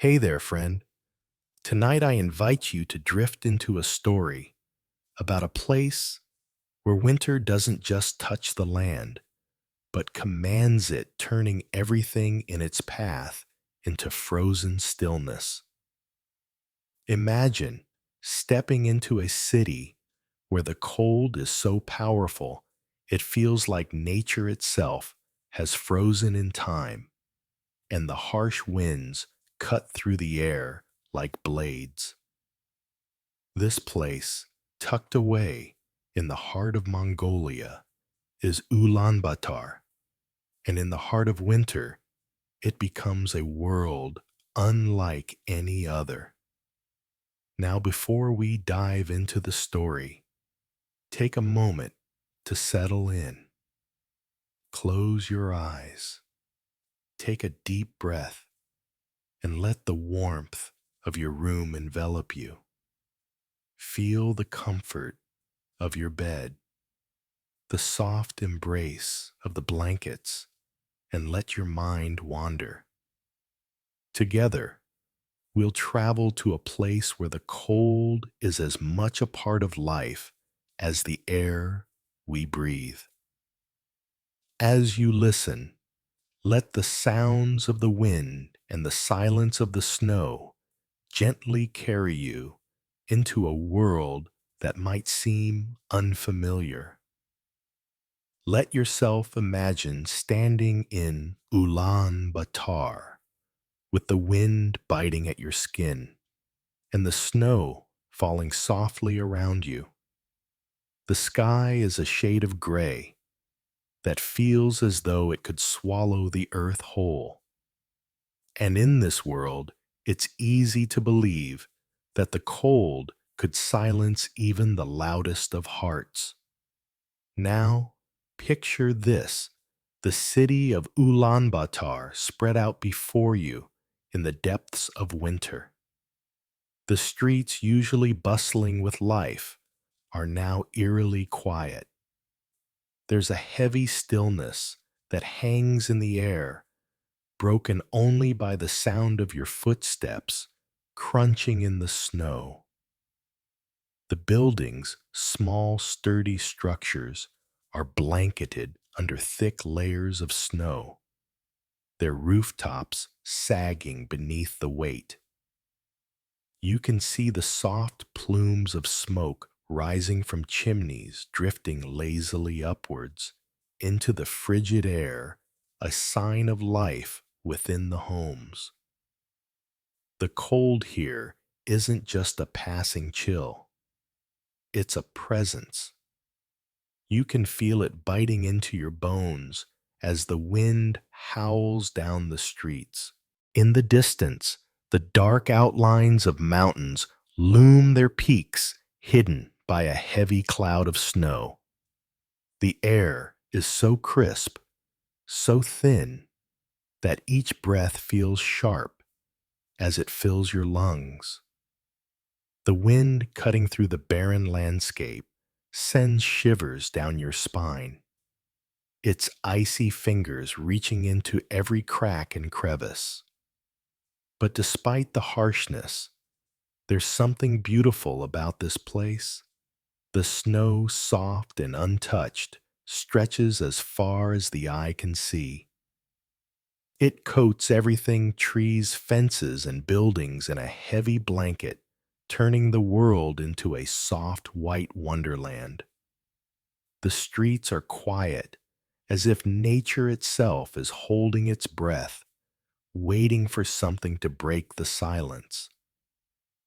Hey there, friend. Tonight I invite you to drift into a story about a place where winter doesn't just touch the land, but commands it, turning everything in its path into frozen stillness. Imagine stepping into a city where the cold is so powerful it feels like nature itself has frozen in time, and the harsh winds cut through the air like blades. This place, tucked away in the heart of Mongolia, is Ulaanbaatar, and in the heart of winter, it becomes a world unlike any other. Now, before we dive into the story, take a moment to settle in. Close your eyes, take a deep breath, and let the warmth of your room envelop you. Feel the comfort of your bed, the soft embrace of the blankets, and let your mind wander. Together, we'll travel to a place where the cold is as much a part of life as the air we breathe. As you listen, let the sounds of the wind and the silence of the snow gently carry you into a world that might seem unfamiliar. Let yourself imagine standing in Ulaanbaatar with the wind biting at your skin and the snow falling softly around you. The sky is a shade of gray that feels as though it could swallow the earth whole. And in this world, it's easy to believe that the cold could silence even the loudest of hearts. Now, picture this: the city of Ulaanbaatar spread out before you in the depths of winter. The streets, usually bustling with life, are now eerily quiet. There's a heavy stillness that hangs in the air, broken only by the sound of your footsteps crunching in the snow. The buildings, small, sturdy structures, are blanketed under thick layers of snow, their rooftops sagging beneath the weight. You can see the soft plumes of smoke rising from chimneys drifting lazily upwards into the frigid air, a sign of life within the homes. The cold here isn't just a passing chill, it's a presence. You can feel it biting into your bones as the wind howls down the streets. In the distance, the dark outlines of mountains loom, their peaks hidden by a heavy cloud of snow. The air is so crisp, so thin, that each breath feels sharp as it fills your lungs. The wind cutting through the barren landscape sends shivers down your spine, its icy fingers reaching into every crack and crevice. But despite the harshness, there's something beautiful about this place. The snow, soft and untouched, stretches as far as the eye can see. It coats everything: trees, fences, and buildings in a heavy blanket, turning the world into a soft white wonderland. The streets are quiet, as if nature itself is holding its breath, waiting for something to break the silence.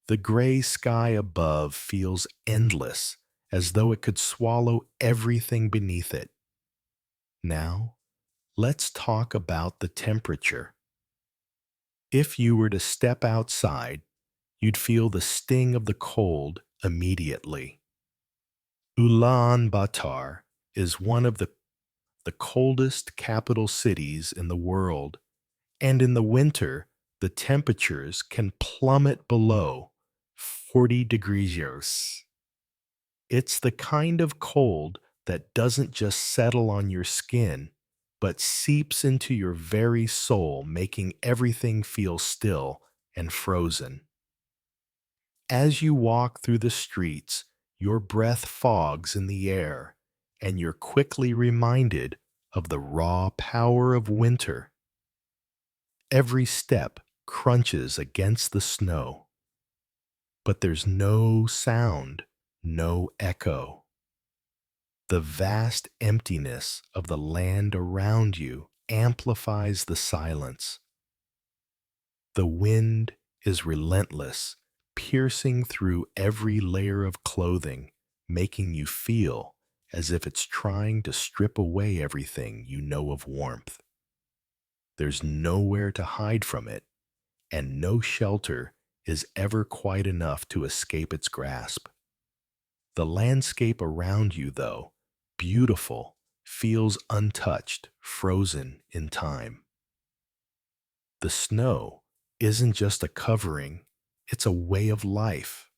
The gray sky above feels endless, as though it could swallow everything beneath it. Now, let's talk about the temperature. If you were to step outside, you'd feel the sting of the cold immediately. Ulaanbaatar is one of the coldest capital cities in the world, and in the winter, the temperatures can plummet below 40 degrees Celsius. It's the kind of cold that doesn't just settle on your skin, but seeps into your very soul, making everything feel still and frozen. As you walk through the streets, your breath fogs in the air, and you're quickly reminded of the raw power of winter. Every step crunches against the snow, but there's no sound, no echo. The vast emptiness of the land around you amplifies the silence. The wind is relentless, piercing through every layer of clothing, making you feel as if it's trying to strip away everything you know of warmth. There's nowhere to hide from it, and no shelter is ever quite enough to escape its grasp. The landscape around you, though, beautiful, feels untouched, frozen in time. The snow isn't just a covering, it's a way of life.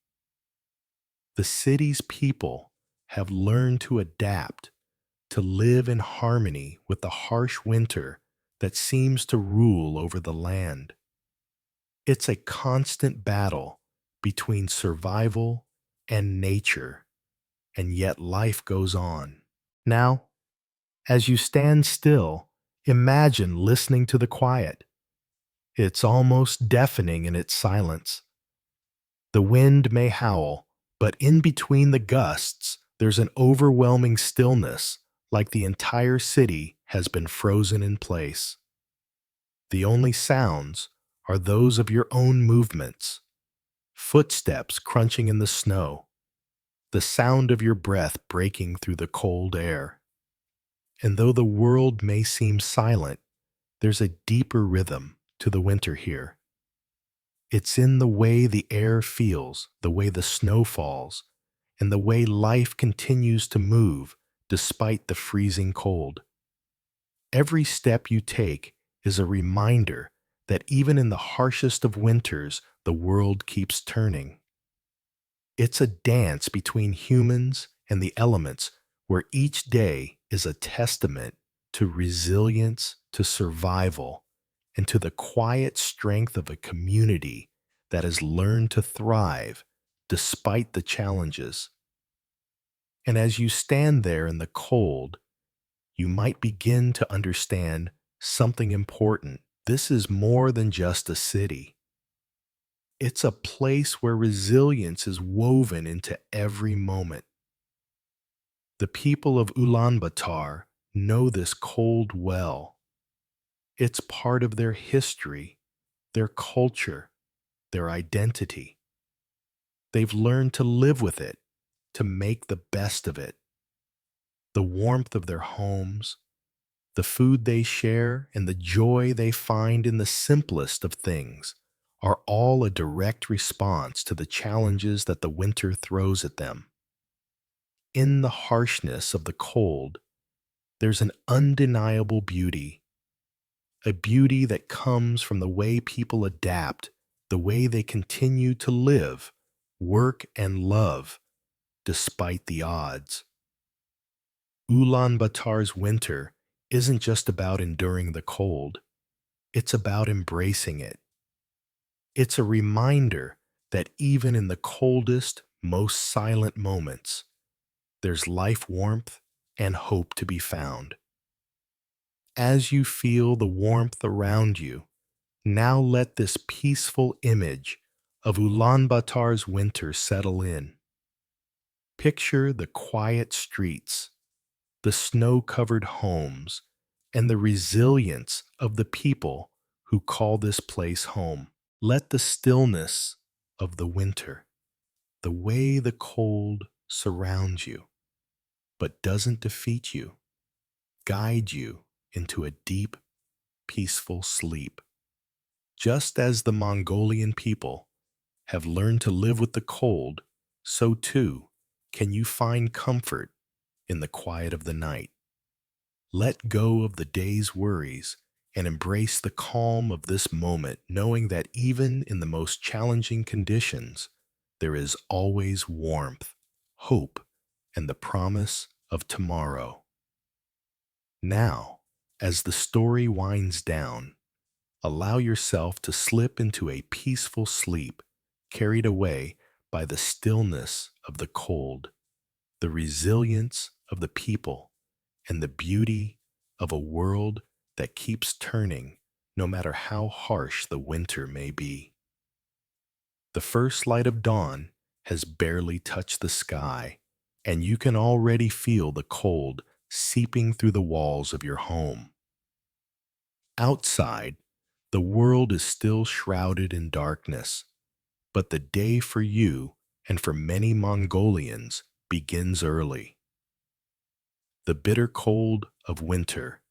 The city's people have learned to adapt, to live in harmony with the harsh winter that seems to rule over the land. It's a constant battle between survival and nature, and yet life goes on. Now, as you stand still, imagine listening to the quiet. It's almost deafening in its silence. The wind may howl, but in between the gusts, there's an overwhelming stillness, like the entire city has been frozen in place. The only sounds are those of your own movements, footsteps crunching in the snow, the sound of your breath breaking through the cold air. And though the world may seem silent, there's a deeper rhythm to the winter here. It's in the way the air feels, the way the snow falls, and the way life continues to move despite the freezing cold. Every step you take is a reminder that even in the harshest of winters, the world keeps turning. It's a dance between humans and the elements where each day is a testament to resilience, to survival, and to the quiet strength of a community that has learned to thrive despite the challenges. And as you stand there in the cold, you might begin to understand something important. This is more than just a city. It's a place where resilience is woven into every moment. The people of Ulaanbaatar know this cold well. It's part of their history, their culture, their identity. They've learned to live with it, to make the best of it. The warmth of their homes, the food they share, and the joy they find in the simplest of things are all a direct response to the challenges that the winter throws at them. In the harshness of the cold, there's an undeniable beauty, a beauty that comes from the way people adapt, the way they continue to live, work, and love despite the odds. Ulaanbaatar's winter isn't just about enduring the cold, it's about embracing it. It's a reminder that even in the coldest, most silent moments, there's life warmth and hope to be found. As you feel the warmth around you, now let this peaceful image of Ulaanbaatar's winter settle in. Picture the quiet streets, the snow-covered homes, and the resilience of the people who call this place home. Let the stillness of the winter, the way the cold surrounds you, but doesn't defeat you, guide you into a deep, peaceful sleep. Just as the Mongolian people have learned to live with the cold, so too can you find comfort in the quiet of the night. Let go of the day's worries and embrace the calm of this moment, knowing that even in the most challenging conditions, there is always warmth, hope, and the promise of tomorrow. Now, as the story winds down, Allow yourself to slip into a peaceful sleep, carried away by the stillness of the cold, the resilience of the people, and the beauty of a world that keeps turning no matter how harsh the winter may be. The first light of dawn has barely touched the sky, and you can already feel the cold seeping through the walls of your home. Outside, the world is still shrouded in darkness, but the day for you and for many Mongolians begins early. The bitter cold of winter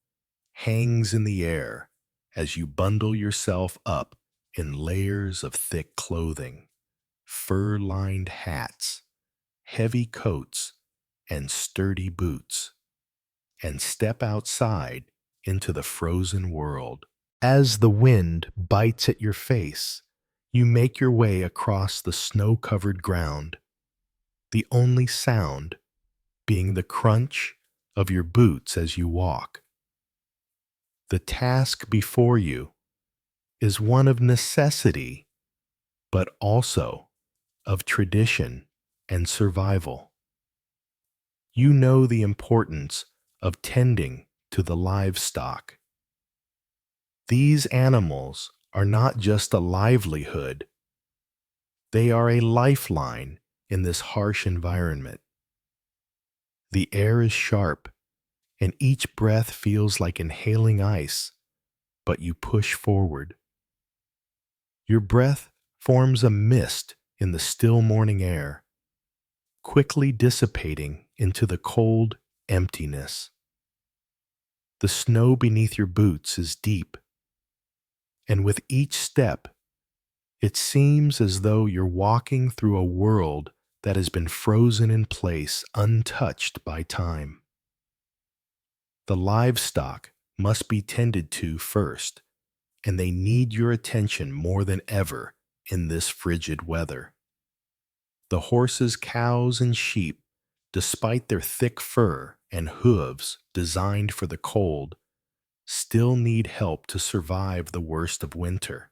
hangs in the air as you bundle yourself up in layers of thick clothing, fur-lined hats, heavy coats, and sturdy boots, and step outside into the frozen world. As the wind bites at your face, you make your way across the snow-covered ground, the only sound being the crunch of your boots as you walk. The task before you is one of necessity, but also of tradition and survival. You know the importance of tending to the livestock. These animals are not just a livelihood, they are a lifeline in this harsh environment. The air is sharp, and each breath feels like inhaling ice, but you push forward. Your breath forms a mist in the still morning air, quickly dissipating into the cold emptiness. The snow beneath your boots is deep, and with each step, it seems as though you're walking through a world that has been frozen in place, untouched by time. The livestock must be tended to first, and they need your attention more than ever in this frigid weather. The horses, cows, and sheep, despite their thick fur and hooves designed for the cold, still need help to survive the worst of winter.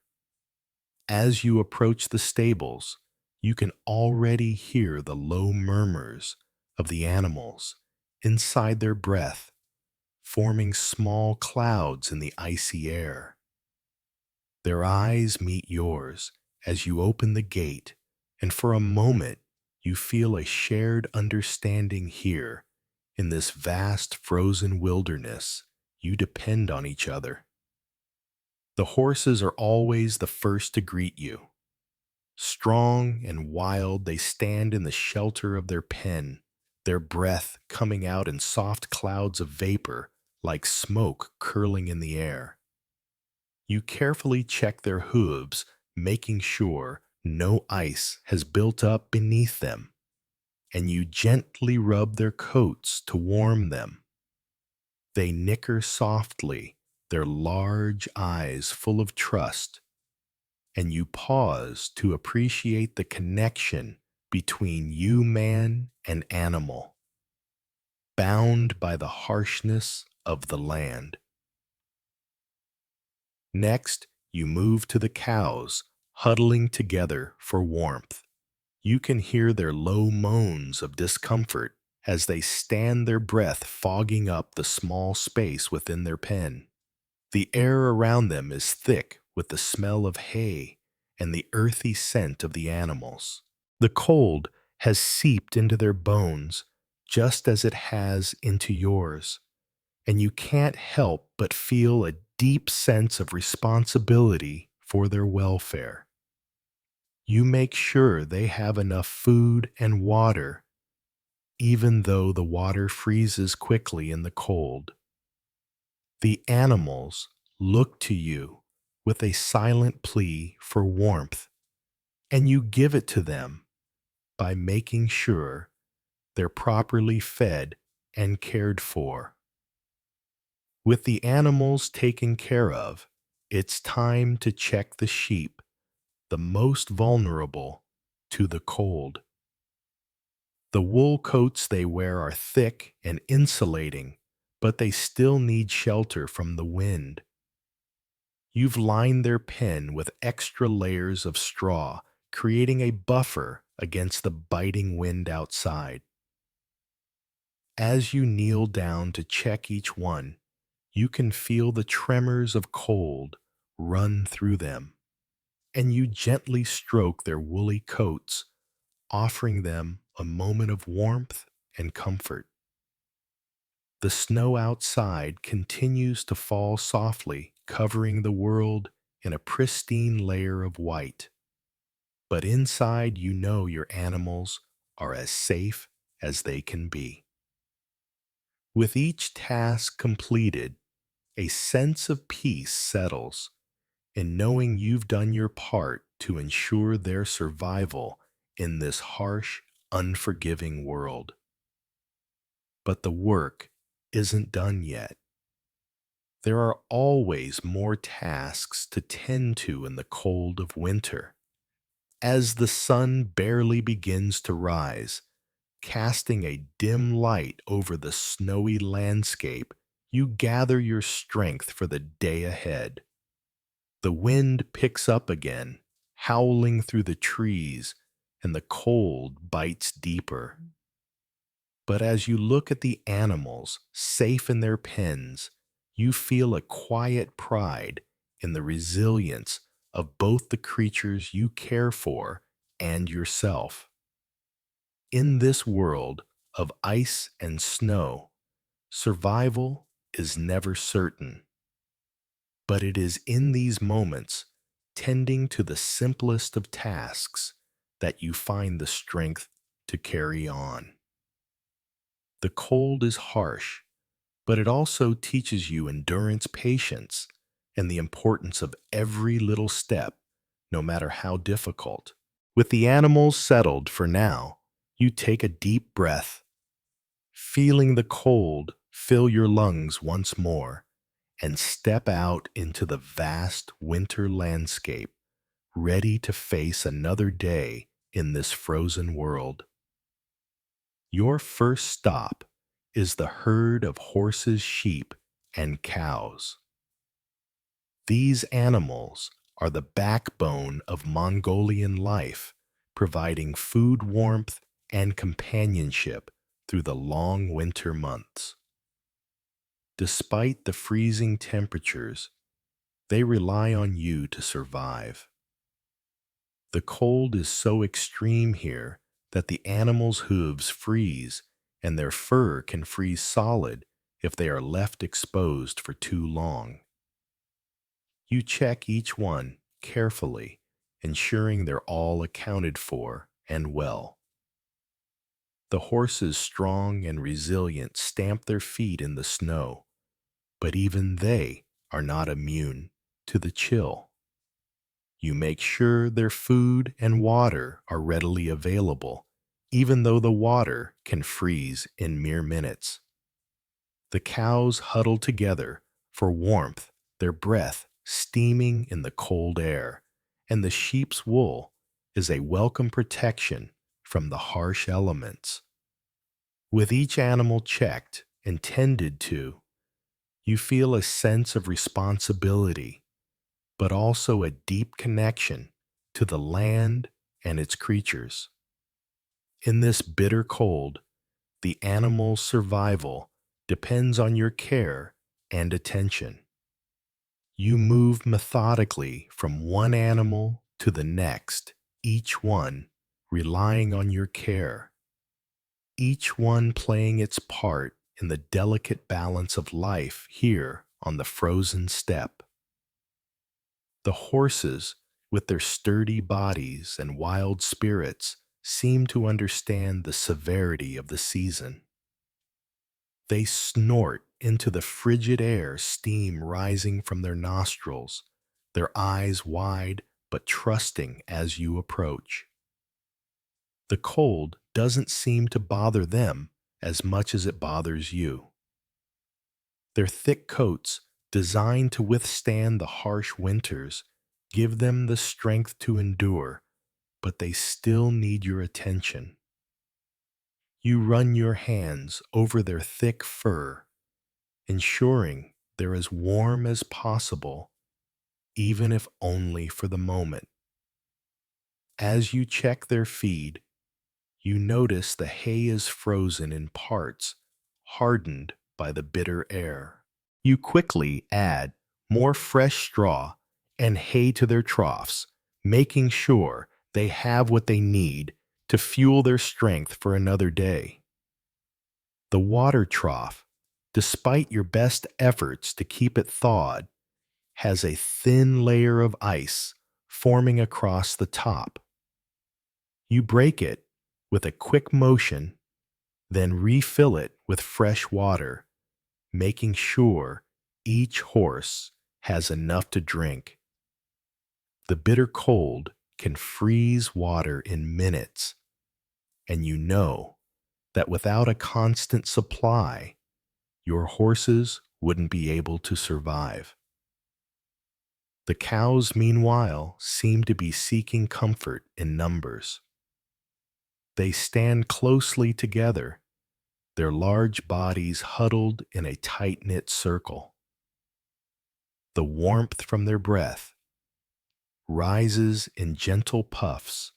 As you approach the stables, you can already hear the low murmurs of the animals inside their breath, forming small clouds in the icy air. Their eyes meet yours as you open the gate, and for a moment you feel a shared understanding here. In this vast frozen wilderness, you depend on each other. The horses are always the first to greet you. Strong and wild, they stand in the shelter of their pen, their breath coming out in soft clouds of vapor like smoke curling in the air. You carefully check their hooves, making sure no ice has built up beneath them, and you gently rub their coats to warm them. They nicker softly, their large eyes full of trust, and you pause to appreciate the connection between you, man, and animal, bound by the harshness of the land. Next, you move to the cows, huddling together for warmth. You can hear their low moans of discomfort as they stand, their breath fogging up the small space within their pen. The air around them is thick with the smell of hay and the earthy scent of the animals. The cold has seeped into their bones just as it has into yours, and you can't help but feel a deep sense of responsibility for their welfare. You make sure they have enough food and water, even though the water freezes quickly in the cold. The animals look to you with a silent plea for warmth, and you give it to them by making sure they're properly fed and cared for. With the animals taken care of, it's time to check the sheep, the most vulnerable to the cold. The wool coats they wear are thick and insulating, but they still need shelter from the wind. You've lined their pen with extra layers of straw, creating a buffer against the biting wind outside. As you kneel down to check each one, you can feel the tremors of cold run through them, and you gently stroke their woolly coats, offering them a moment of warmth and comfort. The snow outside continues to fall softly, covering the world in a pristine layer of white. But inside, you know your animals are as safe as they can be. With each task completed, a sense of peace settles in knowing you've done your part to ensure their survival in this harsh, unforgiving world. But the work isn't done yet. There are always more tasks to tend to in the cold of winter. As the sun barely begins to rise, casting a dim light over the snowy landscape, you gather your strength for the day ahead. The wind picks up again, howling through the trees, and the cold bites deeper. But as you look at the animals safe in their pens, you feel a quiet pride in the resilience of both the creatures you care for and yourself. In this world of ice and snow, survival is never certain. But it is in these moments, tending to the simplest of tasks, that you find the strength to carry on. The cold is harsh, but it also teaches you endurance, patience, and the importance of every little step, no matter how difficult. With the animals settled for now, you take a deep breath, feeling the cold fill your lungs once more, and step out into the vast winter landscape, ready to face another day in this frozen world. Your first stop is the herd of horses, sheep, and cows. These animals are the backbone of Mongolian life, providing food, warmth, and companionship through the long winter months. Despite the freezing temperatures, they rely on you to survive. The cold is so extreme here that the animals' hooves freeze and their fur can freeze solid if they are left exposed for too long. You check each one carefully, ensuring they're all accounted for and well. The horses, strong and resilient, stamp their feet in the snow, but even they are not immune to the chill. You make sure their food and water are readily available, even though the water can freeze in mere minutes. The cows huddle together for warmth, their breath steaming in the cold air, and the sheep's wool is a welcome protection from the harsh elements. With each animal checked and tended to, you feel a sense of responsibility, but also a deep connection to the land and its creatures. In this bitter cold, the animal's survival depends on your care and attention. You move methodically from one animal to the next, each one relying on your care, each one playing its part in the delicate balance of life here on the frozen steppe. The horses, with their sturdy bodies and wild spirits, seem to understand the severity of the season. They snort into the frigid air, steam rising from their nostrils, their eyes wide but trusting as you approach. The cold doesn't seem to bother them as much as it bothers you. Their thick coats, designed to withstand the harsh winters, give them the strength to endure, but they still need your attention. You run your hands over their thick fur, ensuring they're as warm as possible, even if only for the moment. As you check their feed, you notice the hay is frozen in parts, hardened by the bitter air. You quickly add more fresh straw and hay to their troughs, making sure they have what they need to fuel their strength for another day. The water trough, despite your best efforts to keep it thawed, has a thin layer of ice forming across the top. You break it with a quick motion, then refill it with fresh water, making sure each horse has enough to drink. The bitter cold can freeze water in minutes, and you know that without a constant supply, your horses wouldn't be able to survive. The cows, meanwhile, seem to be seeking comfort in numbers. They stand closely together, their large bodies huddled in a tight-knit circle. The warmth from their breath rises in gentle puffs,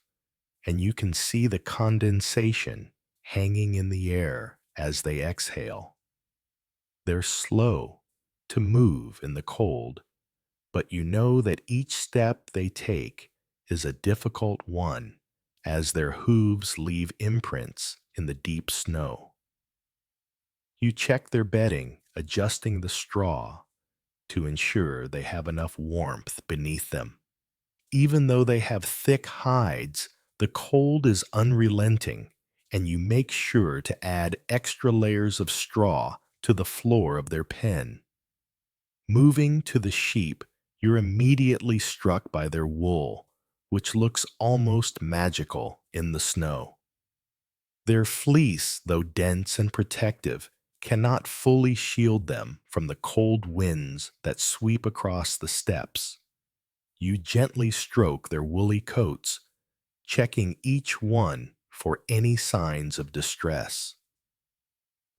and you can see the condensation hanging in the air as they exhale. They're slow to move in the cold, but you know that each step they take is a difficult one as their hooves leave imprints in the deep snow. You check their bedding, adjusting the straw to ensure they have enough warmth beneath them. Even though they have thick hides, the cold is unrelenting, and you make sure to add extra layers of straw to the floor of their pen. Moving to the sheep, you're immediately struck by their wool, which looks almost magical in the snow. Their fleece, though dense and protective, cannot fully shield them from the cold winds that sweep across the steppes. You gently stroke their woolly coats, checking each one for any signs of distress.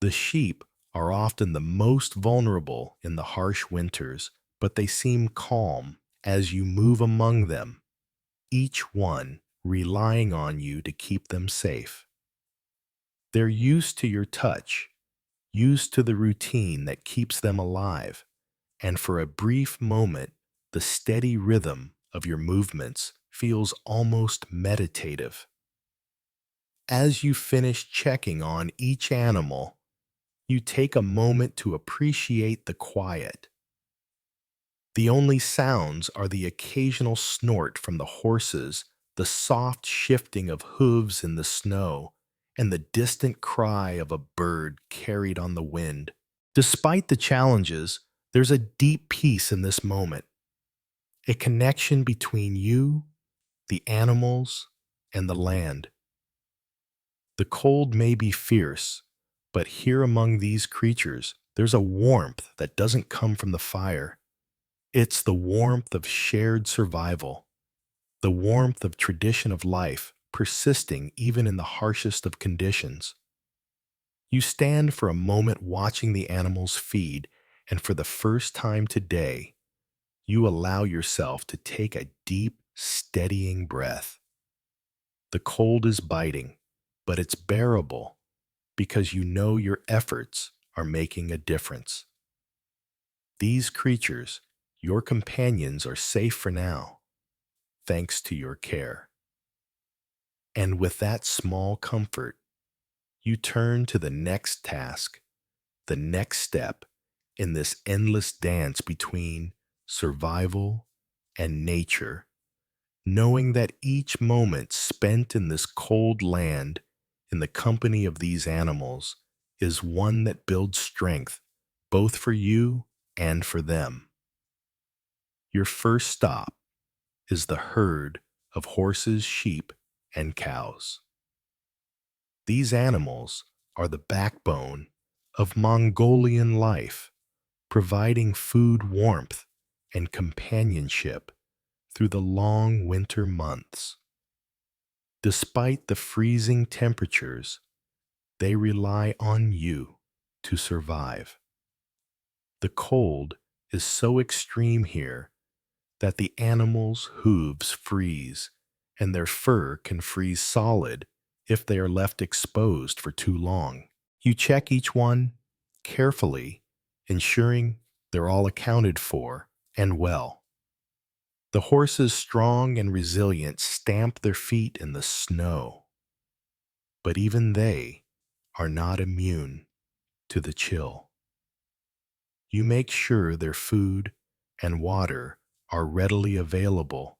The sheep are often the most vulnerable in the harsh winters, but they seem calm as you move among them, each one relying on you to keep them safe. They're used to your touch, used to the routine that keeps them alive, and for a brief moment, the steady rhythm of your movements feels almost meditative. As you finish checking on each animal, you take a moment to appreciate the quiet. The only sounds are the occasional snort from the horses, the soft shifting of hooves in the snow, and the distant cry of a bird carried on the wind. Despite the challenges, there's a deep peace in this moment, a connection between you, the animals, and the land. The cold may be fierce, but here among these creatures, there's a warmth that doesn't come from the fire. It's the warmth of shared survival, the warmth of tradition of life, persisting even in the harshest of conditions. You stand for a moment watching the animals feed, and for the first time today, you allow yourself to take a deep, steadying breath. The cold is biting, but it's bearable because you know your efforts are making a difference. These creatures, your companions, are safe for now, thanks to your care. And with that small comfort, you turn to the next task, the next step in this endless dance between survival and nature, knowing that each moment spent in this cold land in the company of these animals is one that builds strength both for you and for them. Your first stop is the herd of horses, sheep, and cows. These animals are the backbone of Mongolian life, providing food, warmth, and companionship through the long winter months. Despite the freezing temperatures, they rely on you to survive. The cold is so extreme here that the animal's hooves freeze, and their fur can freeze solid if they are left exposed for too long. You check each one carefully, ensuring they're all accounted for and well. The horses, strong and resilient, stamp their feet in the snow, but even they are not immune to the chill. You make sure their food and water are readily available,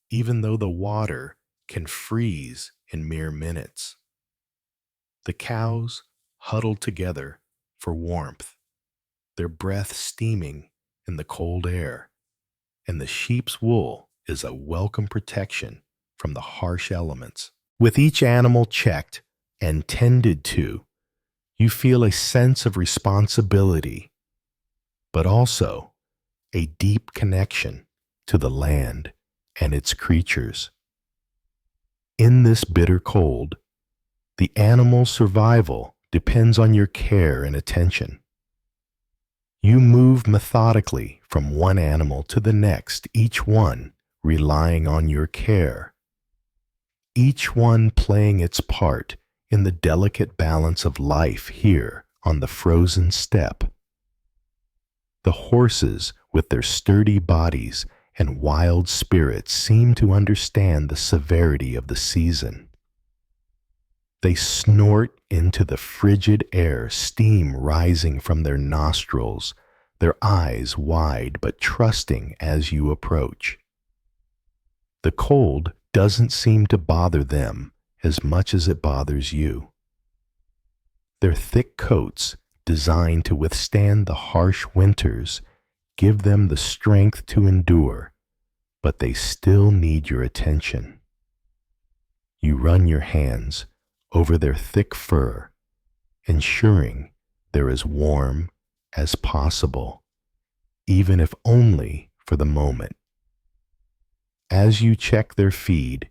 even though the water can freeze in mere minutes. The cows huddle together for warmth, their breath steaming in the cold air, and the sheep's wool is a welcome protection from the harsh elements. With each animal checked and tended to, you feel a sense of responsibility, but also a deep connection to the land and its creatures. In this bitter cold, the animal's survival depends on your care and attention. You move methodically from one animal to the next, each one relying on your care, each one playing its part in the delicate balance of life here on the frozen steppe. The horses, with their sturdy bodies and wild spirits, seem to understand the severity of the season. They snort into the frigid air, steam rising from their nostrils, their eyes wide but trusting as you approach. The cold doesn't seem to bother them as much as it bothers you. Their thick coats, designed to withstand the harsh winters, give them the strength to endure, but they still need your attention. You run your hands over their thick fur, ensuring they're as warm as possible, even if only for the moment. As you check their feed,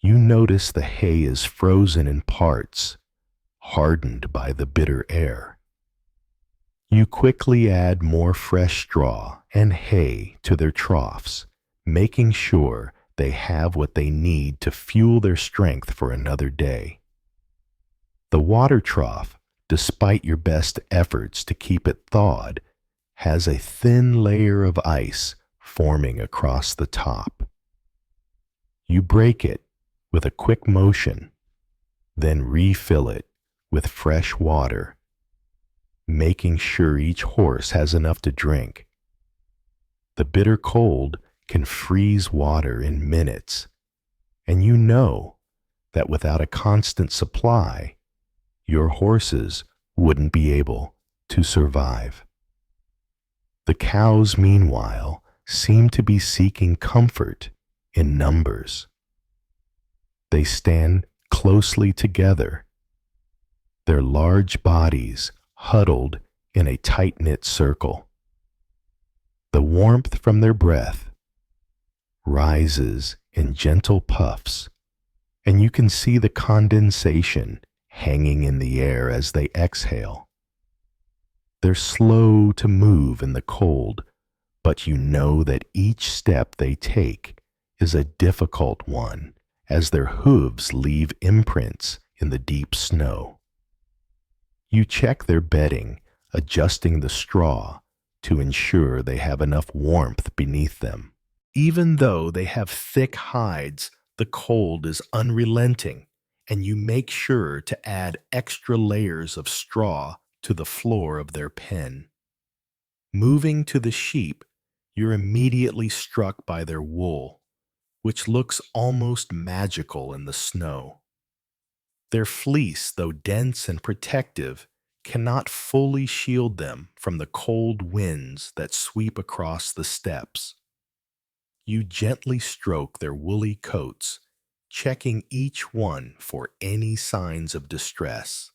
you notice the hay is frozen in parts, hardened by the bitter air. You quickly add more fresh straw and hay to their troughs, making sure they have what they need to fuel their strength for another day. The water trough, despite your best efforts to keep it thawed, has a thin layer of ice forming across the top. You break it with a quick motion, then refill it with fresh water, making sure each horse has enough to drink. The bitter cold can freeze water in minutes, and you know that without a constant supply, your horses wouldn't be able to survive. The cows, meanwhile, seem to be seeking comfort in numbers. They stand closely together, their large bodies huddled in a tight-knit circle. The warmth from their breath rises in gentle puffs, and you can see the condensation hanging in the air as they exhale. They're slow to move in the cold, but you know that each step they take is a difficult one as their hooves leave imprints in the deep snow. You check their bedding, adjusting the straw to ensure they have enough warmth beneath them. Even though they have thick hides, the cold is unrelenting, and you make sure to add extra layers of straw to the floor of their pen. Moving to the sheep, you're immediately struck by their wool, which looks almost magical in the snow. Their fleece, though dense and protective, cannot fully shield them from the cold winds that sweep across the steppes. You gently stroke their woolly coats, checking each one for any signs of distress.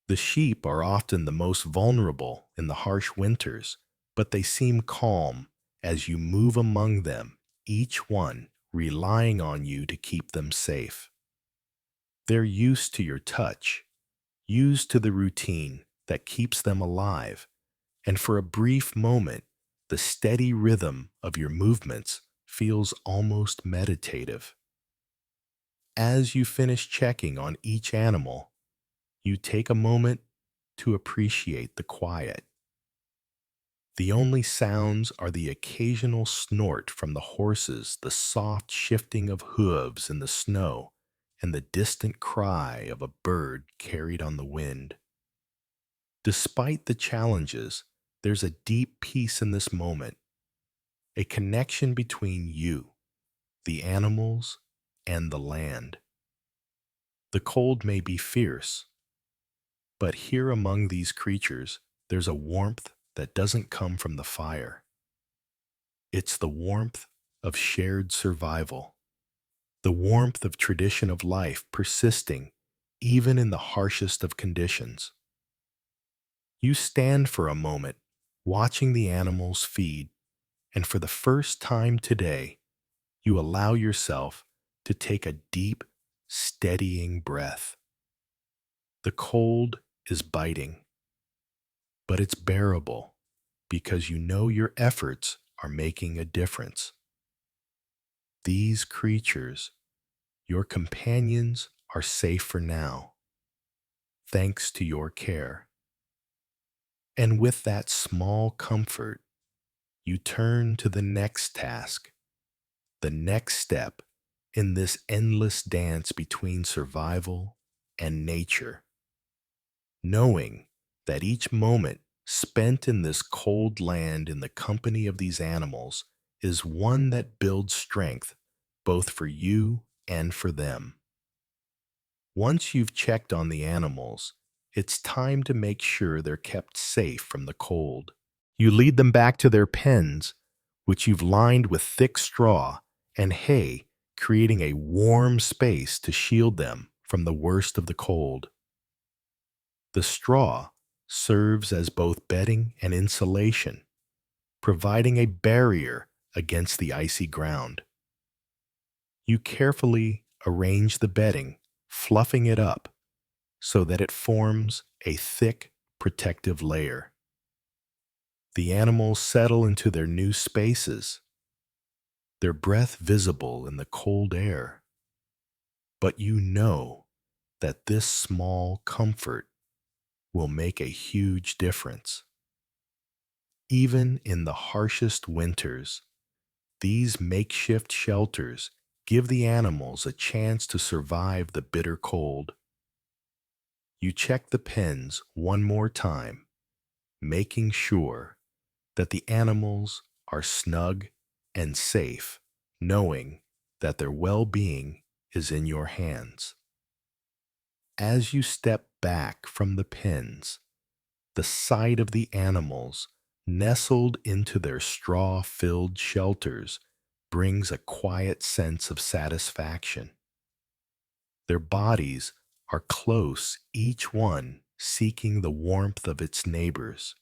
The sheep are often the most vulnerable in the harsh winters, but they seem calm as you move among them, each one relying on you to keep them safe. They're used to your touch, used to the routine that keeps them alive, and for a brief moment, The steady rhythm of your movements feels almost meditative. As you finish checking on each animal, you take a moment to appreciate the quiet. The only sounds are the occasional snort from the horses, the soft shifting of hooves in the snow, and the distant cry of a bird carried on the wind. Despite the challenges, there's a deep peace in this moment, a connection between you, the animals, and the land. The cold may be fierce, but here among these creatures, there's a warmth that doesn't come from the fire. It's the warmth of shared survival, the warmth of tradition of life persisting even in the harshest of conditions. You stand for a moment, watching the animals feed, and for the first time today, you allow yourself to take a deep, steadying breath. The cold is biting, but it's bearable because you know your efforts are making a difference. These creatures, your companions, are safe for now, thanks to your care. And with that small comfort, you turn to the next task, the next step in this endless dance between survival and nature, knowing that each moment spent in this cold land in the company of these animals is one that builds strength both for you and for them. Once you've checked on the animals, it's time to make sure they're kept safe from the cold. You lead them back to their pens, which you've lined with thick straw and hay, creating a warm space to shield them from the worst of the cold. The straw serves as both bedding and insulation, providing a barrier against the icy ground. You carefully arrange the bedding, fluffing it up so that it forms a thick, protective layer. The animals settle into their new spaces, their breath visible in the cold air. But you know that this small comfort will make a huge difference. Even in the harshest winters, these makeshift shelters give the animals a chance to survive the bitter cold. You check the pens one more time, making sure that the animals are snug and safe, knowing that their well-being is in your hands. As you step back from the pens, the sight of the animals nestled into their straw-filled shelters brings a quiet sense of satisfaction. Their bodies are close, each one seeking the warmth of its neighbors,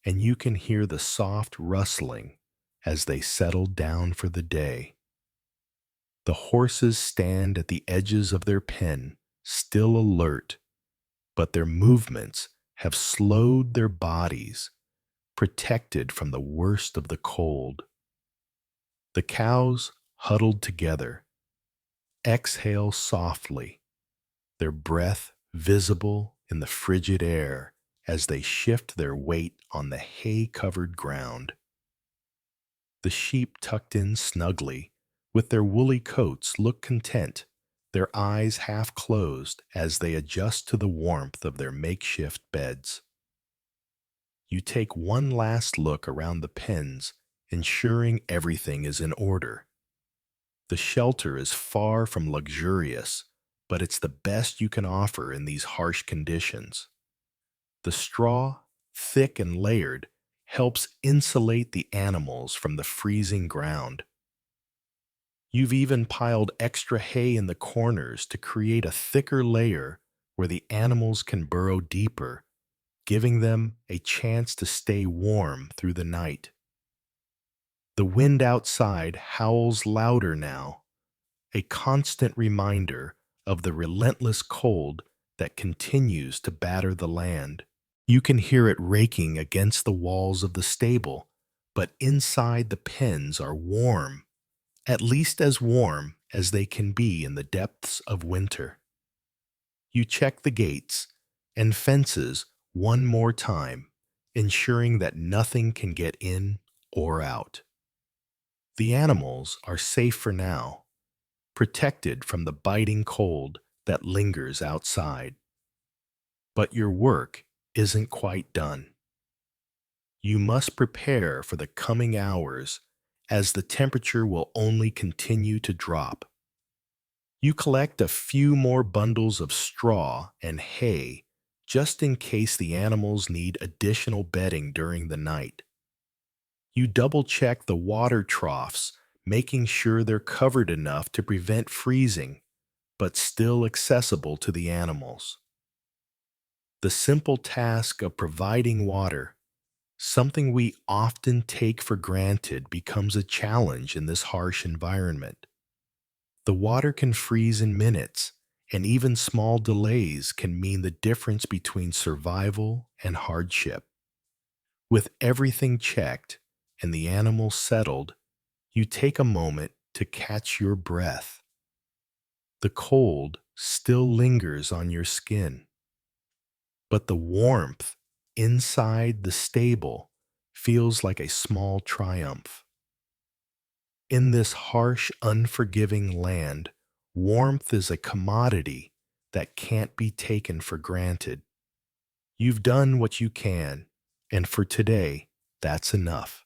and you can hear the soft rustling as they settle down for the day. The horses stand at the edges of their pen, still alert, but their movements have slowed their bodies, protected from the worst of the cold. The cows, huddled together, exhale softly, their breath visible in the frigid air as they shift their weight on the hay-covered ground. The sheep tucked in snugly, with their woolly coats, look content, their eyes half closed as they adjust to the warmth of their makeshift beds. You take one last look around the pens, ensuring everything is in order. The shelter is far from luxurious, but it's the best you can offer in these harsh conditions. The straw, thick and layered, helps insulate the animals from the freezing ground. You've even piled extra hay in the corners to create a thicker layer where the animals can burrow deeper, giving them a chance to stay warm through the night. The wind outside howls louder now, a constant reminder of the relentless cold that continues to batter the land. You can hear it raking against the walls of the stable, but inside the pens are warm, at least as warm as they can be in the depths of winter. You check the gates and fences one more time, ensuring that nothing can get in or out. The animals are safe for now, protected from the biting cold that lingers outside. But your work isn't quite done. You must prepare for the coming hours as the temperature will only continue to drop. You collect a few more bundles of straw and hay just in case the animals need additional bedding during the night. You double-check the water troughs, making sure they're covered enough to prevent freezing, but still accessible to the animals. The simple task of providing water, something we often take for granted, becomes a challenge in this harsh environment. The water can freeze in minutes, and even small delays can mean the difference between survival and hardship. With everything checked and the animals settled, you take a moment to catch your breath. The cold still lingers on your skin, but the warmth inside the stable feels like a small triumph. In this harsh, unforgiving land, warmth is a commodity that can't be taken for granted. You've done what you can, and for today, that's enough.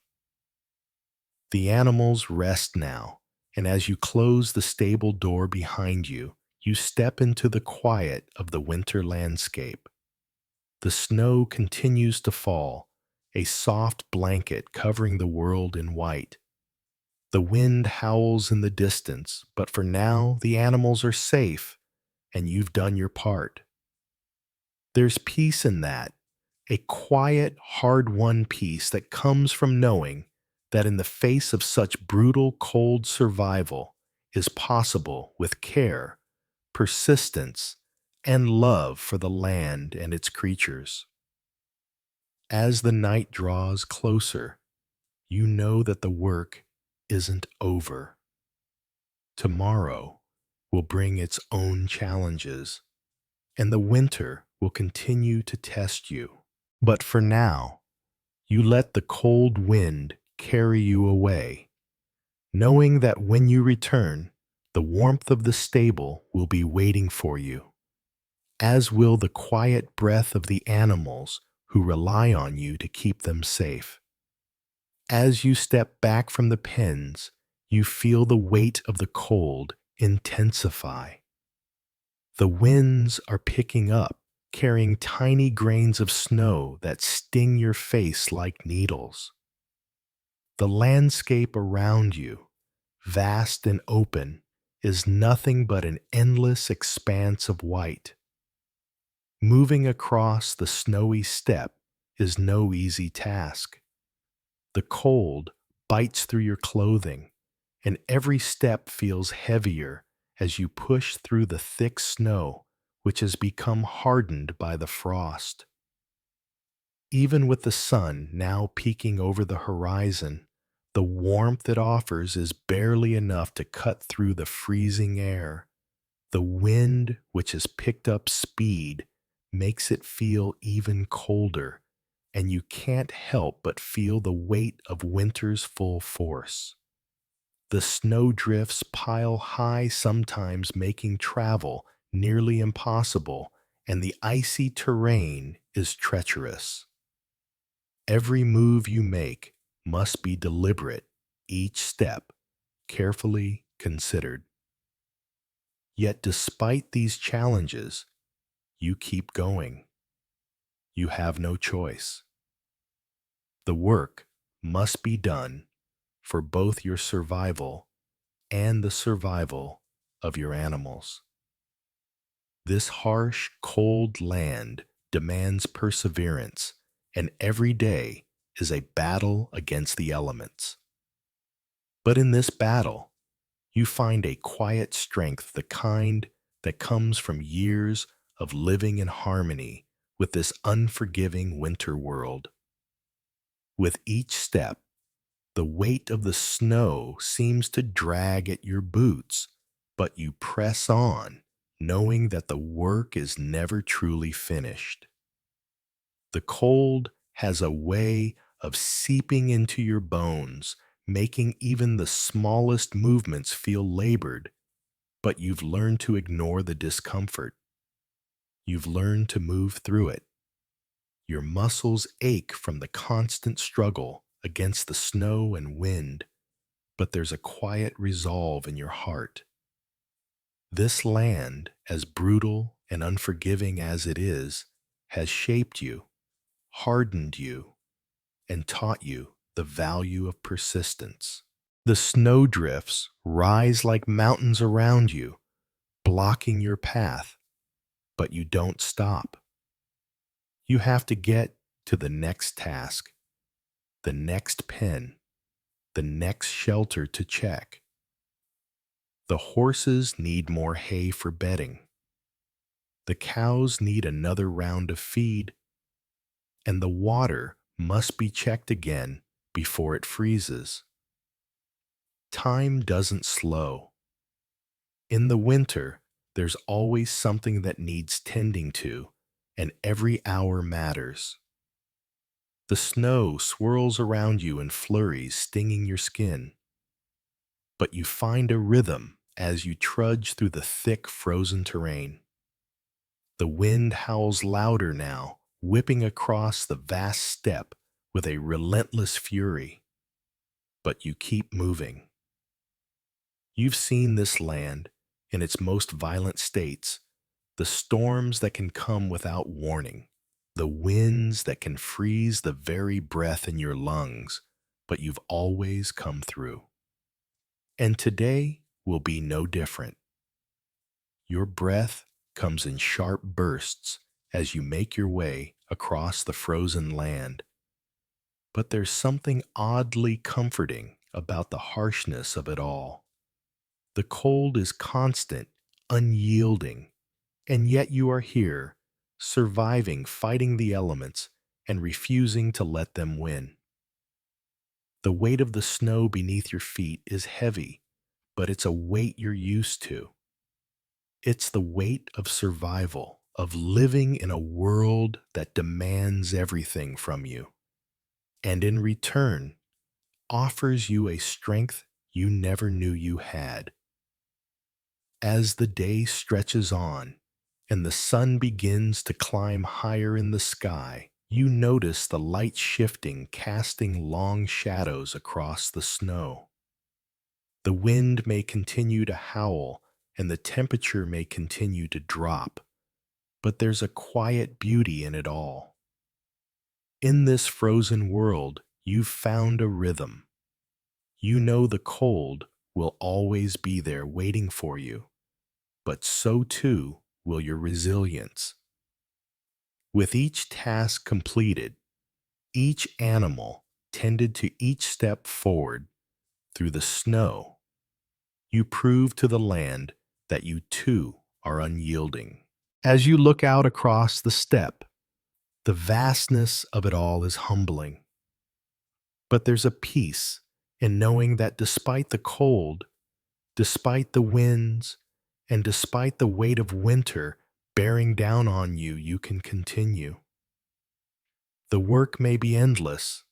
The animals rest now, and as you close the stable door behind you, you step into the quiet of the winter landscape. The snow continues to fall, a soft blanket covering the world in white. The wind howls in the distance, but for now the animals are safe, and you've done your part. There's peace in that, a quiet, hard-won peace that comes from knowing that in the face of such brutal, cold survival is possible with care, persistence, and love for the land and its creatures. As the night draws closer, you know that the work isn't over. Tomorrow will bring its own challenges, and the winter will continue to test you. But for now, you let the cold wind carry you away, knowing that when you return, the warmth of the stable will be waiting for you, as will the quiet breath of the animals who rely on you to keep them safe. As you step back from the pens, you feel the weight of the cold intensify. The winds are picking up, carrying tiny grains of snow that sting your face like needles. The landscape around you, vast and open, is nothing but an endless expanse of white. Moving across the snowy steppe is no easy task. The cold bites through your clothing, and every step feels heavier as you push through the thick snow which has become hardened by the frost. Even with the sun now peeking over the horizon, the warmth it offers is barely enough to cut through the freezing air. The wind, which has picked up speed, makes it feel even colder, and you can't help but feel the weight of winter's full force. The snowdrifts pile high, sometimes making travel nearly impossible, and the icy terrain is treacherous. Every move you make must be deliberate, each step carefully considered. Yet despite these challenges, you keep going. You have no choice. The work must be done for both your survival and the survival of your animals. This harsh, cold land demands perseverance, and every day is a battle against the elements. But in this battle, you find a quiet strength, the kind that comes from years of living in harmony with this unforgiving winter world. With each step, The weight of the snow seems to drag at your boots, but you press on, knowing that the work is never truly finished. The cold has a way of seeping into your bones, making even the smallest movements feel labored, but you've learned to ignore the discomfort. You've learned to move through it. Your muscles ache from the constant struggle against the snow and wind, but there's a quiet resolve in your heart. This land, as brutal and unforgiving as it is, has shaped you, hardened you, and taught you the value of persistence. The snowdrifts rise like mountains around you, blocking your path, but you don't stop. You have to get to the next task, the next pen, the next shelter to check. The horses need more hay for bedding. The cows need another round of feed, and the water must be checked again before it freezes. Time doesn't slow. In the winter, there's always something that needs tending to, and every hour matters. The snow swirls around you in flurries, stinging your skin. But you find a rhythm as you trudge through the thick, frozen terrain. The wind howls louder now, whipping across the vast steppe with a relentless fury. But you keep moving. You've seen this land in its most violent states, the storms that can come without warning, the winds that can freeze the very breath in your lungs, but you've always come through. And today will be no different. Your breath comes in sharp bursts as you make your way across the frozen land. But there's something oddly comforting about the harshness of it all. The cold is constant, unyielding, and yet you are here, surviving, fighting the elements, and refusing to let them win. The weight of the snow beneath your feet is heavy, but it's a weight you're used to. It's the weight of survival, of living in a world that demands everything from you, and in return, offers you a strength you never knew you had. As the day stretches on and the sun begins to climb higher in the sky, you notice the light shifting, casting long shadows across the snow. The wind may continue to howl and the temperature may continue to drop, but there's a quiet beauty in it all. In this frozen world, you've found a rhythm. You know the cold will always be there waiting for you, but so too will your resilience. With each task completed, each animal tended to each step forward through the snow, you prove to the land that you too are unyielding. As you look out across the steppe, the vastness of it all is humbling. But there's a peace in knowing that despite the cold, despite the winds, and despite the weight of winter bearing down on you, you can continue. The work may be endless,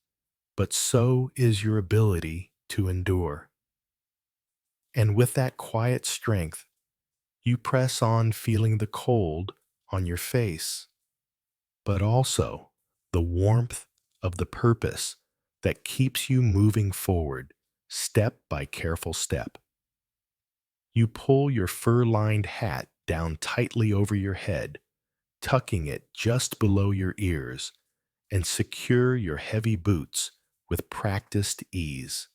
but so is your ability to endure. And with that quiet strength, you press on feeling the cold on your face, but also the warmth of the purpose that keeps you moving forward, step by careful step. You pull your fur-lined hat down tightly over your head, tucking it just below your ears, and secure your heavy boots with practiced ease.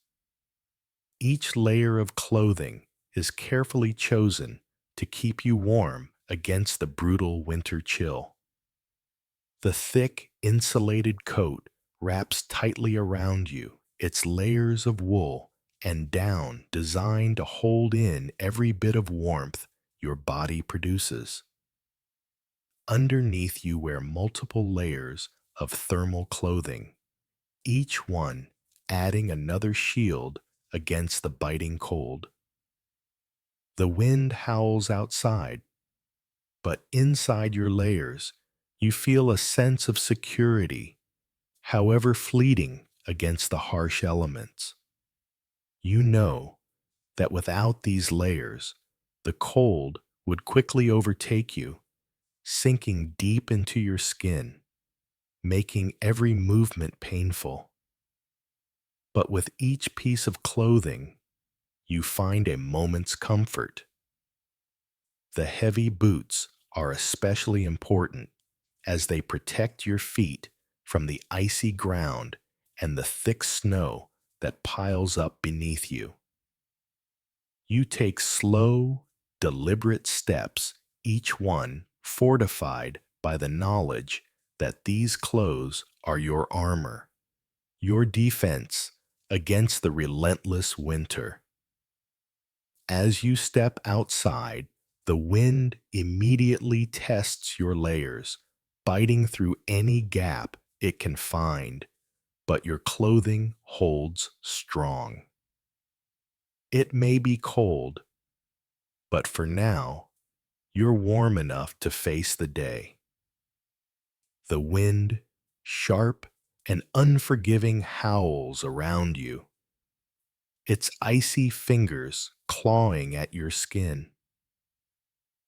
Each layer of clothing is carefully chosen to keep you warm against the brutal winter chill. The thick, insulated coat wraps tightly around you, its layers of wool and down designed to hold in every bit of warmth your body produces. Underneath you wear multiple layers of thermal clothing, each one adding another shield against the biting cold. The wind howls outside, but inside your layers, you feel a sense of security, however fleeting, against the harsh elements. You know that without these layers, the cold would quickly overtake you, sinking deep into your skin, making every movement painful. But with each piece of clothing, you find a moment's comfort. The heavy boots are especially important as they protect your feet from the icy ground and the thick snow that piles up beneath you. You take slow, deliberate steps, each one fortified by the knowledge that these clothes are your armor, your defense against the relentless winter. As you step outside, the wind immediately tests your layers, biting through any gap it can find, but your clothing holds strong. It may be cold, but for now, you're warm enough to face the day. The wind, sharp and unforgiving, howls around you, its icy fingers clawing at your skin.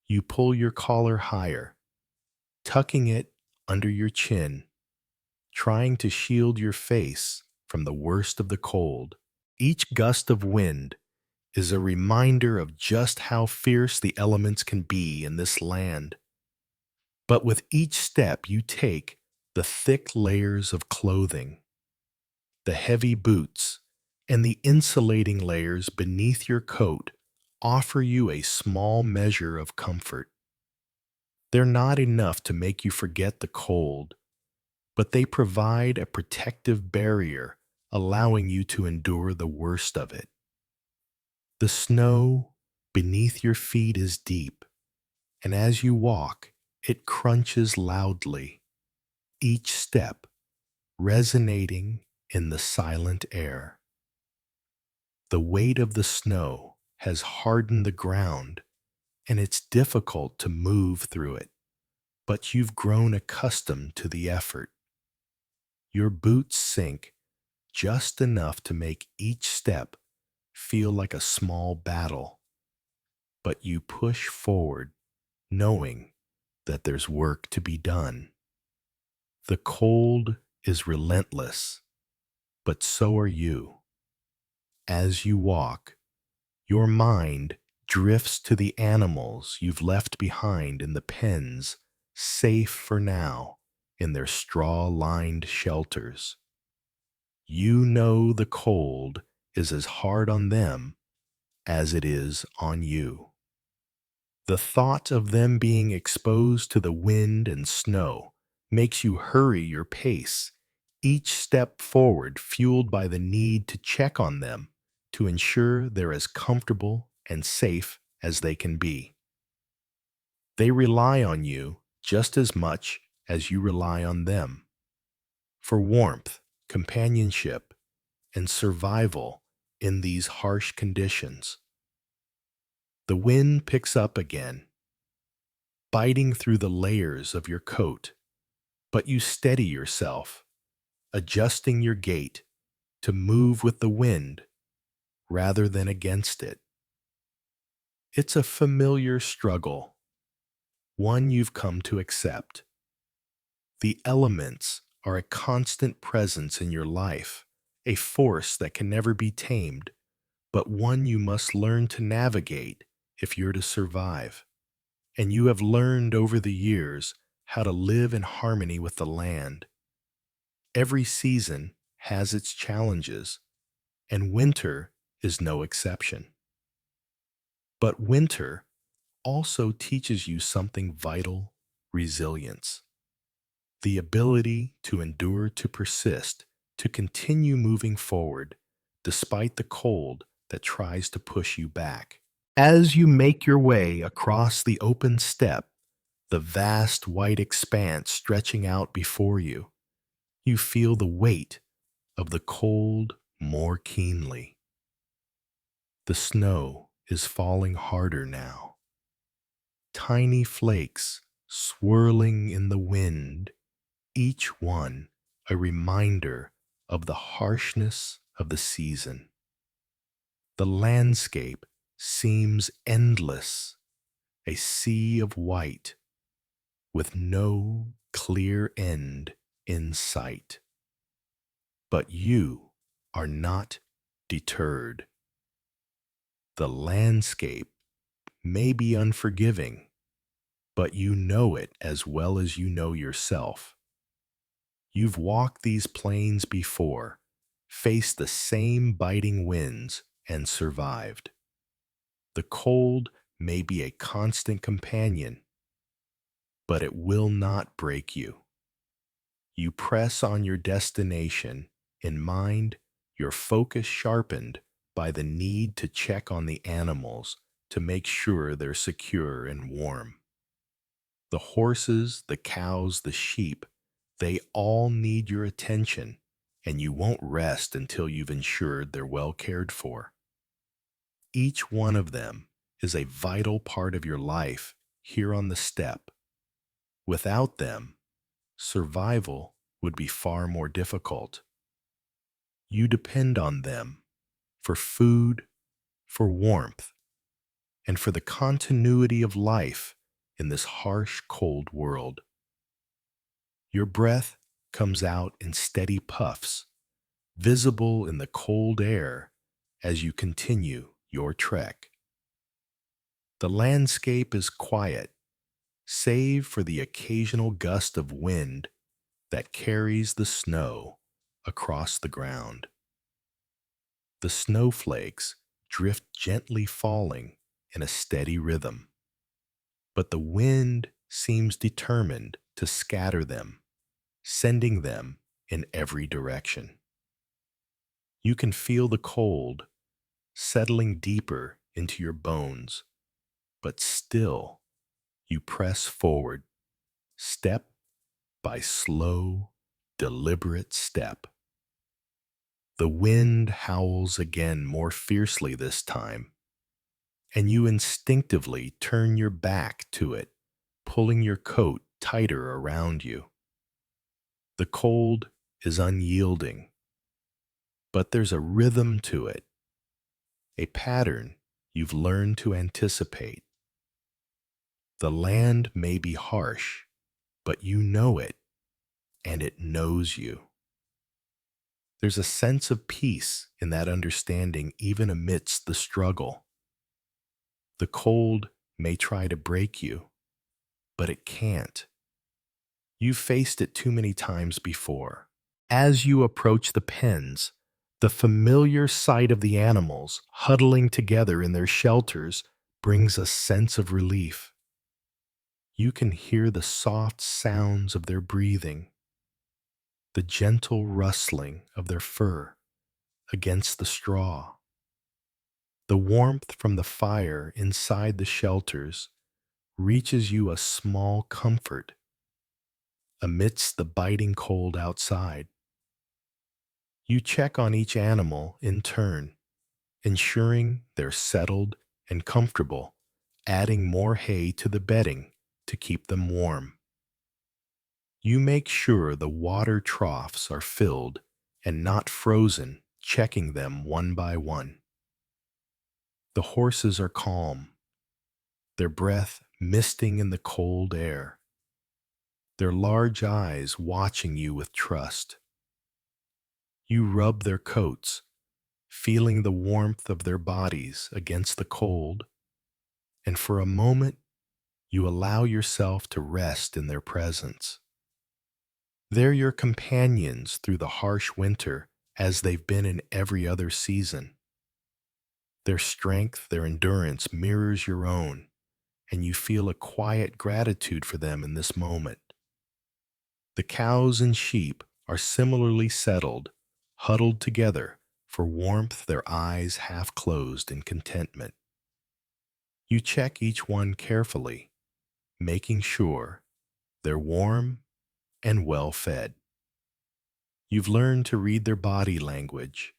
You pull your collar higher, tucking it under your chin, trying to shield your face from the worst of the cold. Each gust of wind is a reminder of just how fierce the elements can be in this land. But with each step you take, the thick layers of clothing, the heavy boots, and the insulating layers beneath your coat offer you a small measure of comfort. They're not enough to make you forget the cold, but they provide a protective barrier, allowing you to endure the worst of it. The snow beneath your feet is deep, and as you walk, it crunches loudly, each step resonating in the silent air. The weight of the snow has hardened the ground, and it's difficult to move through it, but you've grown accustomed to the effort. Your boots sink just enough to make each step feel like a small battle, but you push forward, knowing that there's work to be done. The cold is relentless, but so are you. As you walk, your mind drifts to the animals you've left behind in the pens, safe for now in their straw-lined shelters. You know the cold is as hard on them as it is on you. The thought of them being exposed to the wind and snow makes you hurry your pace, each step forward fueled by the need to check on them to ensure they're as comfortable and safe as they can be. They rely on you just as much as you rely on them for warmth, companionship, and survival in these harsh conditions. The wind picks up again, biting through the layers of your coat, but you steady yourself, adjusting your gait to move with the wind rather than against it. It's a familiar struggle, one you've come to accept. The elements are a constant presence in your life, a force that can never be tamed, but one you must learn to navigate if you're to survive. And you have learned over the years how to live in harmony with the land. Every season has its challenges, and winter is no exception. But winter also teaches you something vital: resilience. The ability to endure, to persist, to continue moving forward, despite the cold that tries to push you back. As you make your way across the open steppe, the vast white expanse stretching out before you, you feel the weight of the cold more keenly. The snow is falling harder now, tiny flakes swirling in the wind, each one a reminder of the harshness of the season. The landscape seems endless, a sea of white with no clear end in sight. But you are not deterred. The landscape may be unforgiving, but you know it as well as you know yourself. You've walked these plains before, faced the same biting winds, and survived. The cold may be a constant companion, but it will not break you. You press on your destination in mind, your focus sharpened by the need to check on the animals to make sure they're secure and warm. The horses, the cows, the sheep, they all need your attention, and you won't rest until you've ensured they're well cared for. Each one of them is a vital part of your life here on the steppe. Without them, survival would be far more difficult. You depend on them for food, for warmth, and for the continuity of life in this harsh, cold world. Your breath comes out in steady puffs, visible in the cold air as you continue your trek. The landscape is quiet, save for the occasional gust of wind that carries the snow across the ground. The snowflakes drift gently falling in a steady rhythm, but the wind seems determined to scatter them, sending them in every direction. You can feel the cold settling deeper into your bones, but still you press forward, step by slow, deliberate step. The wind howls again more fiercely this time, and you instinctively turn your back to it, pulling your coat tighter around you. The cold is unyielding, but there's a rhythm to it, a pattern you've learned to anticipate. The land may be harsh, but you know it, and it knows you. There's a sense of peace in that understanding even amidst the struggle. The cold may try to break you, but it can't. You've faced it too many times before. As you approach the pens, the familiar sight of the animals huddling together in their shelters brings a sense of relief. You can hear the soft sounds of their breathing, the gentle rustling of their fur against the straw. The warmth from the fire inside the shelters reaches you a small comfort amidst the biting cold outside. You check on each animal in turn, ensuring they're settled and comfortable, adding more hay to the bedding to keep them warm. You make sure the water troughs are filled and not frozen, checking them one by one. The horses are calm, their breath misting in the cold air, their large eyes watching you with trust. You rub their coats, feeling the warmth of their bodies against the cold, and for a moment you allow yourself to rest in their presence. They're your companions through the harsh winter as they've been in every other season. Their strength, their endurance mirrors your own, and you feel a quiet gratitude for them in this moment. The cows and sheep are similarly settled, huddled together for warmth, their eyes half closed in contentment. You check each one carefully, making sure they're warm and well fed. You've learned to read their body language,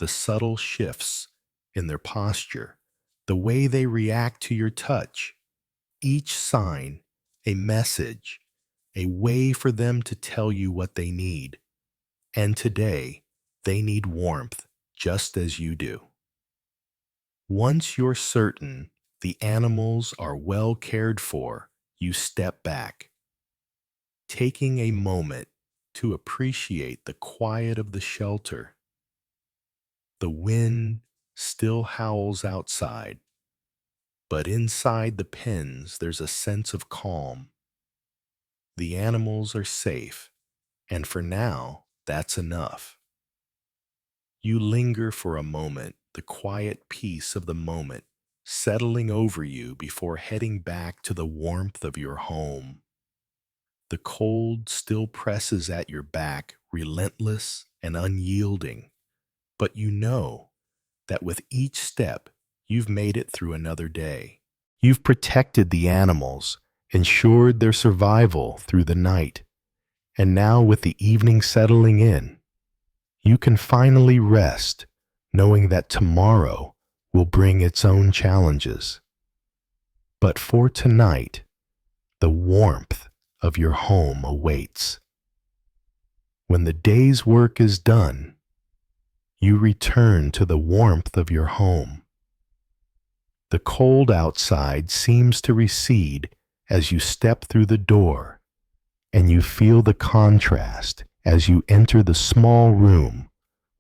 the subtle shifts in their posture, the way they react to your touch, each sign a message, a way for them to tell you what they need. And today, they need warmth just as you do. Once you're certain the animals are well cared for, you step back, taking a moment to appreciate the quiet of the shelter. The wind still howls outside, but inside the pens there's a sense of calm. The animals are safe, and for now, that's enough. You linger for a moment, the quiet peace of the moment settling over you before heading back to the warmth of your home. The cold still presses at your back, relentless and unyielding, but you know that with each step, you've made it through another day. You've protected the animals, ensured their survival through the night, and now with the evening settling in, you can finally rest, knowing that tomorrow will bring its own challenges. But for tonight, the warmth of your home awaits. When the day's work is done, you return to the warmth of your home. The cold outside seems to recede as you step through the door, and you feel the contrast as you enter the small room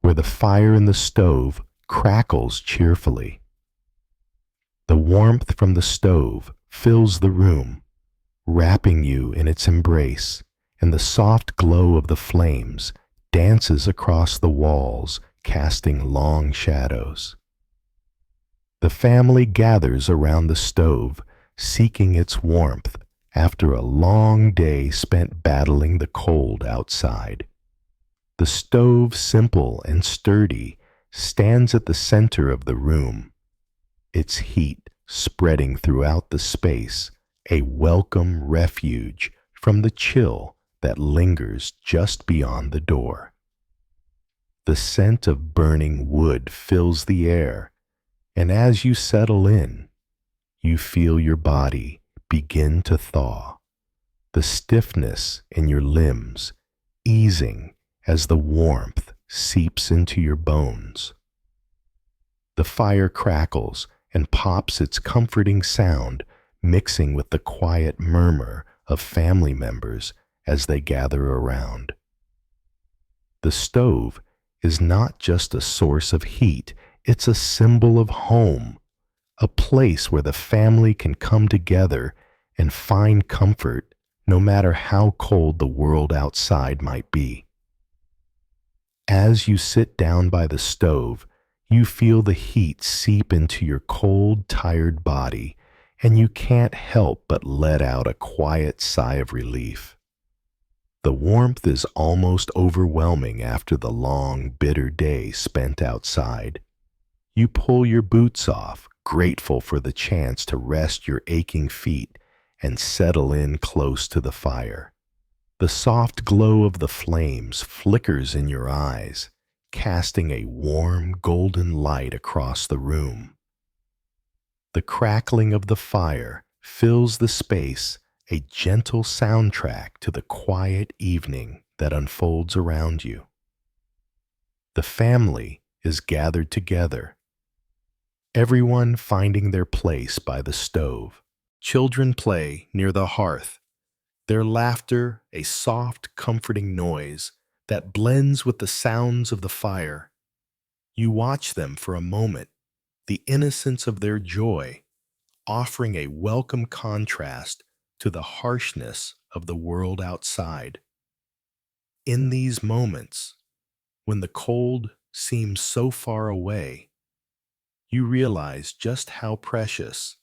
where the fire in the stove crackles cheerfully. The warmth from the stove fills the room, wrapping you in its embrace, and the soft glow of the flames dances across the walls, casting long shadows. The family gathers around the stove, seeking its warmth after a long day spent battling the cold outside. The stove, simple and sturdy, stands at the center of the room, its heat spreading throughout the space, a welcome refuge from the chill that lingers just beyond the door. The scent of burning wood fills the air, and as you settle in, you feel your body begin to thaw, the stiffness in your limbs easing as the warmth seeps into your bones. The fire crackles and pops its comforting sound, mixing with the quiet murmur of family members as they gather around. The stove is not just a source of heat, it's a symbol of home, a place where the family can come together and find comfort no matter how cold the world outside might be. As you sit down by the stove, you feel the heat seep into your cold, tired body, and you can't help but let out a quiet sigh of relief. The warmth is almost overwhelming after the long, bitter day spent outside. You pull your boots off, grateful for the chance to rest your aching feet and settle in close to the fire. The soft glow of the flames flickers in your eyes, casting a warm, golden light across the room. The crackling of the fire fills the space, a gentle soundtrack to the quiet evening that unfolds around you. The family is gathered together, everyone finding their place by the stove. Children play near the hearth, their laughter a soft, comforting noise that blends with the sounds of the fire. You watch them for a moment, the innocence of their joy, offering a welcome contrast to the harshness of the world outside. In these moments, when the cold seems so far away, you realize just how precious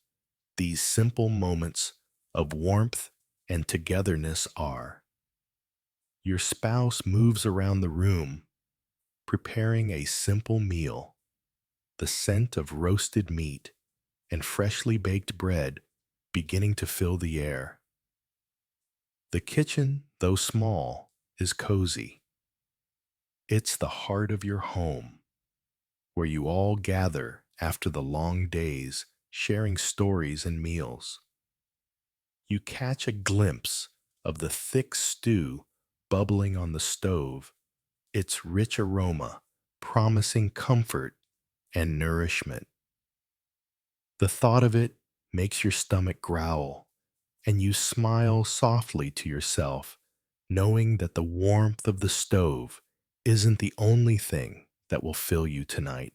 these simple moments of warmth and togetherness are. Your spouse moves around the room, preparing a simple meal, the scent of roasted meat and freshly baked bread beginning to fill the air. The kitchen, though small, is cozy. It's the heart of your home, where you all gather after the long days, sharing stories and meals. You catch a glimpse of the thick stew bubbling on the stove, its rich aroma promising comfort and nourishment. The thought of it makes your stomach growl, and you smile softly to yourself, knowing that the warmth of the stove isn't the only thing that will fill you tonight.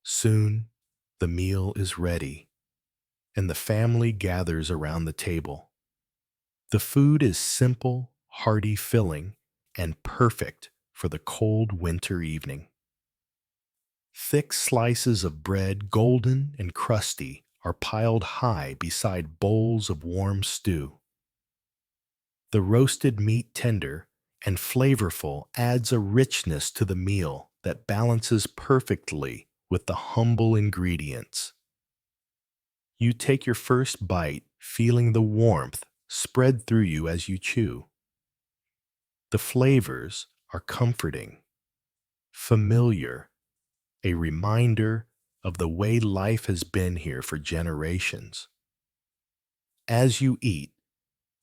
Soon, the meal is ready, and the family gathers around the table. The food is simple, hearty filling, and perfect for the cold winter evening. Thick slices of bread, golden and crusty, are piled high beside bowls of warm stew. The roasted meat, tender and flavorful, adds a richness to the meal that balances perfectly with the humble ingredients. You take your first bite, feeling the warmth spread through you as you chew. The flavors are comforting, familiar, a reminder of the way life has been here for generations. As you eat,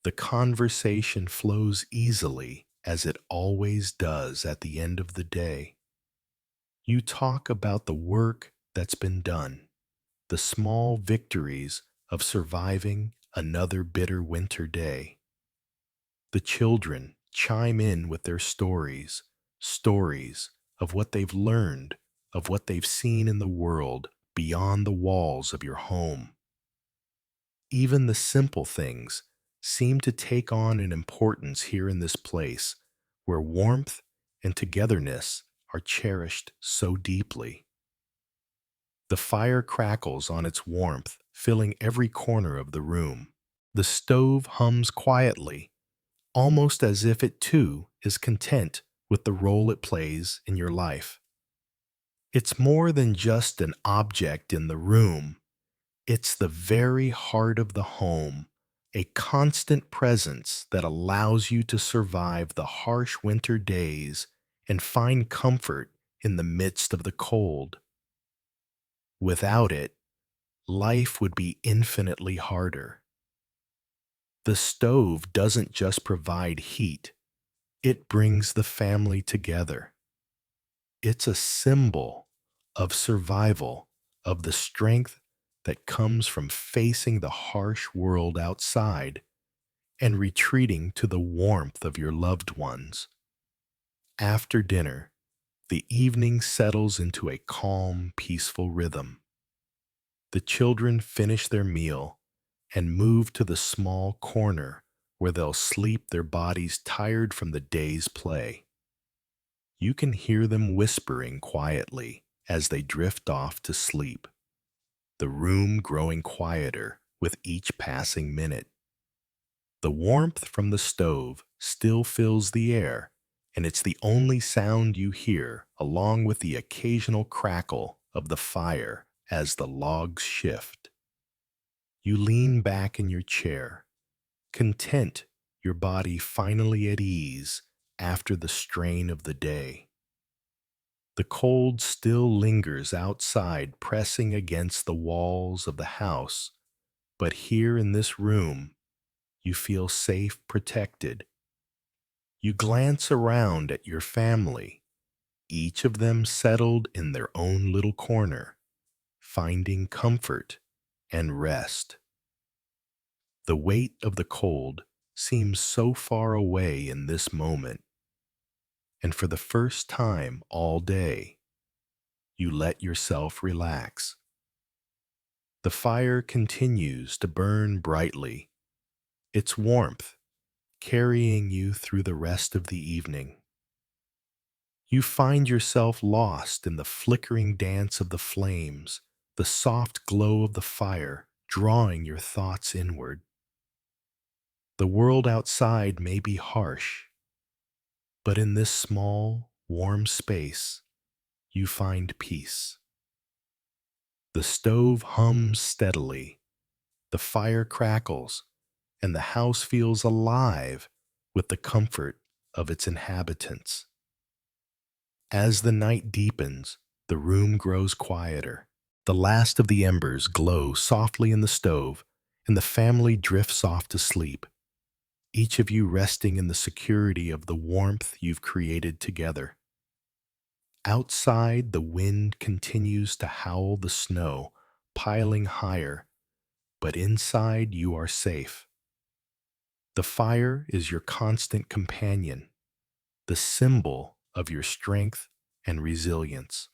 the conversation flows easily as it always does at the end of the day. You talk about the work that's been done, the small victories of surviving another bitter winter day. The children chime in with their stories, stories of what they've learned, of what they've seen in the world beyond the walls of your home. Even the simple things seem to take on an importance here in this place where warmth and togetherness are cherished so deeply. The fire crackles on its warmth, filling every corner of the room. The stove hums quietly, almost as if it too is content with the role it plays in your life. It's more than just an object in the room. It's the very heart of the home, a constant presence that allows you to survive the harsh winter days and find comfort in the midst of the cold. Without it, life would be infinitely harder. The stove doesn't just provide heat, it brings the family together. It's a symbol of survival, of the strength that comes from facing the harsh world outside and retreating to the warmth of your loved ones. After dinner, the evening settles into a calm, peaceful rhythm. The children finish their meal and move to the small corner where they'll sleep, their bodies tired from the day's play. You can hear them whispering quietly as they drift off to sleep, the room growing quieter with each passing minute. The warmth from the stove still fills the air, and it's the only sound you hear, along with the occasional crackle of the fire as the logs shift. You lean back in your chair, content, your body finally at ease after the strain of the day. The cold still lingers outside, pressing against the walls of the house, but here in this room, you feel safe, protected. You glance around at your family, each of them settled in their own little corner, finding comfort and rest. The weight of the cold seems so far away in this moment, and for the first time all day, you let yourself relax. The fire continues to burn brightly, its warmth carrying you through the rest of the evening. You find yourself lost in the flickering dance of the flames, the soft glow of the fire drawing your thoughts inward. The world outside may be harsh, but in this small, warm space, you find peace. The stove hums steadily, the fire crackles, and the house feels alive with the comfort of its inhabitants. As the night deepens, The room grows quieter. The last of the embers glow softly in the stove, and the family drifts off to sleep, each of you resting in the security of the warmth you've created together. Outside, the wind continues to howl the snow, piling higher, but inside you are safe. The fire is your constant companion, the symbol of your strength and resilience.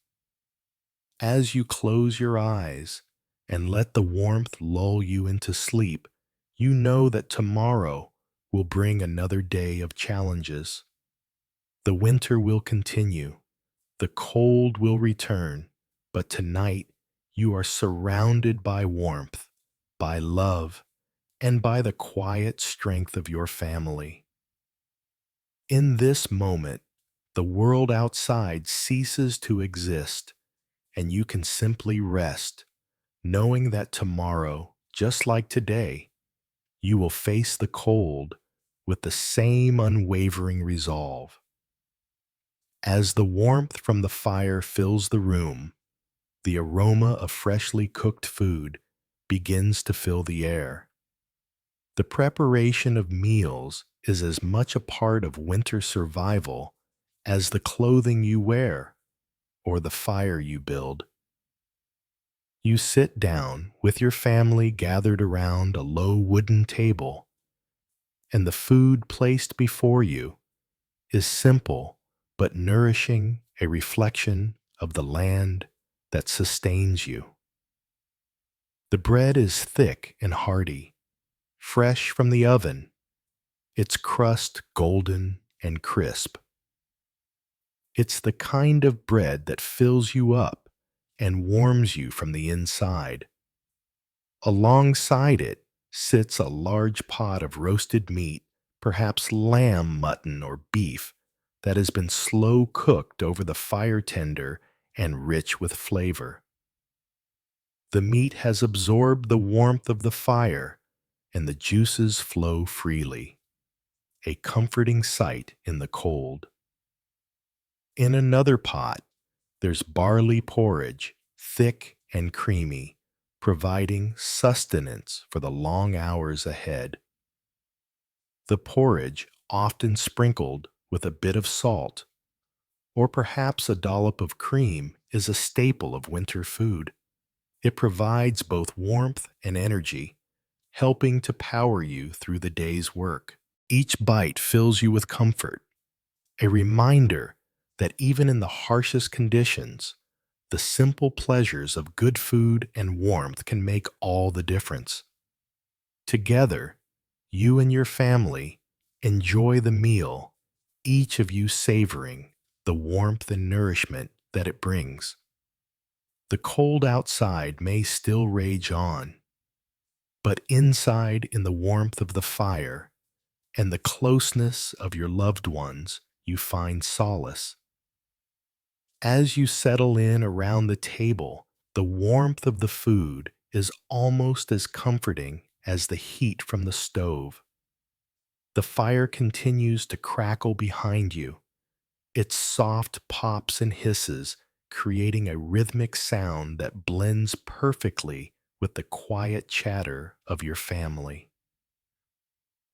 As you close your eyes and let the warmth lull you into sleep, you know that tomorrow will bring another day of challenges. The winter will continue, the cold will return, but tonight you are surrounded by warmth, by love, and by the quiet strength of your family. In this moment, the world outside ceases to exist, and you can simply rest, knowing that tomorrow, just like today, you will face the cold with the same unwavering resolve. As the warmth from the fire fills the room, the aroma of freshly cooked food begins to fill the air. The preparation of meals is as much a part of winter survival as the clothing you wear or the fire you build. You sit down with your family gathered around a low wooden table, and the food placed before you is simple but nourishing, a reflection of the land that sustains you. The bread is thick and hearty, fresh from the oven, its crust golden and crisp. It's the kind of bread that fills you up and warms you from the inside. Alongside it sits a large pot of roasted meat, perhaps lamb, mutton, or beef, that has been slow cooked over the fire tender and rich with flavor. The meat has absorbed the warmth of the fire, and the juices flow freely, a comforting sight in the cold. In another pot, there's barley porridge, thick and creamy, providing sustenance for the long hours ahead. The porridge, often sprinkled with a bit of salt, or perhaps a dollop of cream, is a staple of winter food. It provides both warmth and energy, helping to power you through the day's work. Each bite fills you with comfort, a reminder that even in the harshest conditions, the simple pleasures of good food and warmth can make all the difference. Together, you and your family enjoy the meal, each of you savoring the warmth and nourishment that it brings. The cold outside may still rage on, but inside, in the warmth of the fire and the closeness of your loved ones, you find solace. As you settle in around the table, the warmth of the food is almost as comforting as the heat from the stove. The fire continues to crackle behind you, its soft pops and hisses creating a rhythmic sound that blends perfectly with the quiet chatter of your family.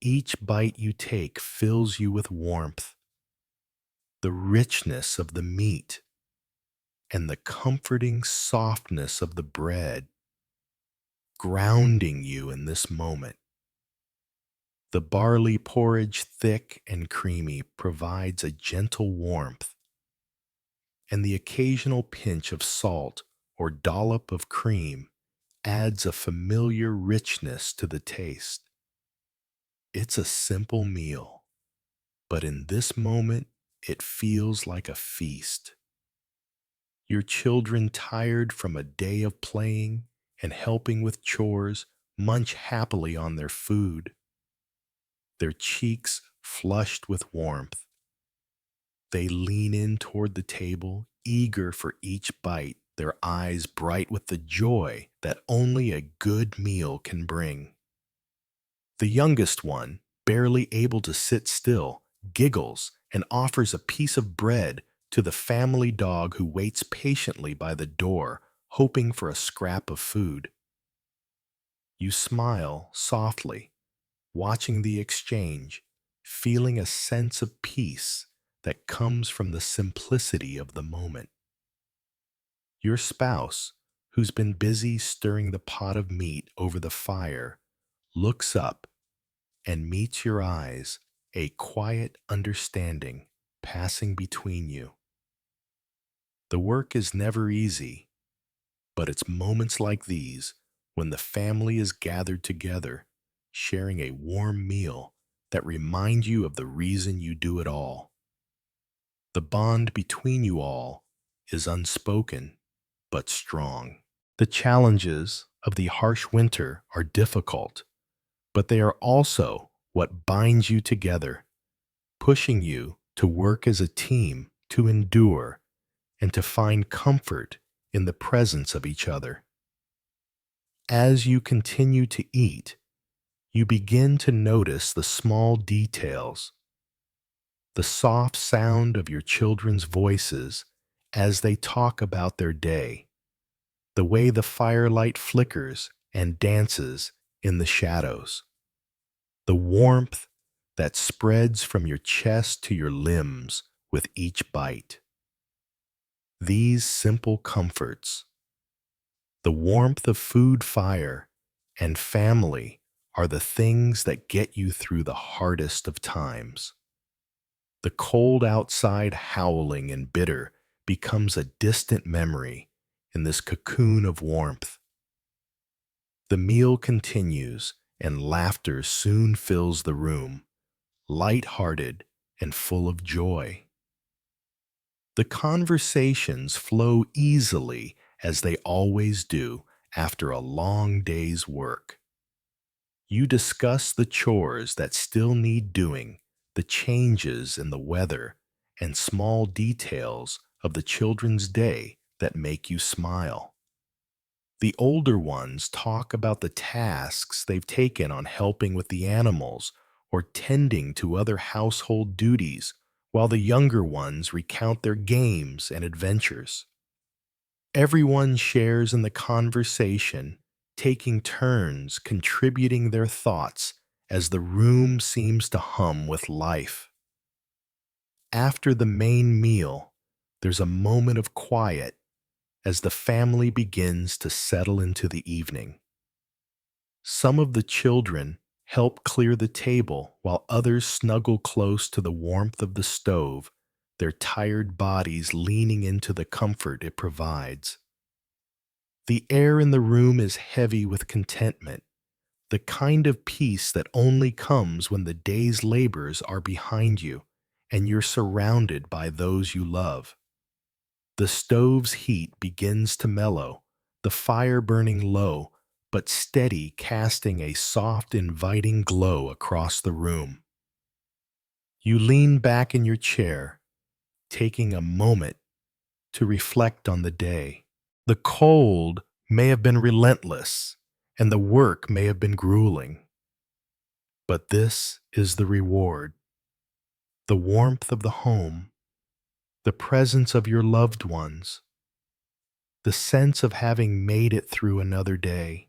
Each bite you take fills you with warmth, the richness of the meat, and the comforting softness of the bread, grounding you in this moment. The barley porridge, thick and creamy, provides a gentle warmth, and the occasional pinch of salt or dollop of cream adds a familiar richness to the taste. It's a simple meal, but in this moment, it feels like a feast. Your children, tired from a day of playing and helping with chores, munch happily on their food, their cheeks flushed with warmth. They lean in toward the table, eager for each bite, their eyes bright with the joy that only a good meal can bring. The youngest one, barely able to sit still, giggles and offers a piece of bread to the family dog who waits patiently by the door, hoping for a scrap of food. You smile softly, watching the exchange, feeling a sense of peace that comes from the simplicity of the moment. Your spouse, who's been busy stirring the pot of meat over the fire, looks up and meets your eyes, a quiet understanding passing between you. The work is never easy, but it's moments like these when the family is gathered together, sharing a warm meal that remind you of the reason you do it all. The bond between you all is unspoken but strong. The challenges of the harsh winter are difficult, but they are also what binds you together, pushing you to work as a team, to endure, and to find comfort in the presence of each other. As you continue to eat, you begin to notice the small details, the soft sound of your children's voices as they talk about their day, the way the firelight flickers and dances in the shadows, the warmth that spreads from your chest to your limbs with each bite. These simple comforts, the warmth of food, fire, and family, are the things that get you through the hardest of times. The cold outside, howling and bitter, becomes a distant memory in this cocoon of warmth. The meal continues, and laughter soon fills the room, light-hearted and full of joy. The conversations flow easily as they always do after a long day's work. You discuss the chores that still need doing, the changes in the weather, and small details of the children's day that make you smile. The older ones talk about the tasks they've taken on helping with the animals or tending to other household duties, while the younger ones recount their games and adventures. Everyone shares in the conversation, taking turns contributing their thoughts as the room seems to hum with life. After the main meal, there's a moment of quiet as the family begins to settle into the evening. Some of the children help clear the table while others snuggle close to the warmth of the stove, their tired bodies leaning into the comfort it provides. The air in the room is heavy with contentment, the kind of peace that only comes when the day's labors are behind you and you're surrounded by those you love. The stove's heat begins to mellow, the fire burning low but steady, casting a soft, inviting glow across the room. You lean back in your chair, taking a moment to reflect on the day. The cold may have been relentless, and the work may have been grueling, but this is the reward: the warmth of the home, the presence of your loved ones, the sense of having made it through another day.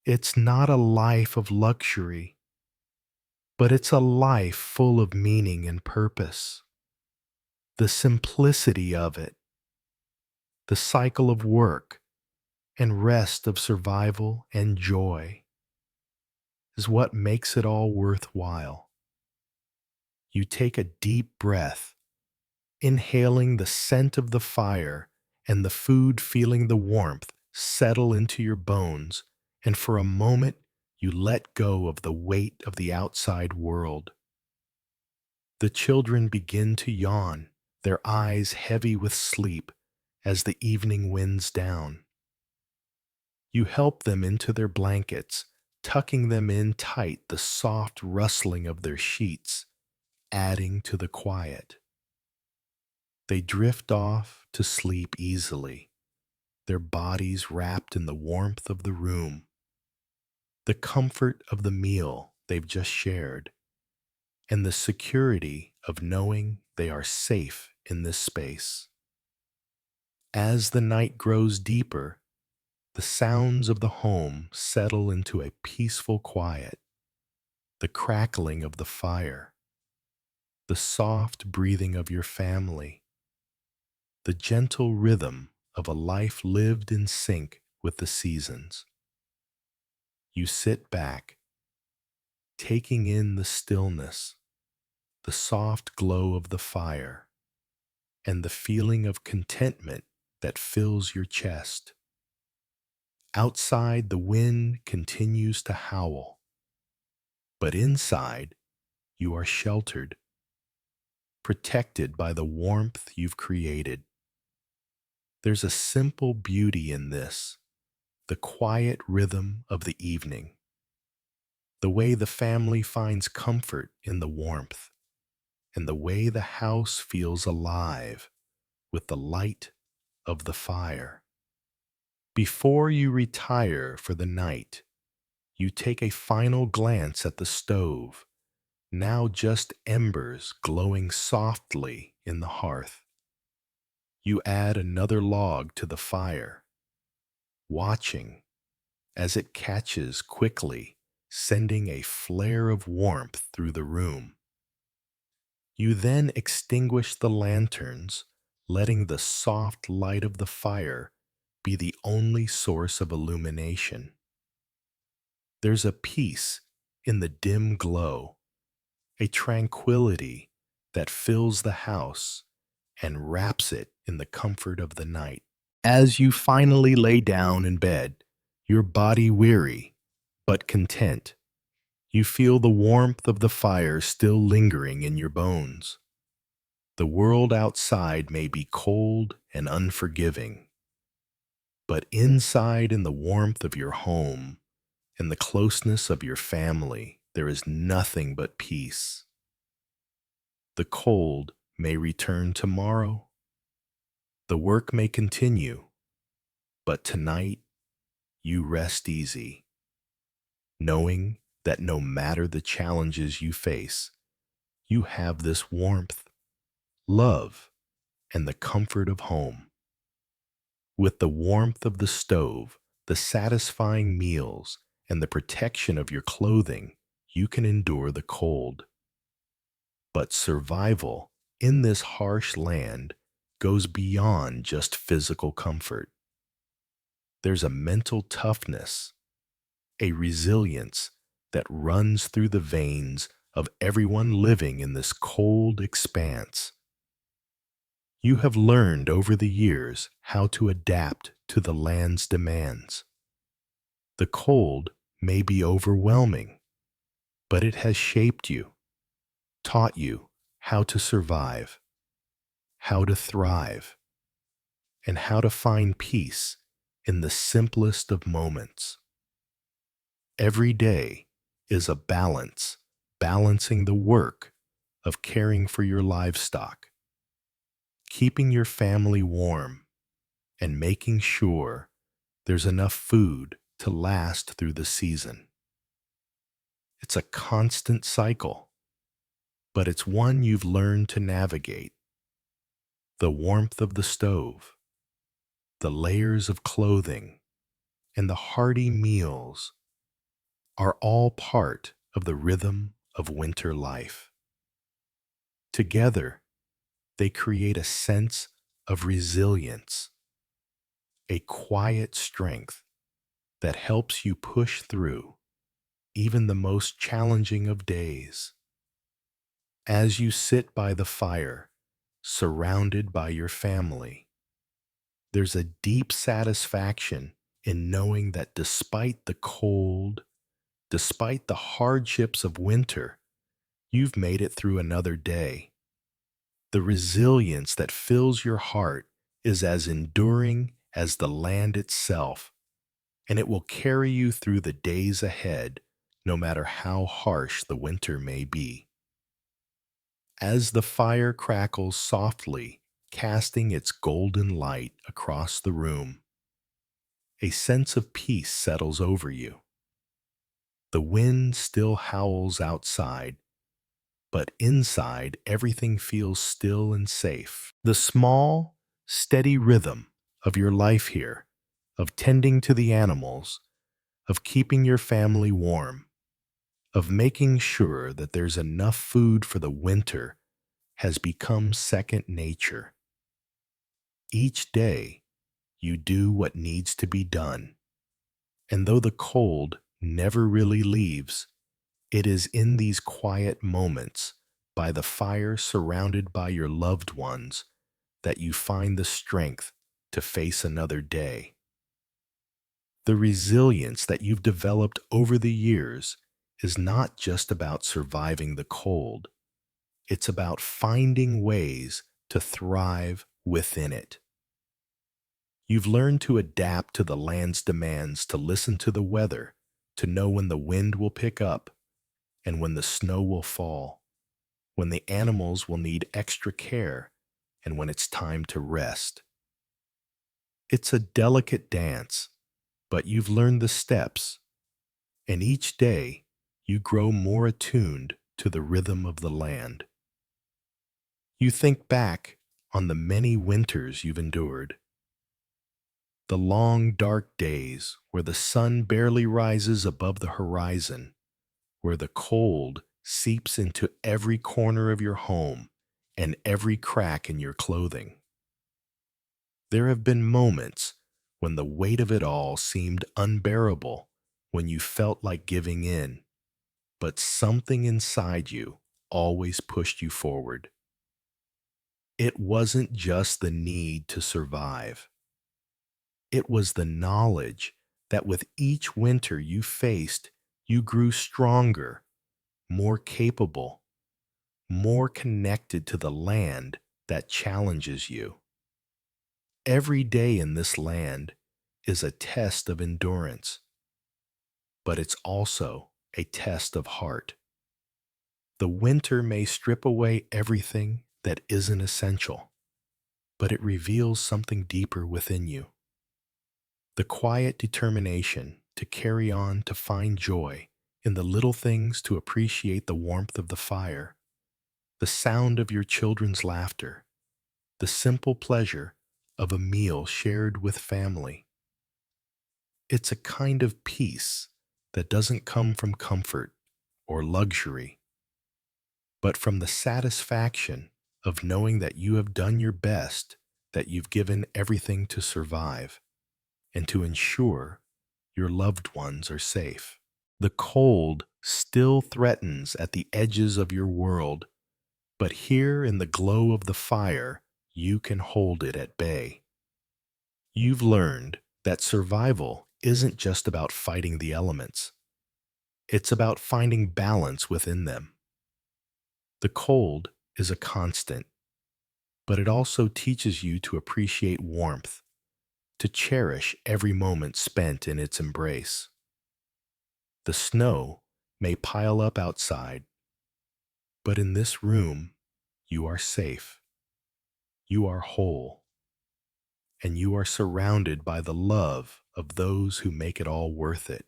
It's not a life of luxury, but it's a life full of meaning and purpose. The simplicity of it, the cycle of work and rest, of survival and joy, is what makes it all worthwhile. You take a deep breath, inhaling the scent of the fire and the food, feeling the warmth settle into your bones, and for a moment you let go of the weight of the outside world. The children begin to yawn, their eyes heavy with sleep as the evening winds down. You help them into their blankets, tucking them in tight, the soft rustling of their sheets adding to the quiet. They drift off to sleep easily, their bodies wrapped in the warmth of the room, the comfort of the meal they've just shared, and the security of knowing they are safe in this space. As the night grows deeper, the sounds of the home settle into a peaceful quiet, the crackling of the fire, the soft breathing of your family, the gentle rhythm of a life lived in sync with the seasons. You sit back, taking in the stillness, the soft glow of the fire, and the feeling of contentment that fills your chest. Outside, the wind continues to howl, but inside, you are sheltered, protected by the warmth you've created. There's a simple beauty in this, the quiet rhythm of the evening, the way the family finds comfort in the warmth, and the way the house feels alive with the light of the fire. Before you retire for the night, you take a final glance at the stove, now just embers glowing softly in the hearth. You add another log to the fire, watching as it catches quickly, sending a flare of warmth through the room. You then extinguish the lanterns, letting the soft light of the fire be the only source of illumination. There's a peace in the dim glow, a tranquility that fills the house and wraps it in the comfort of the night. As you finally lay down in bed, your body weary but content, you feel the warmth of the fire still lingering in your bones. The world outside may be cold and unforgiving, but inside in the warmth of your home and the closeness of your family, there is nothing but peace. The cold may return tomorrow, the work may continue, but tonight you rest easy, knowing that no matter the challenges you face, you have this warmth, love, and the comfort of home. With the warmth of the stove, the satisfying meals, and the protection of your clothing, you can endure the cold. But survival in this harsh land goes beyond just physical comfort. There's a mental toughness, a resilience that runs through the veins of everyone living in this cold expanse. You have learned over the years how to adapt to the land's demands. The cold may be overwhelming, but it has shaped you, taught you how to survive, how to thrive, and how to find peace in the simplest of moments. Every day is a balance, balancing the work of caring for your livestock, keeping your family warm, and making sure there's enough food to last through the season. It's a constant cycle, but it's one you've learned to navigate. The warmth of the stove, the layers of clothing, and the hearty meals are all part of the rhythm of winter life. Together, they create a sense of resilience, a quiet strength that helps you push through even the most challenging of days. As you sit by the fire, surrounded by your family, there's a deep satisfaction in knowing that despite the cold, despite the hardships of winter, you've made it through another day. The resilience that fills your heart is as enduring as the land itself, and it will carry you through the days ahead, no matter how harsh the winter may be. As the fire crackles softly, casting its golden light across the room, a sense of peace settles over you. The wind still howls outside, but inside everything feels still and safe. The small, steady rhythm of your life here, of tending to the animals, of keeping your family warm, of making sure that there's enough food for the winter has become second nature. Each day, you do what needs to be done. And though the cold never really leaves, it is in these quiet moments, by the fire surrounded by your loved ones, that you find the strength to face another day. The resilience that you've developed over the years is not just about surviving the cold. It's about finding ways to thrive within it. You've learned to adapt to the land's demands, to listen to the weather, to know when the wind will pick up and when the snow will fall, when the animals will need extra care, and when it's time to rest. It's a delicate dance, but you've learned the steps, and each day you grow more attuned to the rhythm of the land. You think back on the many winters you've endured, the long dark days where the sun barely rises above the horizon, where the cold seeps into every corner of your home and every crack in your clothing. There have been moments when the weight of it all seemed unbearable, when you felt like giving in, but something inside you always pushed you forward. It wasn't just the need to survive. It was the knowledge that with each winter you faced, you grew stronger, more capable, more connected to the land that challenges you. Every day in this land is a test of endurance, but it's also a test of heart. The winter may strip away everything that isn't essential, but it reveals something deeper within you. The quiet determination to carry on, to find joy in the little things, to appreciate the warmth of the fire, the sound of your children's laughter, the simple pleasure of a meal shared with family. It's a kind of peace that doesn't come from comfort or luxury, but from the satisfaction of knowing that you have done your best, that you've given everything to survive, and to ensure your loved ones are safe. The cold still threatens at the edges of your world, but here in the glow of the fire, you can hold it at bay. You've learned that survival isn't just about fighting the elements. It's about finding balance within them. The cold is a constant, but it also teaches you to appreciate warmth, to cherish every moment spent in its embrace. The snow may pile up outside, but in this room, you are safe, you are whole, and you are surrounded by the love of those who make it all worth it.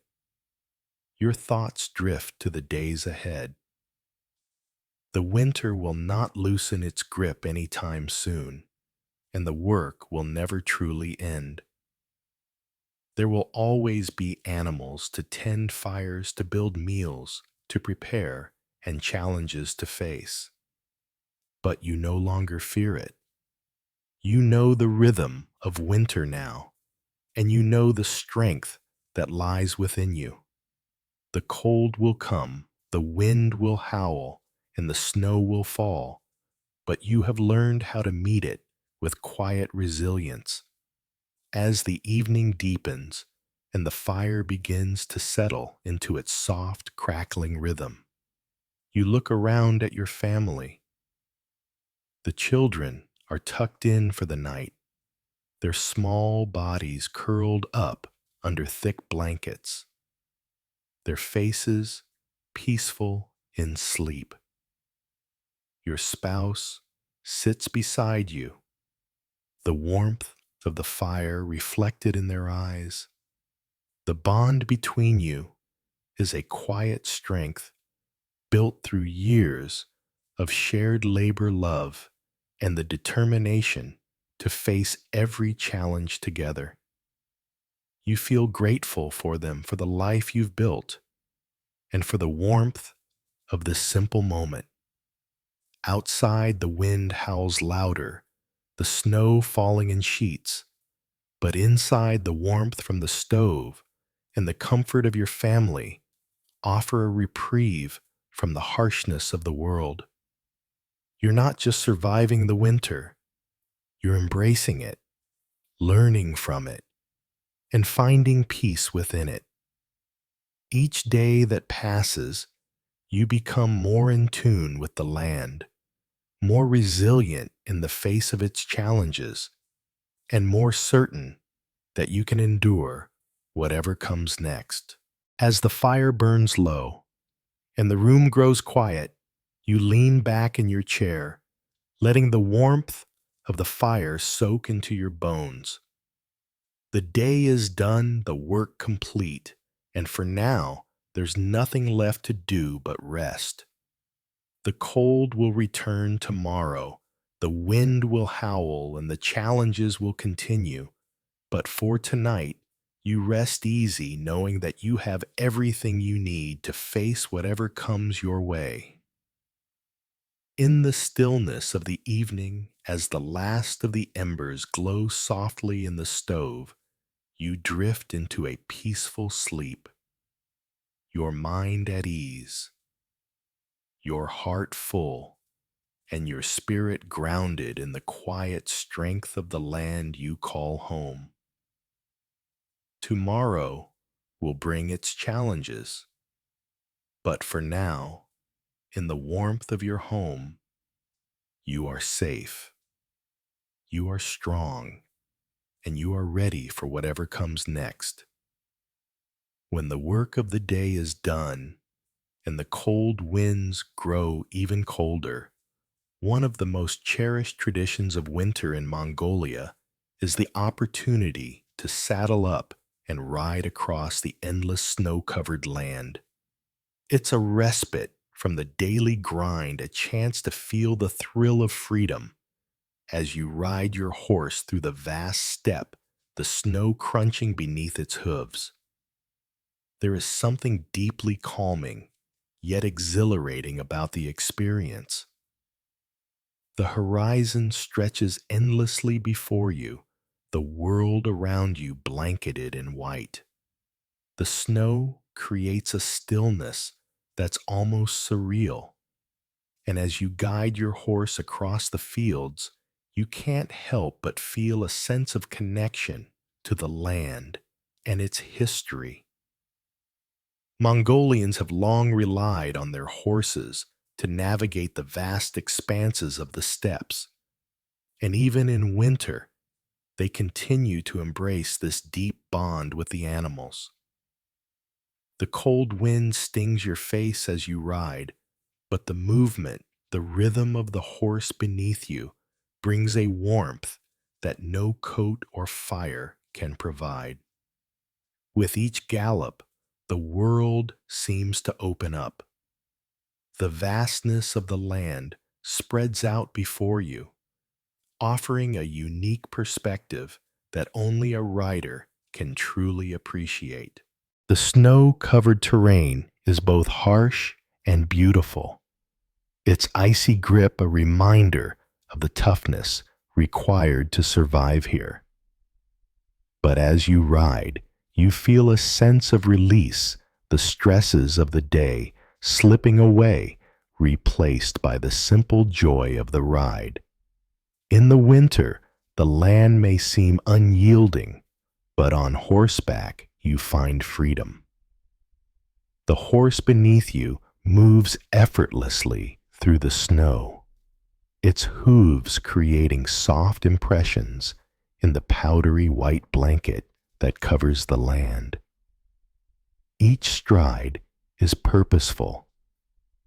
Your thoughts drift to the days ahead. The winter will not loosen its grip anytime soon, and the work will never truly end. There will always be animals to tend fires, to build meals, to prepare, and challenges to face. But you no longer fear it. You know the rhythm of winter now, and you know the strength that lies within you. The cold will come, the wind will howl, and the snow will fall, but you have learned how to meet it with quiet resilience. As the evening deepens and the fire begins to settle into its soft, crackling rhythm, you look around at your family. The children are tucked in for the night, their small bodies curled up under thick blankets, their faces peaceful in sleep. Your spouse sits beside you, the warmth of the fire reflected in their eyes. The bond between you is a quiet strength built through years of shared labor, love, and the determination to face every challenge together. You feel grateful for them, for the life you've built, and for the warmth of this simple moment. Outside, the wind howls louder, the snow falling in sheets, but inside, the warmth from the stove and the comfort of your family offer a reprieve from the harshness of the world. You're not just surviving the winter, you're embracing it, learning from it, and finding peace within it. Each day that passes, you become more in tune with the land, more resilient in the face of its challenges, and more certain that you can endure whatever comes next. As the fire burns low and the room grows quiet, you lean back in your chair, letting the warmth of the fire soak into your bones. The day is done, the work complete, and for now, there's nothing left to do but rest. The cold will return tomorrow, the wind will howl, and the challenges will continue. But for tonight, you rest easy knowing that you have everything you need to face whatever comes your way. In the stillness of the evening, as the last of the embers glow softly in the stove, you drift into a peaceful sleep, your mind at ease, your heart full, and your spirit grounded in the quiet strength of the land you call home. Tomorrow will bring its challenges, but for now, in the warmth of your home, you are safe, you are strong, and you are ready for whatever comes next. When the work of the day is done and the cold winds grow even colder, one of the most cherished traditions of winter in Mongolia is the opportunity to saddle up and ride across the endless snow-covered land. It's a respite from the daily grind, a chance to feel the thrill of freedom as you ride your horse through the vast steppe, the snow crunching beneath its hooves. There is something deeply calming, yet exhilarating about the experience. The horizon stretches endlessly before you, the world around you blanketed in white. The snow creates a stillness that's almost surreal, and as you guide your horse across the fields, you can't help but feel a sense of connection to the land and its history. Mongolians have long relied on their horses to navigate the vast expanses of the steppes, and even in winter, they continue to embrace this deep bond with the animals. The cold wind stings your face as you ride, but the movement, the rhythm of the horse beneath you, brings a warmth that no coat or fire can provide. With each gallop, the world seems to open up. The vastness of the land spreads out before you, offering a unique perspective that only a rider can truly appreciate. The snow-covered terrain is both harsh and beautiful, its icy grip a reminder of the toughness required to survive here. But as you ride, you feel a sense of release, the stresses of the day slipping away, replaced by the simple joy of the ride. In the winter, the land may seem unyielding, but on horseback you find freedom. The horse beneath you moves effortlessly through the snow, its hooves creating soft impressions in the powdery white blanket that covers the land. Each stride is purposeful,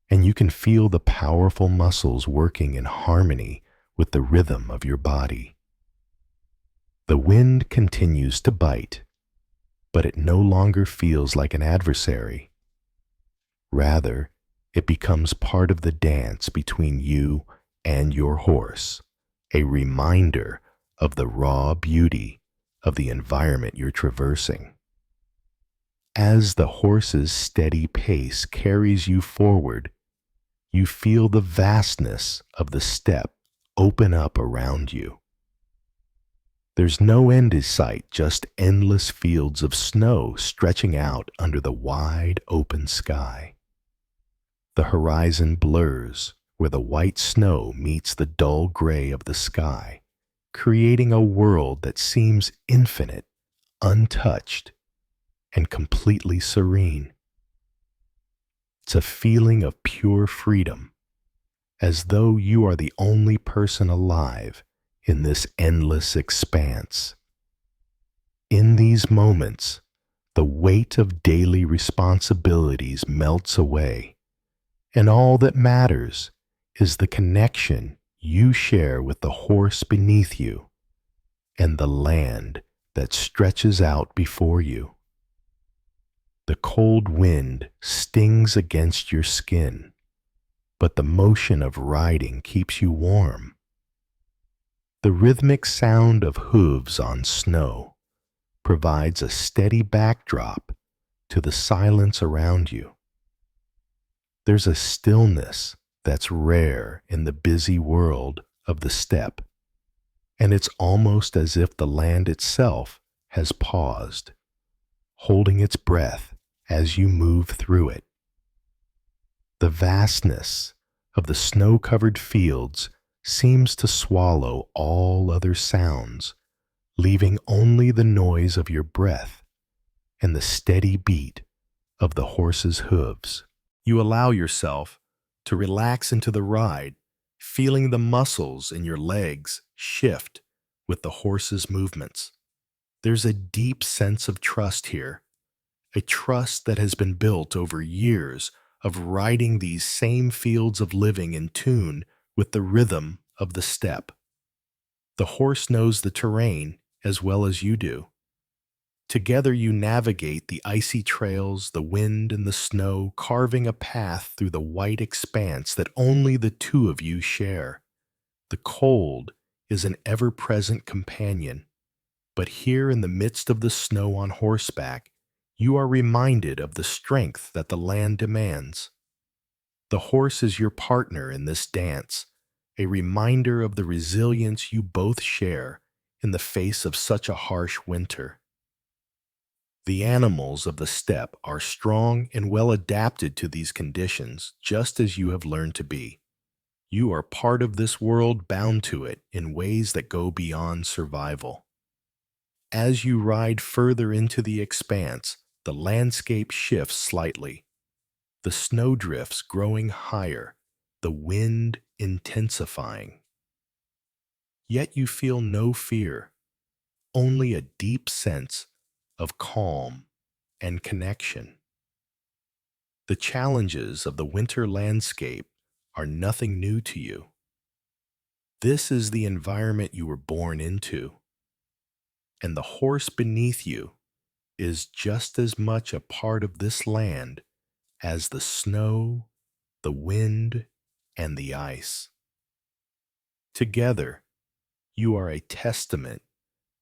and you can feel the powerful muscles working in harmony with the rhythm of your body. The wind continues to bite, but it no longer feels like an adversary. Rather, it becomes part of the dance between you and your horse, a reminder of the raw beauty of the environment you're traversing. As the horse's steady pace carries you forward, you feel the vastness of the steppe open up around you. There's no end in sight, just endless fields of snow stretching out under the wide open sky. The horizon blurs where the white snow meets the dull gray of the sky, creating a world that seems infinite, untouched, and completely serene. It's a feeling of pure freedom, as though you are the only person alive in this endless expanse. In these moments, the weight of daily responsibilities melts away, and all that matters is the connection you share with the horse beneath you and the land that stretches out before you. The cold wind stings against your skin, but the motion of riding keeps you warm. The rhythmic sound of hooves on snow provides a steady backdrop to the silence around you. There's a stillness that's rare in the busy world of the steppe, and it's almost as if the land itself has paused, holding its breath as you move through it. The vastness of the snow-covered fields seems to swallow all other sounds, leaving only the noise of your breath and the steady beat of the horse's hooves. You allow yourself to relax into the ride, feeling the muscles in your legs shift with the horse's movements. There's a deep sense of trust here, a trust that has been built over years of riding these same fields of living in tune with the rhythm of the steppe. The horse knows the terrain as well as you do. Together you navigate the icy trails, the wind and the snow, carving a path through the white expanse that only the two of you share. The cold is an ever-present companion, but here in the midst of the snow on horseback, you are reminded of the strength that the land demands. The horse is your partner in this dance, a reminder of the resilience you both share in the face of such a harsh winter. The animals of the steppe are strong and well adapted to these conditions, just as you have learned to be. You are part of this world, bound to it in ways that go beyond survival. As you ride further into the expanse, the landscape shifts slightly. The snowdrifts growing higher, the wind intensifying. Yet you feel no fear, only a deep sense of calm and connection. The challenges of the winter landscape are nothing new to you. This is the environment you were born into, and the horse beneath you is just as much a part of this land as the snow, the wind, and the ice. Together, you are a testament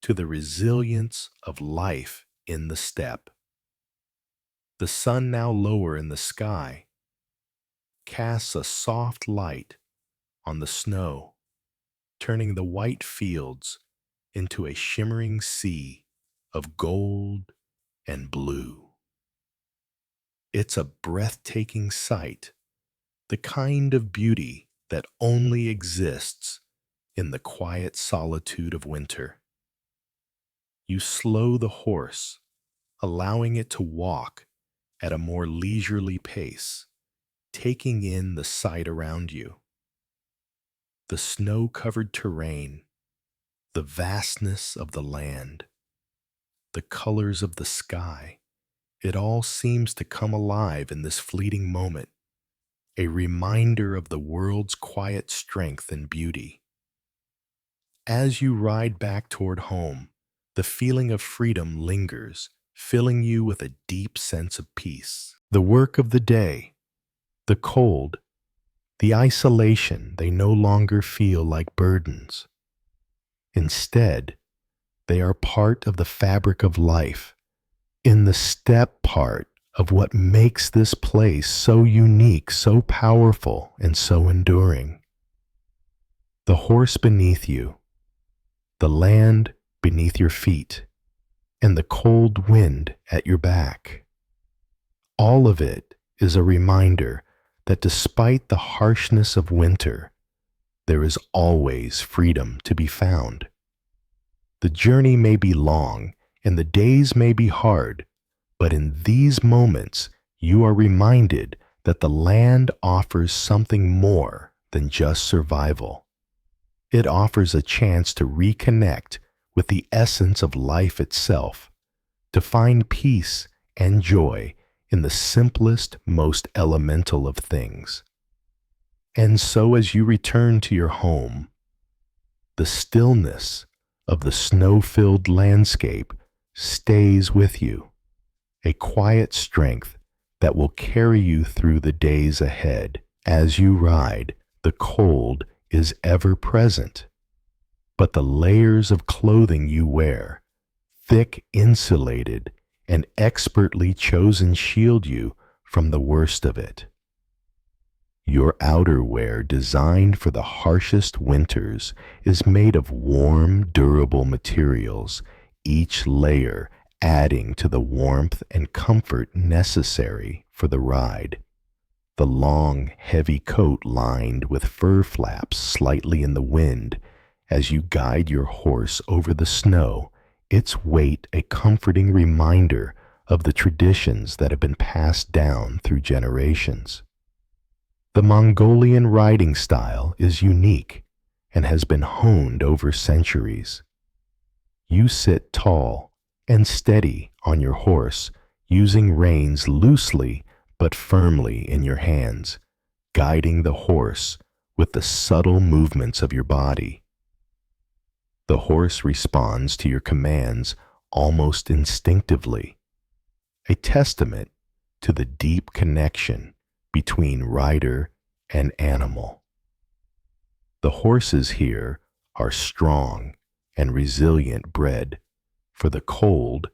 to the resilience of life in the steppe. The sun, now lower in the sky, casts a soft light on the snow, turning the white fields into a shimmering sea of gold and blue. It's a breathtaking sight, the kind of beauty that only exists in the quiet solitude of winter. You slow the horse, allowing it to walk at a more leisurely pace, taking in the sight around you. The snow-covered terrain, the vastness of the land, the colors of the sky, it all seems to come alive in this fleeting moment, a reminder of the world's quiet strength and beauty. As you ride back toward home, the feeling of freedom lingers, filling you with a deep sense of peace. The work of the day, the cold, the isolation, they no longer feel like burdens. Instead, they are part of the fabric of life, in the step part of what makes this place so unique, so powerful, and so enduring. The horse beneath you, the land beneath your feet, and the cold wind at your back. All of it is a reminder that despite the harshness of winter, there is always freedom to be found. The journey may be long and the days may be hard, but in these moments you are reminded that the land offers something more than just survival. It offers a chance to reconnect with the essence of life itself, to find peace and joy in the simplest, most elemental of things. And so as you return to your home, the stillness of the snow-filled landscape stays with you, a quiet strength that will carry you through the days ahead. As you ride, the cold is ever present, but the layers of clothing you wear, thick, insulated, and expertly chosen, shield you from the worst of it. Your outerwear, designed for the harshest winters, is made of warm, durable materials, each layer adding to the warmth and comfort necessary for the ride. The long, heavy coat lined with fur flaps slightly in the wind as you guide your horse over the snow, its weight a comforting reminder of the traditions that have been passed down through generations. The Mongolian riding style is unique and has been honed over centuries. You sit tall and steady on your horse, using reins loosely but firmly in your hands, guiding the horse with the subtle movements of your body. The horse responds to your commands almost instinctively, a testament to the deep connection between rider and animal. The horses here are strong and resilient bred for the cold,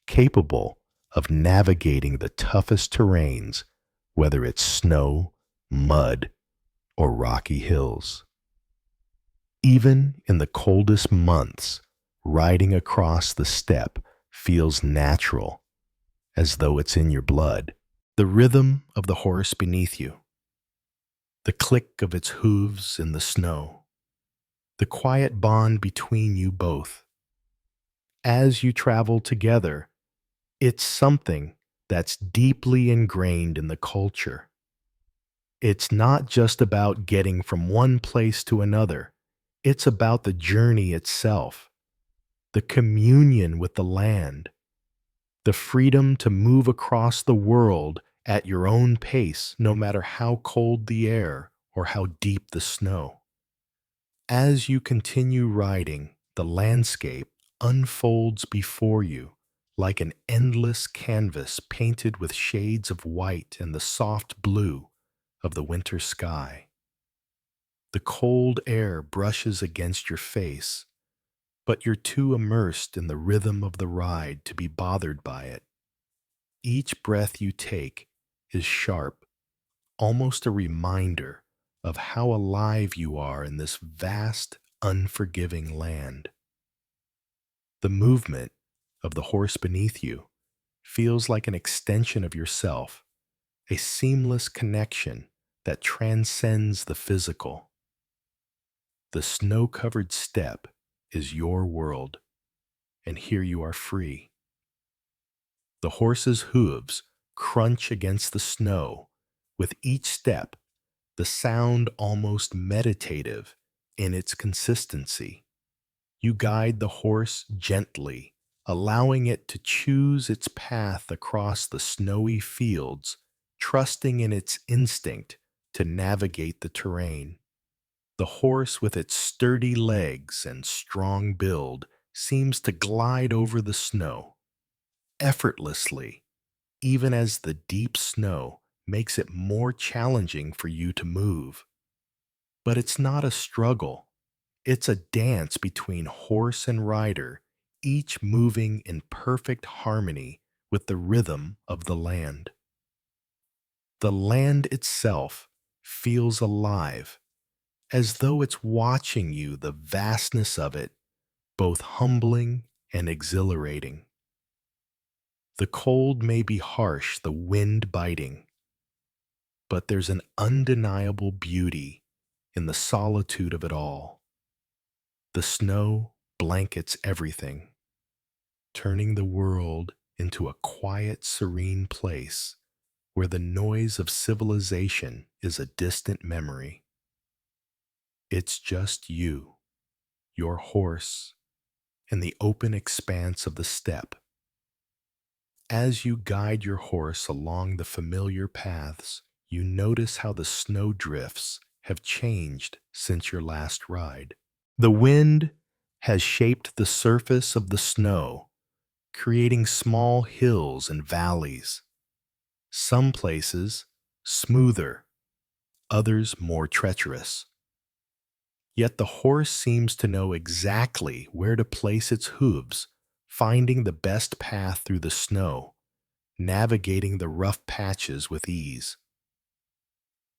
capable of navigating the toughest terrains, whether it's snow, mud, or rocky hills. Even in the coldest months, riding across the steppe feels natural, as though it's in your blood. The rhythm of the horse beneath you, the click of its hooves in the snow, the quiet bond between you both. As you travel together, it's something that's deeply ingrained in the culture. It's not just about getting from one place to another. It's about the journey itself, the communion with the land, the freedom to move across the world at your own pace, no matter how cold the air or how deep the snow. As you continue riding, the landscape unfolds before you like an endless canvas painted with shades of white and the soft blue of the winter sky. The cold air brushes against your face, but you're too immersed in the rhythm of the ride to be bothered by it. Each breath you take is sharp, almost a reminder of how alive you are in this vast, unforgiving land. The movement of the horse beneath you feels like an extension of yourself, a seamless connection that transcends the physical. The snow-covered steppe is your world, and here you are free. The horse's hooves crunch against the snow. With each step, the sound almost meditative in its consistency. You guide the horse gently, allowing it to choose its path across the snowy fields, trusting in its instinct to navigate the terrain. The horse, with its sturdy legs and strong build, seems to glide over the snow effortlessly, even as the deep snow makes it more challenging for you to move. But it's not a struggle. It's a dance between horse and rider, each moving in perfect harmony with the rhythm of the land. The land itself feels alive, as though it's watching you, the vastness of it, both humbling and exhilarating. The cold may be harsh, the wind biting, but there's an undeniable beauty in the solitude of it all. The snow blankets everything, turning the world into a quiet, serene place where the noise of civilization is a distant memory. It's just you, your horse, and the open expanse of the steppe. As you guide your horse along the familiar paths, you notice how the snow drifts have changed since your last ride. The wind has shaped the surface of the snow, creating small hills and valleys, some places smoother, others more treacherous. Yet the horse seems to know exactly where to place its hooves, finding the best path through the snow, navigating the rough patches with ease.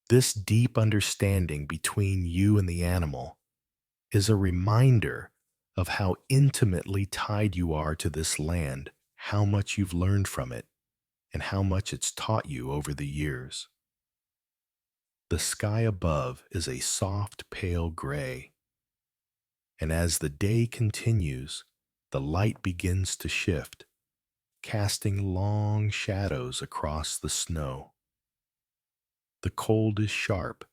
This deep understanding between you and the animal is a reminder of how intimately tied you are to this land, how much you've learned from it, and how much it's taught you over the years. The sky above is a soft, pale gray, and as the day continues, the light begins to shift, casting long shadows across the snow. The cold is sharp,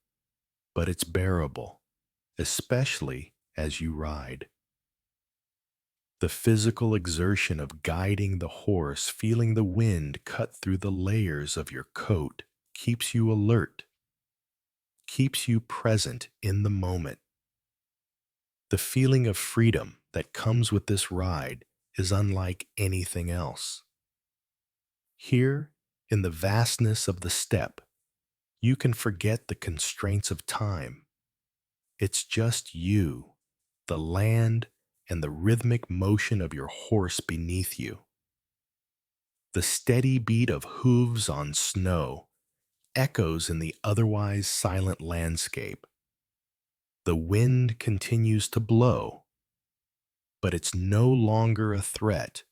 but it's bearable, especially as you ride. The physical exertion of guiding the horse, feeling the wind cut through the layers of your coat, keeps you alert, keeps you present in the moment. The feeling of freedom that comes with this ride is unlike anything else. Here, in the vastness of the steppe, you can forget the constraints of time. It's just you, the land, and the rhythmic motion of your horse beneath you. The steady beat of hooves on snow echoes in the otherwise silent landscape. The wind continues to blow, but it's no longer a threat.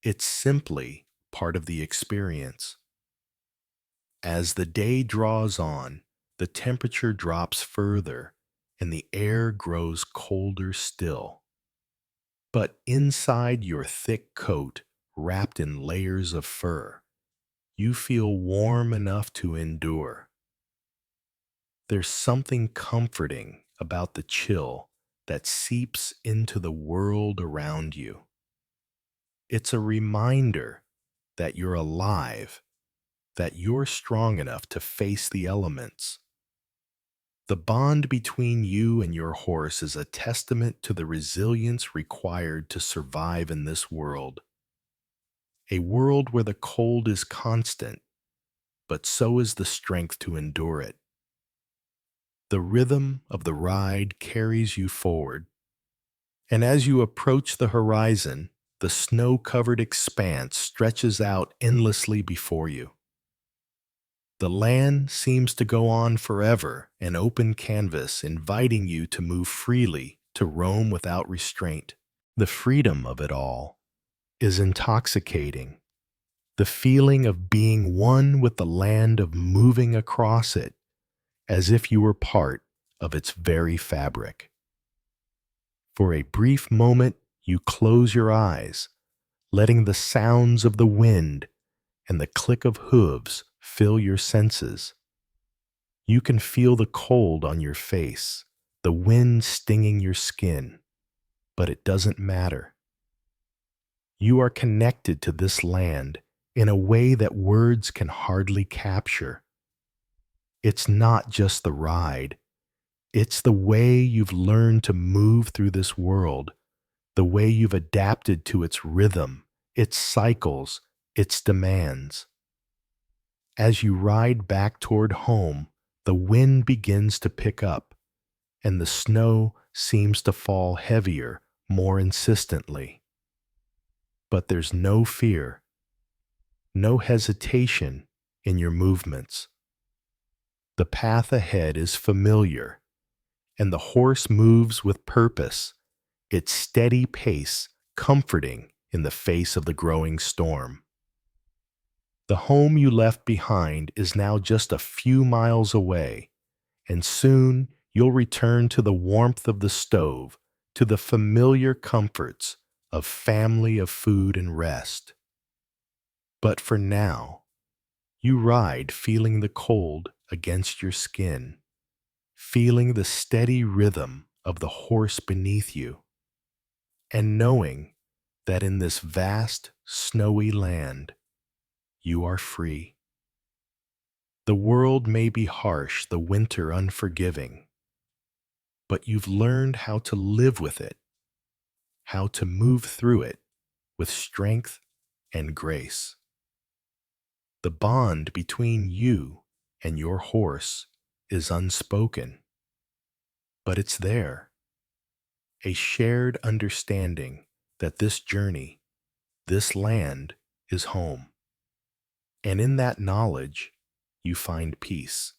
It's simply part of the experience. As the day draws on, the temperature drops further and the air grows colder still. But inside your thick coat, wrapped in layers of fur, you feel warm enough to endure. There's something comforting about the chill that seeps into the world around you. It's a reminder that you're alive, that you're strong enough to face the elements. The bond between you and your horse is a testament to the resilience required to survive in this world. A world where the cold is constant, but so is the strength to endure it. The rhythm of the ride carries you forward, and as you approach the horizon, the snow-covered expanse stretches out endlessly before you. The land seems to go on forever, an open canvas inviting you to move freely, to roam without restraint. The freedom of it all is intoxicating. The feeling of being one with the land, of moving across it, as if you were part of its very fabric. For a brief moment, you close your eyes, letting the sounds of the wind and the click of hooves fill your senses. You can feel the cold on your face, the wind stinging your skin, but it doesn't matter. You are connected to this land in a way that words can hardly capture. It's not just the ride, it's the way you've learned to move through this world, the way you've adapted to its rhythm, its cycles, its demands. As you ride back toward home, the wind begins to pick up, and the snow seems to fall heavier more insistently. But there's no fear, no hesitation in your movements. The path ahead is familiar, and the horse moves with purpose, its steady pace comforting in the face of the growing storm. The home you left behind is now just a few miles away, and soon you'll return to the warmth of the stove, to the familiar comforts of family, of food and rest. But for now, you ride feeling the cold against your skin, feeling the steady rhythm of the horse beneath you, and knowing that in this vast, snowy land, you are free. The world may be harsh, the winter unforgiving, but you've learned how to live with it, how to move through it with strength and grace. The bond between you and your horse is unspoken, but it's there, a shared understanding that this journey, this land, is home. And in that knowledge, you find peace.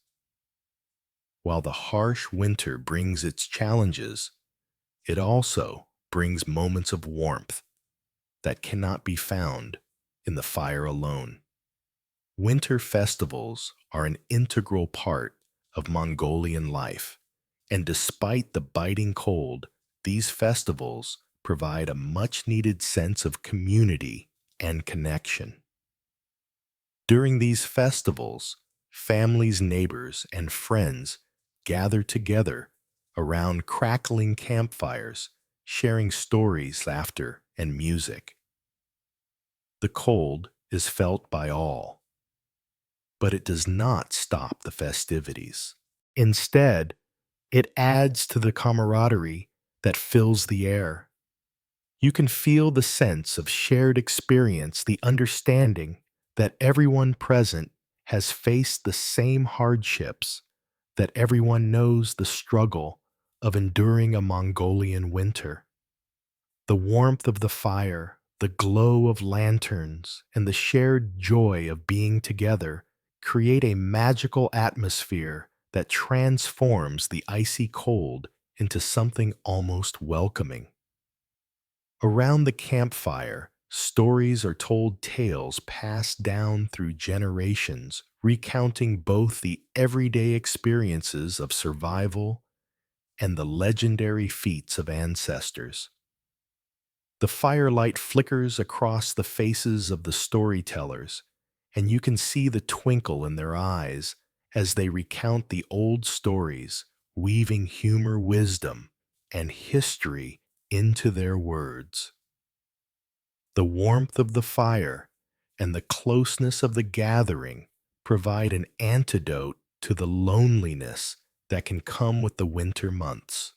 While the harsh winter brings its challenges, it also brings moments of warmth that cannot be found in the fire alone. Winter festivals are an integral part of Mongolian life, and despite the biting cold, these festivals provide a much-needed sense of community and connection. During these festivals, families, neighbors, and friends gather together around crackling campfires, sharing stories, laughter, and music. The cold is felt by all, but it does not stop the festivities. Instead, it adds to the camaraderie that fills the air. You can feel the sense of shared experience, the understanding that everyone present has faced the same hardships, that everyone knows the struggle of enduring a Mongolian winter. The warmth of the fire, the glow of lanterns, and the shared joy of being together create a magical atmosphere that transforms the icy cold into something almost welcoming. Around the campfire, stories are told, tales passed down through generations, recounting both the everyday experiences of survival and the legendary feats of ancestors. The firelight flickers across the faces of the storytellers, and you can see the twinkle in their eyes as they recount the old stories, weaving humor, wisdom, and history into their words. The warmth of the fire and the closeness of the gathering provide an antidote to the loneliness that can come with the winter months.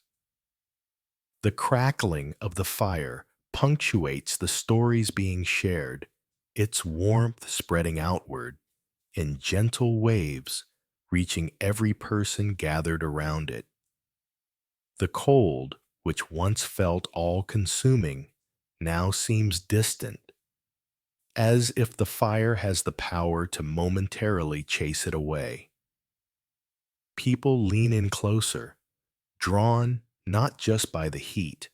The crackling of the fire punctuates the stories being shared, its warmth spreading outward in gentle waves, reaching every person gathered around it. The cold, which once felt all-consuming, now seems distant, as if the fire has the power to momentarily chase it away. People lean in closer, drawn not just by the heat,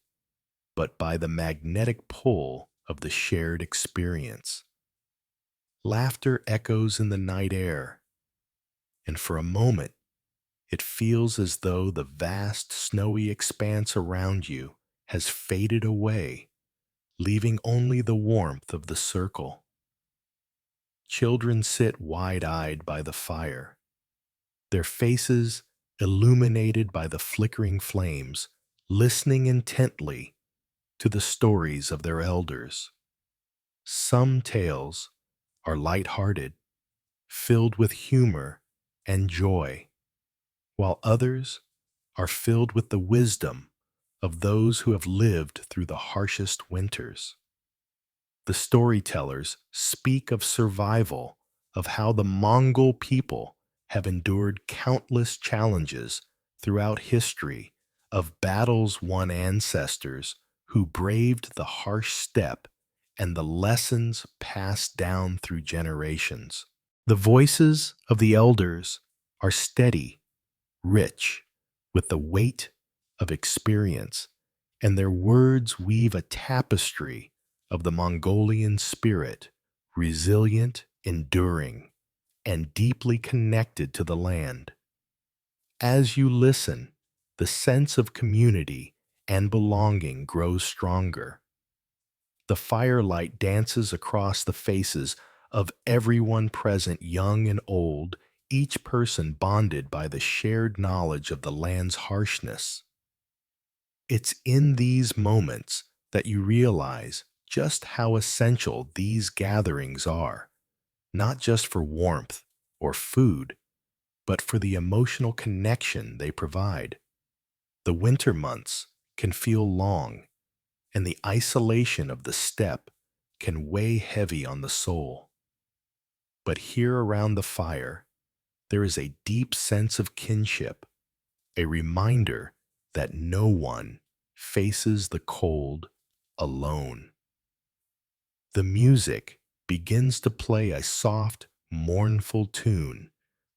but by the magnetic pull of the shared experience. Laughter echoes in the night air, and for a moment, it feels as though the vast snowy expanse around you has faded away, leaving only the warmth of the circle. Children sit wide-eyed by the fire, their faces illuminated by the flickering flames, listening intently to the stories of their elders. Some tales are light-hearted, filled with humor and joy, while others are filled with the wisdom of those who have lived through the harshest winters. The storytellers speak of survival, of how the Mongol people have endured countless challenges throughout history, of battles won ancestors who braved the harsh steppe and the lessons passed down through generations. The voices of the elders are steady, rich, with the weight of experience, and their words weave a tapestry of the Mongolian spirit, resilient, enduring, and deeply connected to the land. As you listen, the sense of community and belonging grows stronger. The firelight dances across the faces of everyone present, young and old, each person bonded by the shared knowledge of the land's harshness. It's in these moments that you realize just how essential these gatherings are, not just for warmth or food, but for the emotional connection they provide. The winter months can feel long, and the isolation of the steppe can weigh heavy on the soul. But here around the fire, there is a deep sense of kinship, a reminder that no one faces the cold alone. The music begins to play a soft, mournful tune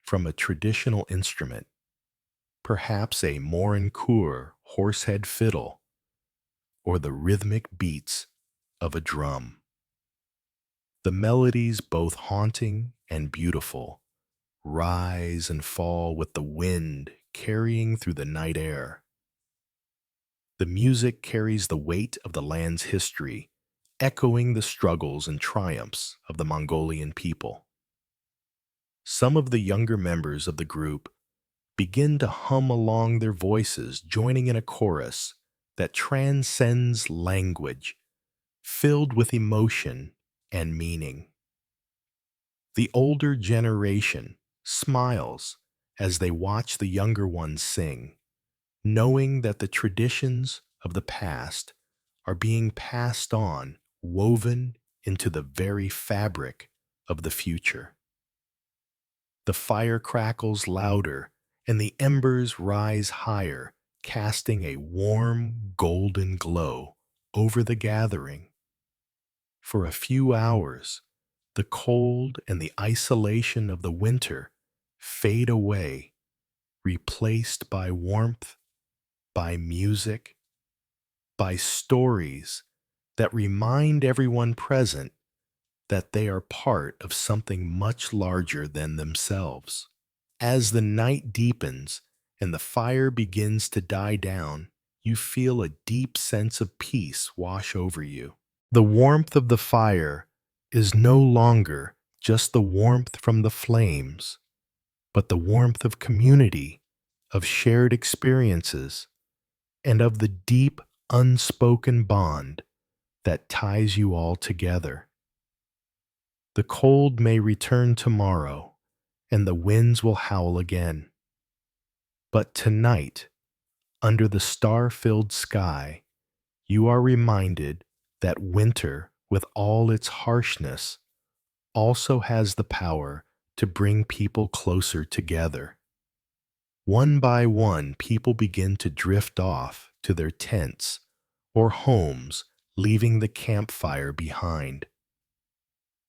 from a traditional instrument, perhaps a Morincourt horsehead fiddle, or the rhythmic beats of a drum. The melodies, both haunting and beautiful, rise and fall with the wind carrying through the night air. The music carries the weight of the land's history, echoing the struggles and triumphs of the Mongolian people. Some of the younger members of the group begin to hum along, their voices joining in a chorus that transcends language, filled with emotion and meaning. The older generation smiles as they watch the younger ones sing, knowing that the traditions of the past are being passed on, woven into the very fabric of the future. The fire crackles louder and the embers rise higher, casting a warm, golden glow over the gathering. For a few hours, the cold and the isolation of the winter fade away, replaced by warmth, by music, by stories that remind everyone present that they are part of something much larger than themselves. As the night deepens and the fire begins to die down, you feel a deep sense of peace wash over you. The warmth of the fire is no longer just the warmth from the flames, but the warmth of community, of shared experiences, and of the deep, unspoken bond that ties you all together. The cold may return tomorrow, and the winds will howl again. But tonight, under the star-filled sky, you are reminded that winter, with all its harshness, also has the power to bring people closer together. One by one, people begin to drift off to their tents or homes, leaving the campfire behind.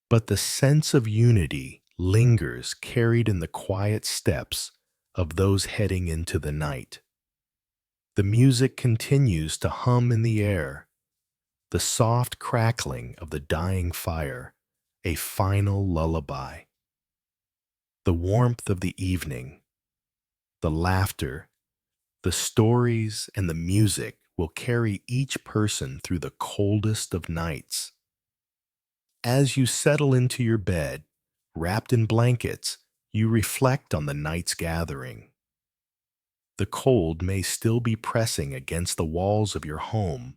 But the sense of unity lingers, carried in the quiet steps of those heading into the night. The music continues to hum in the air, the soft crackling of the dying fire, a final lullaby. The warmth of the evening, the laughter, the stories, and the music will carry each person through the coldest of nights. As you settle into your bed, wrapped in blankets, you reflect on the night's gathering. The cold may still be pressing against the walls of your home,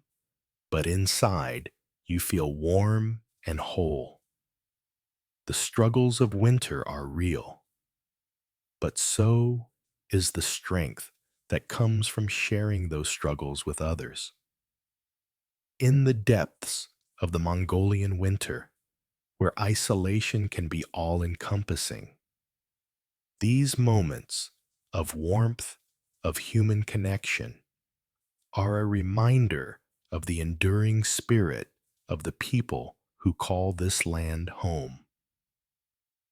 but inside you feel warm and whole. The struggles of winter are real, but so is the strength that comes from sharing those struggles with others. In the depths of the Mongolian winter, where isolation can be all-encompassing, these moments of warmth, of human connection, are a reminder of the enduring spirit of the people who call this land home.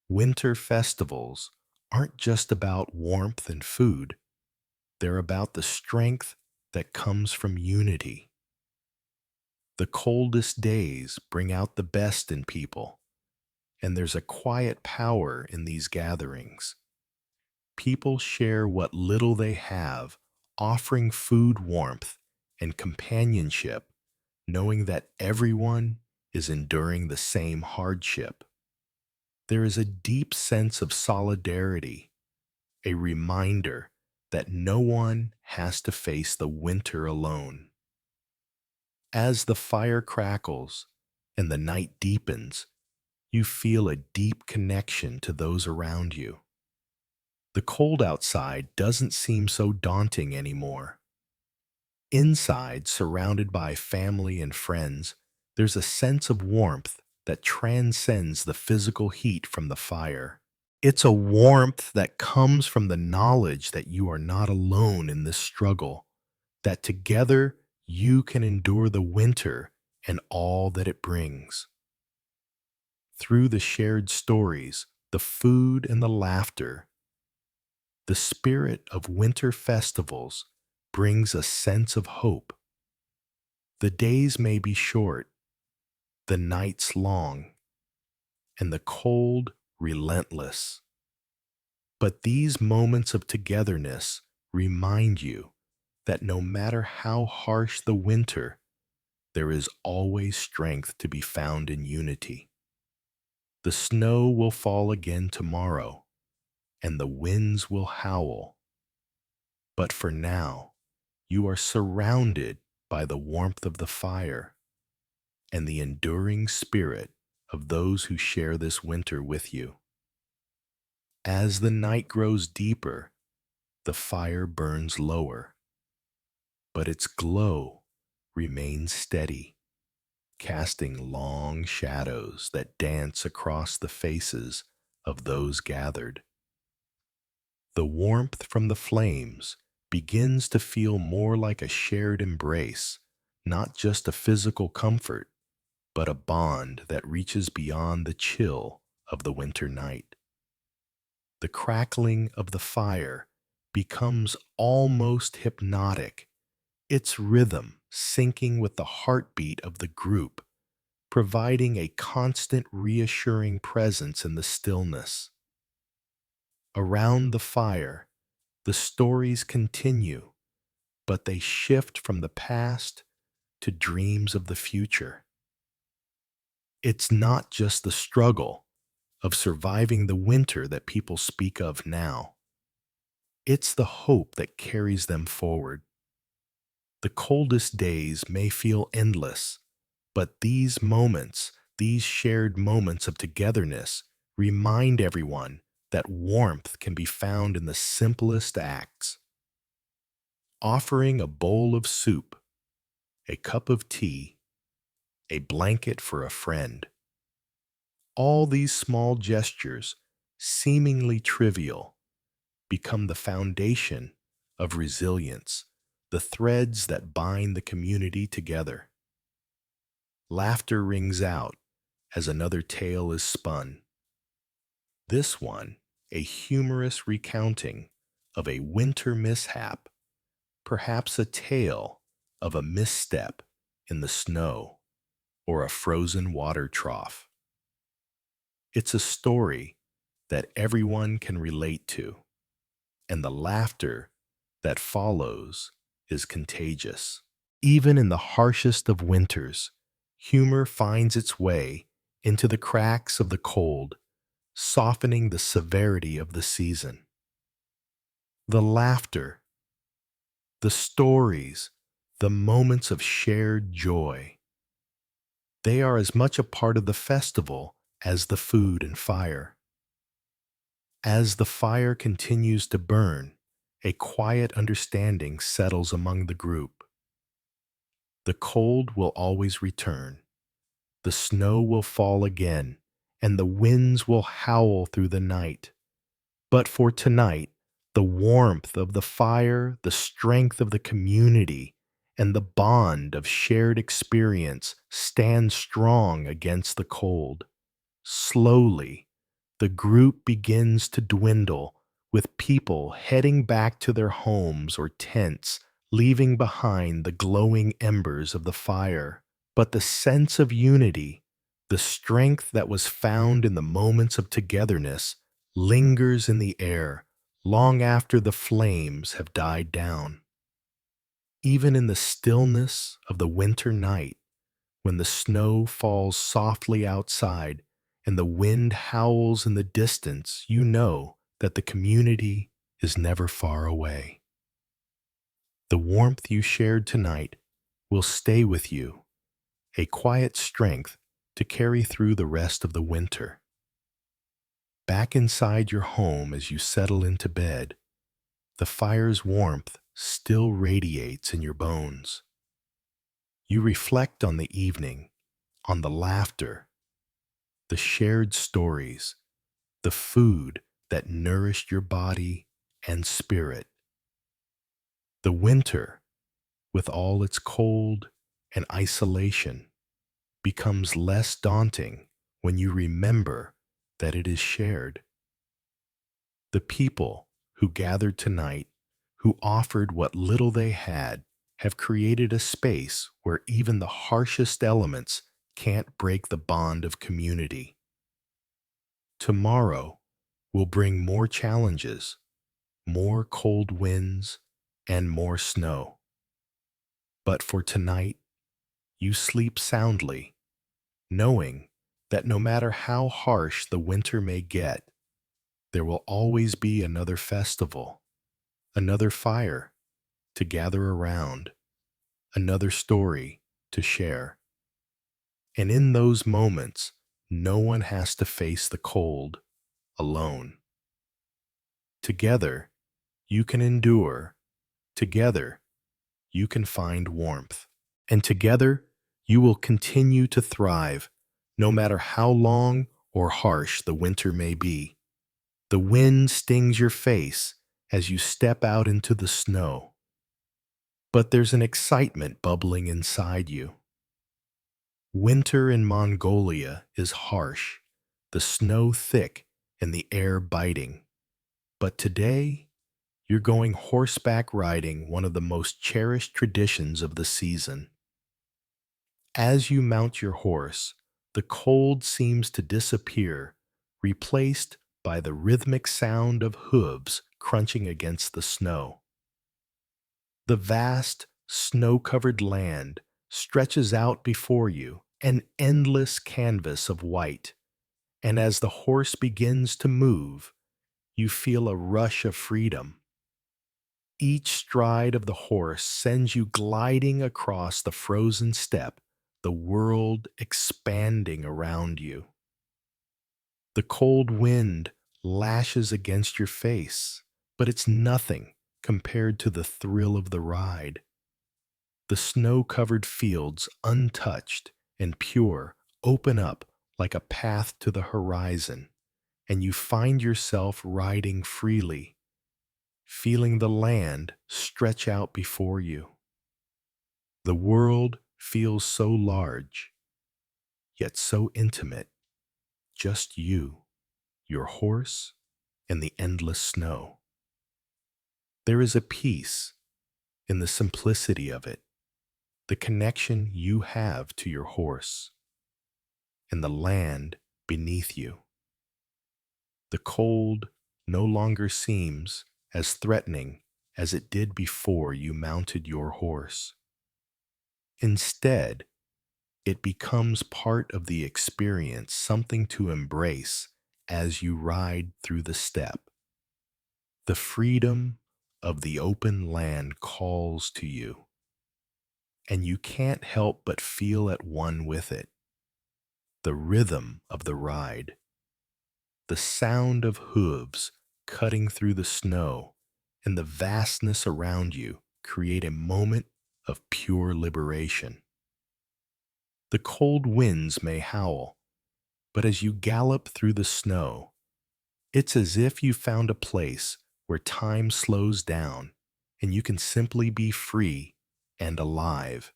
Winter festivals aren't just about warmth and food, they're about the strength that comes from unity. The coldest days bring out the best in people, and there's a quiet power in these gatherings. People share what little they have, offering food, warmth, and companionship, knowing that everyone is enduring the same hardship. There is a deep sense of solidarity, a reminder that no one has to face the winter alone. As the fire crackles and the night deepens, you feel a deep connection to those around you. The cold outside doesn't seem so daunting anymore. Inside, surrounded by family and friends, there's a sense of warmth that transcends the physical heat from the fire. It's a warmth that comes from the knowledge that you are not alone in this struggle, that together you can endure the winter and all that it brings. Through the shared stories, the food and the laughter, the spirit of winter festivals brings a sense of hope. The days may be short, the nights long, and the cold relentless. But these moments of togetherness remind you that no matter how harsh the winter, there is always strength to be found in unity. The snow will fall again tomorrow, and the winds will howl. But for now, you are surrounded by the warmth of the fire and the enduring spirit of those who share this winter with you. As the night grows deeper, the fire burns lower, but its glow remains steady, casting long shadows that dance across the faces of those gathered. The warmth from the flames begins to feel more like a shared embrace, not just a physical comfort, but a bond that reaches beyond the chill of the winter night. The crackling of the fire becomes almost hypnotic, its rhythm syncing with the heartbeat of the group, providing a constant reassuring presence in the stillness. Around the fire, the stories continue, but they shift from the past to dreams of the future. It's not just the struggle of surviving the winter that people speak of now. It's the hope that carries them forward. The coldest days may feel endless, but these moments, these shared moments of togetherness, remind everyone that warmth can be found in the simplest acts. Offering a bowl of soup, a cup of tea, a blanket for a friend. All these small gestures, seemingly trivial, become the foundation of resilience, the threads that bind the community together. Laughter rings out as another tale is spun. This one, a humorous recounting of a winter mishap, perhaps a tale of a misstep in the snow or a frozen water trough. It's a story that everyone can relate to, and the laughter that follows is contagious. Even in the harshest of winters, humor finds its way into the cracks of the cold, softening the severity of the season. The laughter, the stories, the moments of shared joy, they are as much a part of the festival as the food and fire. As the fire continues to burn, a quiet understanding settles among the group. The cold will always return, the snow will fall again, and the winds will howl through the night. But for tonight, the warmth of the fire, the strength of the community, and the bond of shared experience stands strong against the cold. Slowly, the group begins to dwindle, with people heading back to their homes or tents, leaving behind the glowing embers of the fire. But the sense of unity, the strength that was found in the moments of togetherness, lingers in the air long after the flames have died down. Even in the stillness of the winter night, when the snow falls softly outside and the wind howls in the distance, you know that the community is never far away. The warmth you shared tonight will stay with you, a quiet strength to carry through the rest of the winter. Back inside your home as you settle into bed, the fire's warmth still radiates in your bones. You reflect on the evening, on the laughter, the shared stories, the food that nourished your body and spirit. The winter, with all its cold and isolation, becomes less daunting when you remember that it is shared. The people who gathered tonight, who offered what little they had, have created a space where even the harshest elements can't break the bond of community. Tomorrow will bring more challenges, more cold winds, and more snow. But for tonight, you sleep soundly, knowing that no matter how harsh the winter may get, there will always be another festival, another fire to gather around, another story to share. And in those moments, no one has to face the cold alone. Together, you can endure. Together, you can find warmth. And together, you will continue to thrive, no matter how long or harsh the winter may be. The wind stings your face as you step out into the snow. But there's an excitement bubbling inside you. Winter in Mongolia is harsh, the snow thick and the air biting. But today, you're going horseback riding, one of the most cherished traditions of the season. As you mount your horse, the cold seems to disappear, replaced by the rhythmic sound of hooves crunching against the snow. The vast, snow-covered land stretches out before you, an endless canvas of white, and as the horse begins to move, you feel a rush of freedom. Each stride of the horse sends you gliding across the frozen steppe, the world expanding around you. The cold wind lashes against your face, but it's nothing compared to the thrill of the ride. The snow-covered fields, untouched and pure, open up like a path to the horizon, and you find yourself riding freely, feeling the land stretch out before you. The world feels so large, yet so intimate. Just you, your horse, and the endless snow. There is a peace in the simplicity of it, the connection you have to your horse, and the land beneath you. The cold no longer seems as threatening as it did before you mounted your horse. Instead, it becomes part of the experience, something to embrace as you ride through the steppe. The freedom of the open land calls to you, and you can't help but feel at one with it. The rhythm of the ride, the sound of hooves cutting through the snow, and the vastness around you create a moment of pure liberation. The cold winds may howl, but as you gallop through the snow, it's as if you found a place where time slows down and you can simply be free and alive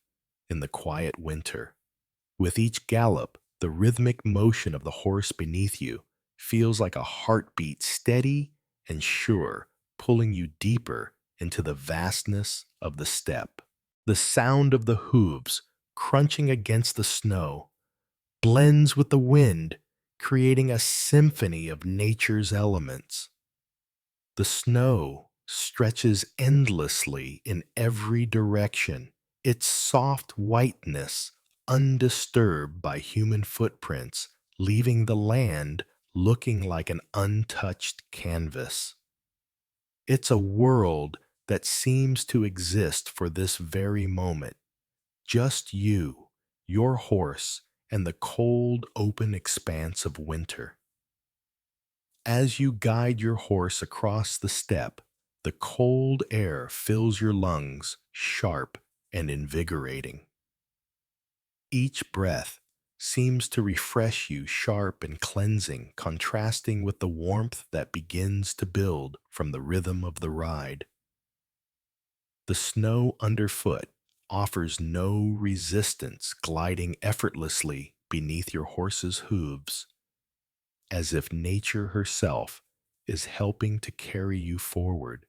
in the quiet winter. With each gallop, the rhythmic motion of the horse beneath you feels like a heartbeat, steady and sure, pulling you deeper into the vastness of the steppe. The sound of the hooves crunching against the snow blends with the wind, creating a symphony of nature's elements. The snow stretches endlessly in every direction, its soft whiteness undisturbed by human footprints, leaving the land looking like an untouched canvas. It's a world that seems to exist for this very moment. Just you, your horse, and the cold, open expanse of winter. As you guide your horse across the steppe, the cold air fills your lungs, sharp and invigorating. Each breath seems to refresh you, sharp and cleansing, contrasting with the warmth that begins to build from the rhythm of the ride. The snow underfoot offers no resistance, gliding effortlessly beneath your horse's hooves, as if nature herself is helping to carry you forward.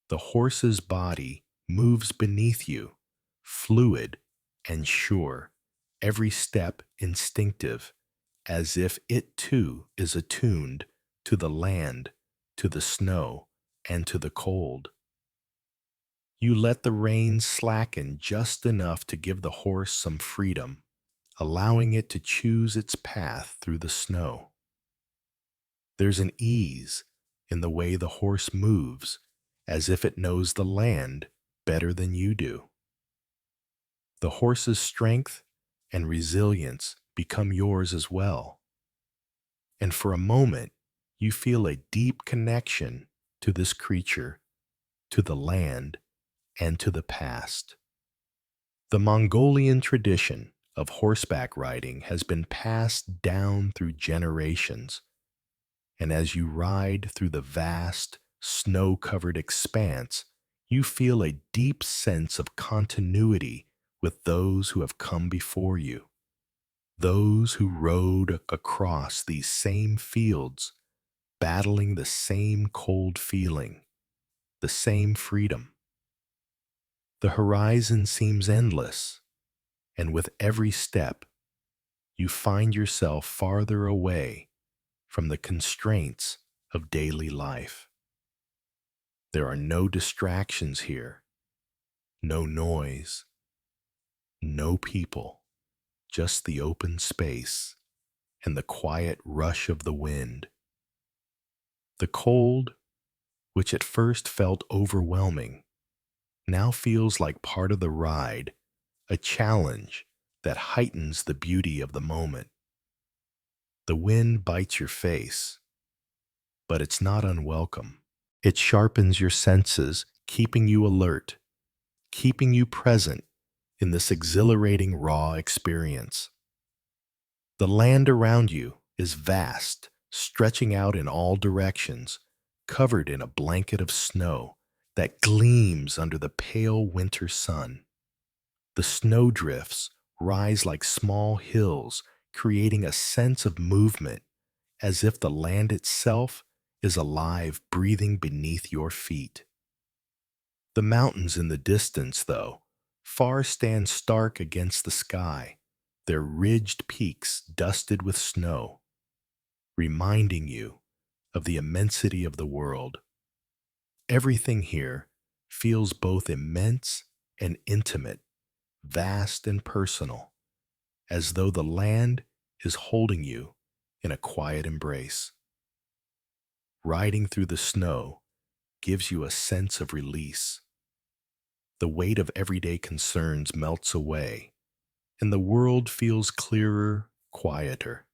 The horse's body moves beneath you, fluid and sure, every step instinctive, as if it too is attuned to the land, to the snow, and to the cold. You let the reins slacken just enough to give the horse some freedom, allowing it to choose its path through the snow. There's an ease in the way the horse moves, as if it knows the land better than you do. The horse's strength and resilience become yours as well. And for a moment, you feel a deep connection to this creature, to the land, and to the past. The Mongolian tradition of horseback riding has been passed down through generations, and as you ride through the vast, snow-covered expanse, you feel a deep sense of continuity with those who have come before you, those who rode across these same fields, battling the same cold feeling, the same freedom. The horizon seems endless, and with every step, you find yourself farther away from the constraints of daily life. There are no distractions here, no noise, no people, just the open space and the quiet rush of the wind. The cold, which at first felt overwhelming, now feels like part of the ride, a challenge that heightens the beauty of the moment. The wind bites your face, but it's not unwelcome. It sharpens your senses, keeping you alert, keeping you present in this exhilarating raw experience. The land around you is vast, stretching out in all directions, covered in a blanket of snow that gleams under the pale winter sun. The snowdrifts rise like small hills, creating a sense of movement, as if the land itself is alive, breathing beneath your feet. The mountains in the distance, though, far stand stark against the sky, their ridged peaks dusted with snow, reminding you of the immensity of the world. Everything here feels both immense and intimate, vast and personal, as though the land is holding you in a quiet embrace. Riding through the snow gives you a sense of release. The weight of everyday concerns melts away, and the world feels clearer, quieter.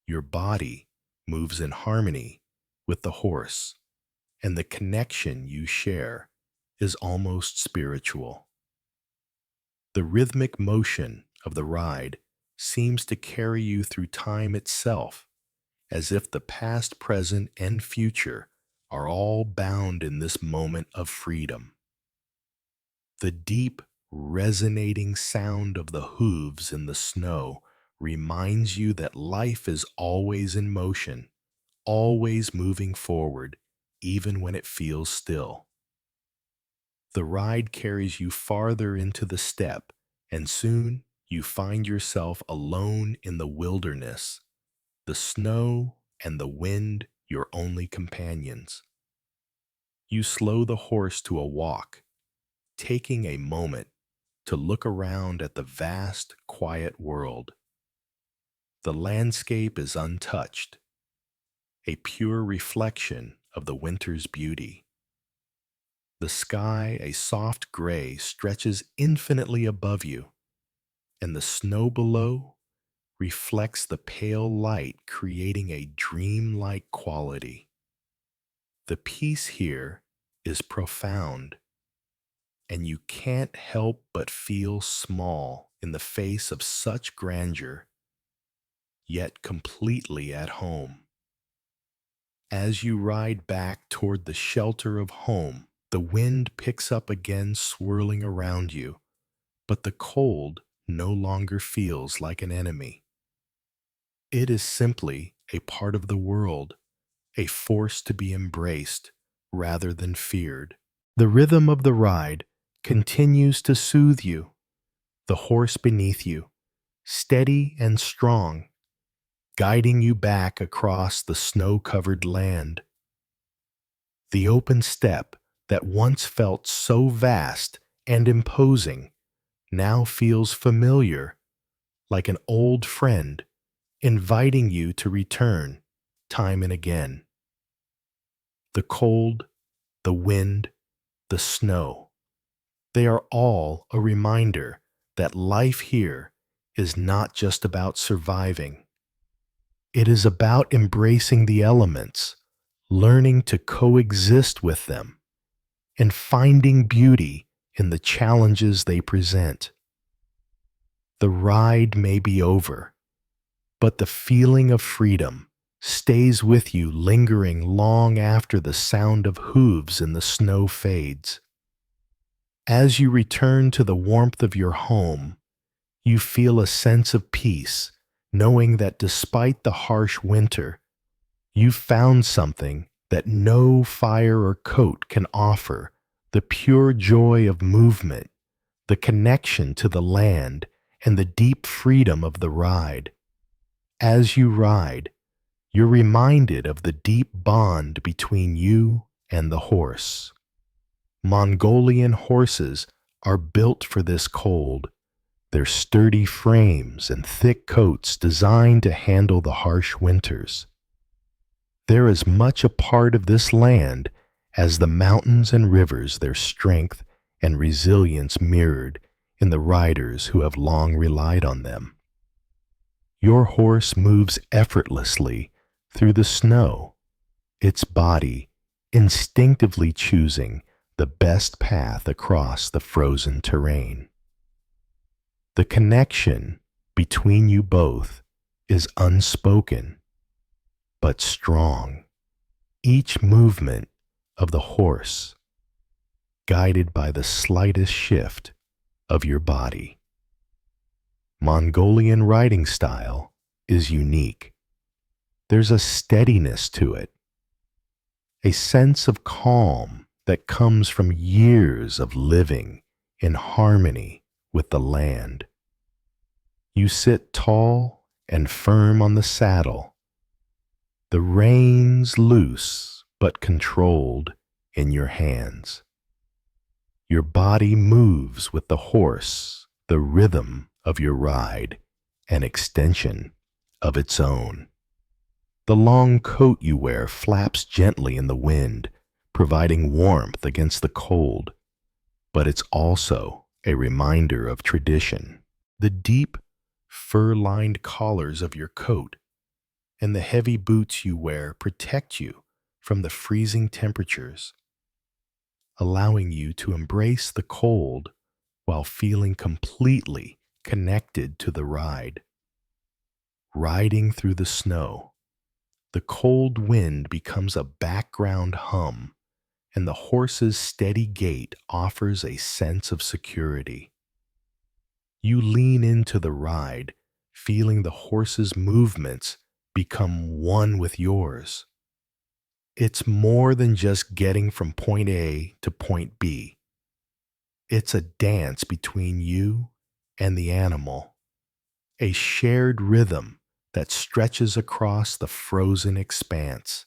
Your body moves in harmony with the horse, and the connection you share is almost spiritual. The rhythmic motion of the ride seems to carry you through time itself, as if the past, present, and future are all bound in this moment of freedom. The deep, resonating sound of the hooves in the snow reminds you that life is always in motion, always moving forward, even when it feels still. The ride carries you farther into the steppe, and soon you find yourself alone in the wilderness, the snow and the wind your only companions. You slow the horse to a walk, taking a moment to look around at the vast, quiet world. The landscape is untouched, a pure reflection of the winter's beauty. The sky, a soft gray, stretches infinitely above you, and the snow below reflects the pale light, creating a dreamlike quality. The peace here is profound, and you can't help but feel small in the face of such grandeur, yet completely at home. As you ride back toward the shelter of home, the wind picks up again, swirling around you, but the cold no longer feels like an enemy. It is simply a part of the world, a force to be embraced rather than feared. The rhythm of the ride continues to soothe you, the horse beneath you, steady and strong, guiding you back across the snow-covered land. The open steppe that once felt so vast and imposing now feels familiar, like an old friend, inviting you to return time and again. The cold, the wind, the snow, they are all a reminder that life here is not just about surviving. It is about embracing the elements, learning to coexist with them, and finding beauty in the challenges they present. The ride may be over, but the feeling of freedom stays with you, lingering long after the sound of hooves in the snow fades. As you return to the warmth of your home, you feel a sense of peace, knowing that despite the harsh winter, you found something that no fire or coat can offer: the pure joy of movement, the connection to the land, and the deep freedom of the ride. As you ride, you're reminded of the deep bond between you and the horse. Mongolian horses are built for this cold, their sturdy frames and thick coats designed to handle the harsh winters. They're as much a part of this land as the mountains and rivers, their strength and resilience mirrored in the riders who have long relied on them. Your horse moves effortlessly through the snow, its body instinctively choosing the best path across the frozen terrain. The connection between you both is unspoken but strong, each movement of the horse guided by the slightest shift of your body. Mongolian riding style is unique. There's a steadiness to it, a sense of calm that comes from years of living in harmony with the land. You sit tall and firm on the saddle, the reins loose but controlled in your hands. Your body moves with the horse, the rhythm of your ride, an extension of its own. The long coat you wear flaps gently in the wind, providing warmth against the cold, but it's also a reminder of tradition. The deep, fur-lined collars of your coat and the heavy boots you wear protect you from the freezing temperatures, allowing you to embrace the cold while feeling completely connected to the ride. Riding through the snow, the cold wind becomes a background hum, and the horse's steady gait offers a sense of security. You lean into the ride, feeling the horse's movements become one with yours. It's more than just getting from point A to point B. It's a dance between you and the animal, a shared rhythm that stretches across the frozen expanse.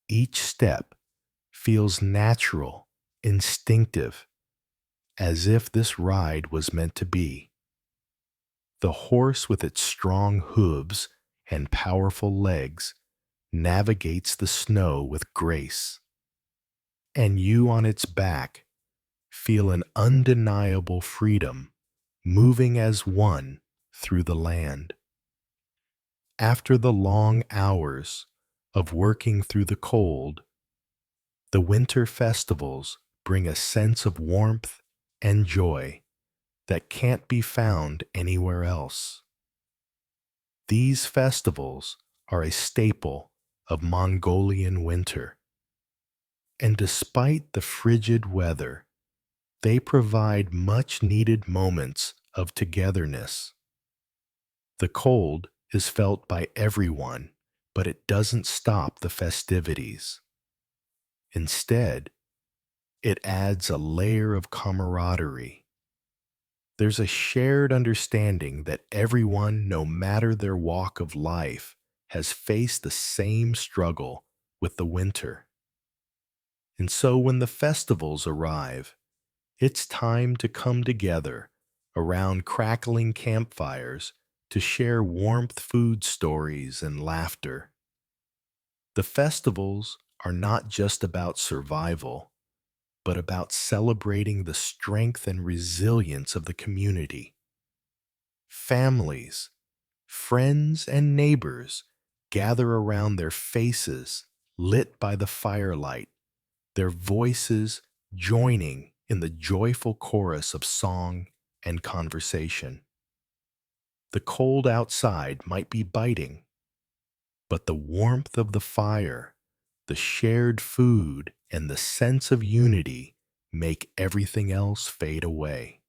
Each step feels natural, instinctive, as if this ride was meant to be. The horse, with its strong hooves and powerful legs, navigates the snow with grace, and you on its back feel an undeniable freedom, moving as one through the land. After the long hours of working through the cold, the winter festivals bring a sense of warmth and joy that can't be found anywhere else. These festivals are a staple of Mongolian winter, and despite the frigid weather, they provide much-needed moments of togetherness. The cold is felt by everyone, but it doesn't stop the festivities. Instead, it adds a layer of camaraderie. There's a shared understanding that everyone, no matter their walk of life, has faced the same struggle with the winter. And so when the festivals arrive, it's time to come together around crackling campfires to share warmth, food stories, and laughter. The festivals are not just about survival, but about celebrating the strength and resilience of the community. Families, friends, and neighbors gather around their faces lit by the firelight, their voices joining in the joyful chorus of song and conversation. The cold outside might be biting, but the warmth of the fire, the shared food, and the sense of unity make everything else fade away.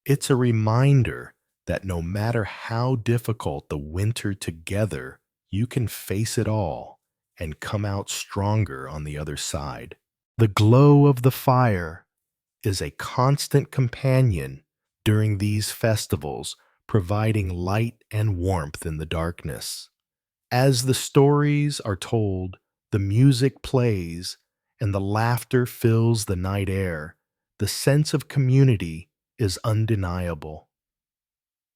It's a reminder that no matter how difficult the winter together, you can face it all and come out stronger on the other side. The glow of the fire is a constant companion during these festivals, providing light and warmth in the darkness. As the stories are told, the music plays, and the laughter fills the night air, the sense of community is undeniable.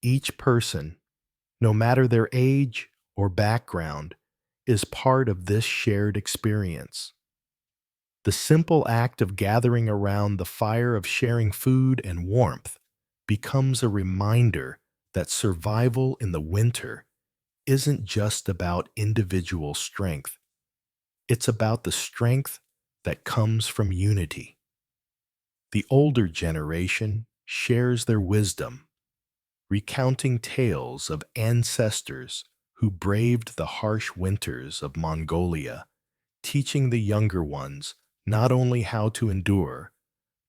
Each person, no matter their age or background, is part of this shared experience. The simple act of gathering around the fire, of sharing food and warmth, becomes a reminder that survival in the winter isn't just about individual strength. It's about the strength that comes from unity. The older generation shares their wisdom, recounting tales of ancestors who braved the harsh winters of Mongolia, teaching the younger ones not only how to endure,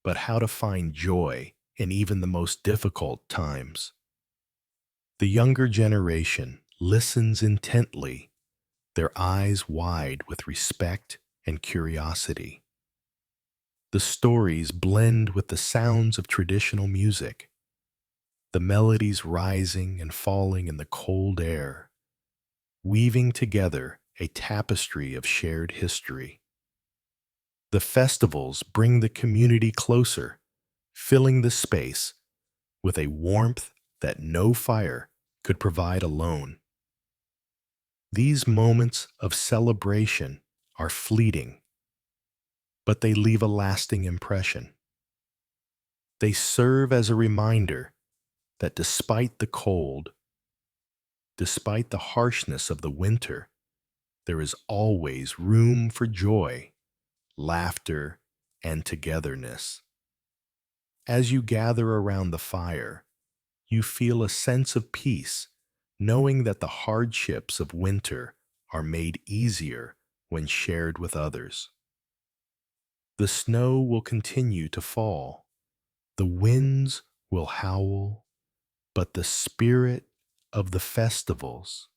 but how to find joy in even the most difficult times. The younger generation listens intently, their eyes wide with respect and curiosity. The stories blend with the sounds of traditional music, the melodies rising and falling in the cold air, weaving together a tapestry of shared history. The festivals bring the community closer, filling the space with a warmth that no fire could provide alone. These moments of celebration are fleeting, but they leave a lasting impression. They serve as a reminder that despite the cold, despite the harshness of the winter, there is always room for joy, laughter, and togetherness. As you gather around the fire, you feel a sense of peace, knowing that the hardships of winter are made easier when shared with others. The snow will continue to fall. The winds will howl, but the spirit of the festivals,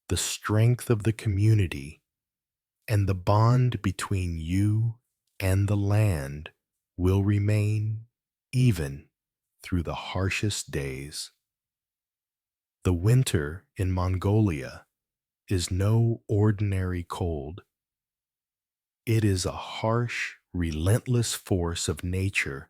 the strength of the community, and the bond between you and the land will remain even through the harshest days. The winter in Mongolia is no ordinary cold. It is a harsh, relentless force of nature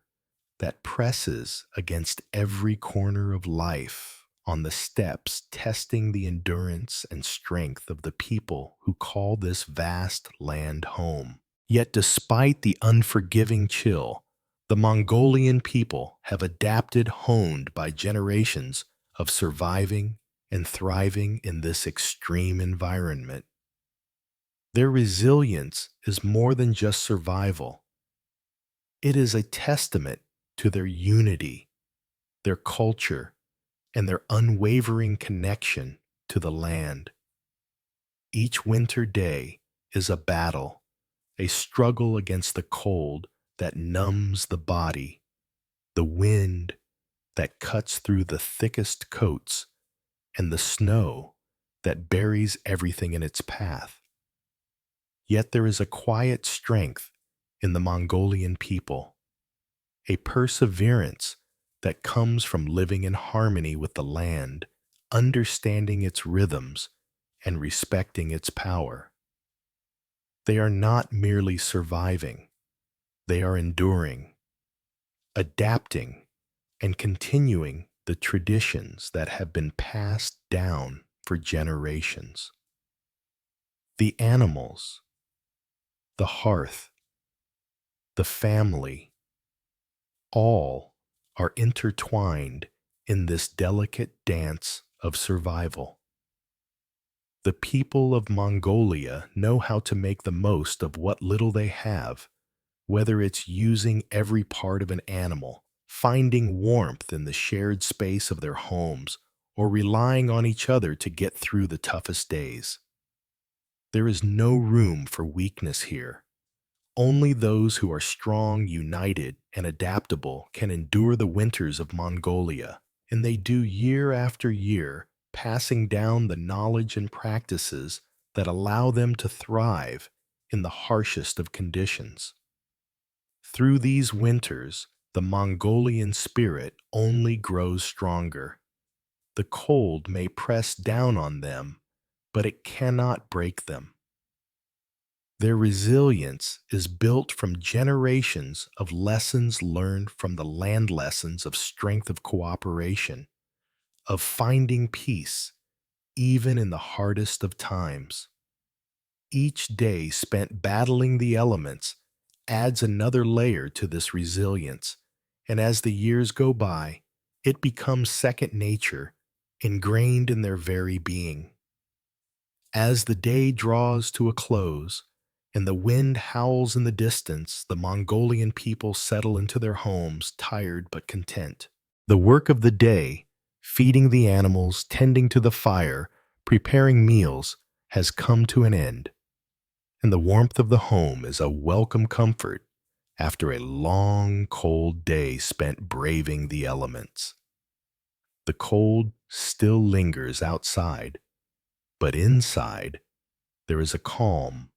that presses against every corner of life on the steppes, testing the endurance and strength of the people who call this vast land home. Yet, despite the unforgiving chill, the Mongolian people have adapted, honed by generations of surviving and thriving in this extreme environment. Their resilience is more than just survival. It is a testament to their unity, their culture, and their unwavering connection to the land. Each winter day is a battle, a struggle against the cold that numbs the body, the wind that cuts through the thickest coats, and the snow that buries everything in its path. Yet there is a quiet strength in the Mongolian people, a perseverance that comes from living in harmony with the land, understanding its rhythms, and respecting its power. They are not merely surviving, they are enduring, adapting, and continuing the traditions that have been passed down for generations. The animals, the hearth, the family, all are intertwined in this delicate dance of survival. The people of Mongolia know how to make the most of what little they have, whether it's using every part of an animal, finding warmth in the shared space of their homes, or relying on each other to get through the toughest days. There is no room for weakness here. Only those who are strong, united, and adaptable can endure the winters of Mongolia, and they do year after year, passing down the knowledge and practices that allow them to thrive in the harshest of conditions. Through these winters, the Mongolian spirit only grows stronger. The cold may press down on them, but it cannot break them. Their resilience is built from generations of lessons learned from the land lessons of strength of cooperation, of finding peace, even in the hardest of times. Each day spent battling the elements adds another layer to this resilience, and as the years go by, it becomes second nature, ingrained in their very being. As the day draws to a close, and the wind howls in the distance, the Mongolian people settle into their homes, tired but content. The work of the day, feeding the animals, tending to the fire, preparing meals, has come to an end, and the warmth of the home is a welcome comfort after a long, cold day spent braving the elements. The cold still lingers outside, but inside there is a calm,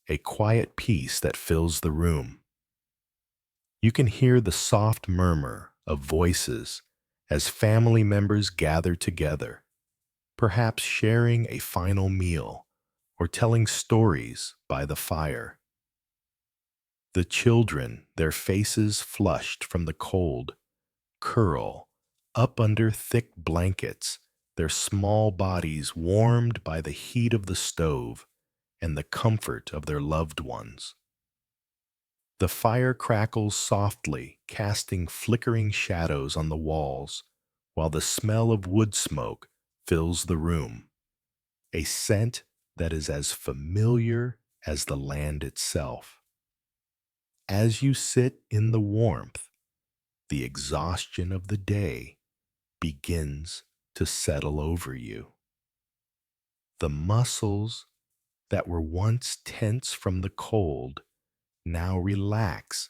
a quiet peace that fills the room. You can hear the soft murmur of voices as family members gather together, perhaps sharing a final meal or telling stories by the fire. The children, their faces flushed from the cold, curl up under thick blankets, their small bodies warmed by the heat of the stove and the comfort of their loved ones. The fire crackles softly, casting flickering shadows on the walls, while the smell of wood smoke fills the room, a scent that is as familiar as the land itself. As you sit in the warmth, the exhaustion of the day begins to settle over you. The muscles that were once tense from the cold Now relax,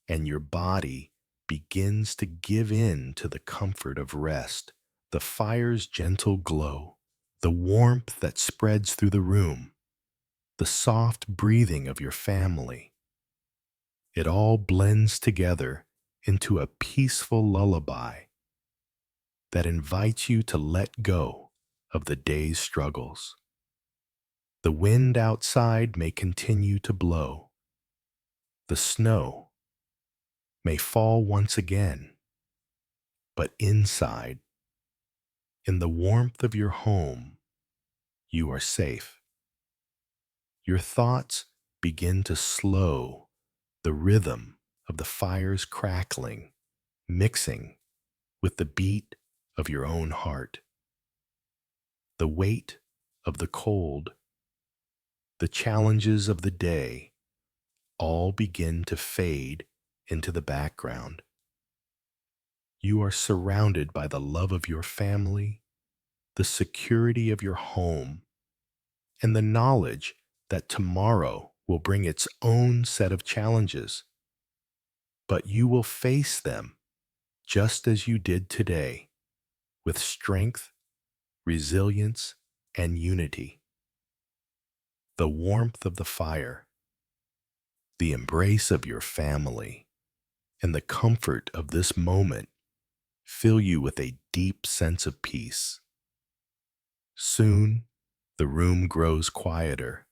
and your body begins to give in to the comfort of rest, the fire's gentle glow, the warmth that spreads through the room, the soft breathing of your family. It all blends together into a peaceful lullaby that invites you to let go of the day's struggles. The wind outside may continue to blow. The snow may fall once again, but inside, in the warmth of your home, you are safe. Your thoughts begin to slow the rhythm of the fire's crackling, mixing with the beat of your own heart. The weight of the cold, the challenges of the day, all begin to fade into the background. You are surrounded by the love of your family, the security of your home, and the knowledge that tomorrow will bring its own set of challenges. But you will face them just as you did today, with strength, resilience, and unity. The warmth of the fire, the embrace of your family, and the comfort of this moment fill you with a deep sense of peace. Soon, the room grows quieter.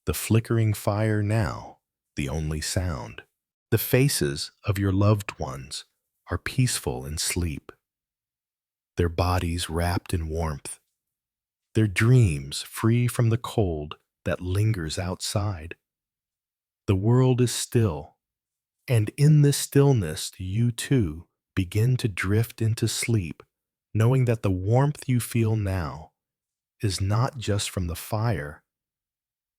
The flickering fire now, the only sound. The faces of your loved ones are peaceful in sleep, their bodies wrapped in warmth, their dreams free from the cold that lingers outside. The world is still, and in this stillness you too begin to drift into sleep, knowing that the warmth you feel now is not just from the fire,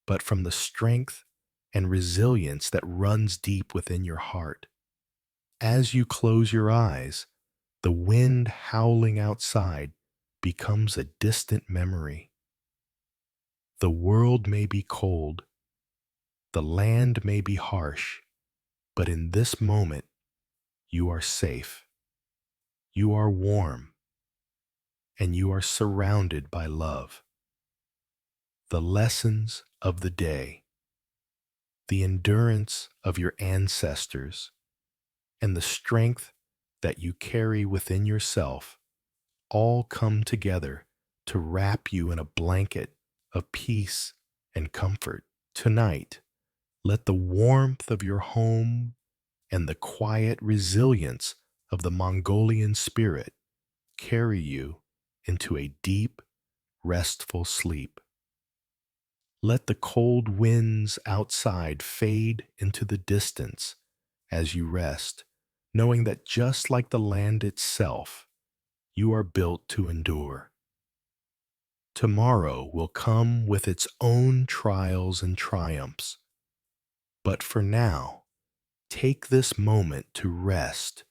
but from the strength and resilience that runs deep within your heart. As you close your eyes, the wind howling outside becomes a distant memory. The world may be cold, the land may be harsh, but in this moment, you are safe, you are warm, and you are surrounded by love. The lessons of the day, the endurance of your ancestors, and the strength that you carry within yourself all come together to wrap you in a blanket of peace and comfort. Tonight, let the warmth of your home and the quiet resilience of the Mongolian spirit carry you into a deep, restful sleep. Let the cold winds outside fade into the distance as you rest, knowing that just like the land itself, you are built to endure. Tomorrow will come with its own trials and triumphs. But for now, take this moment to rest,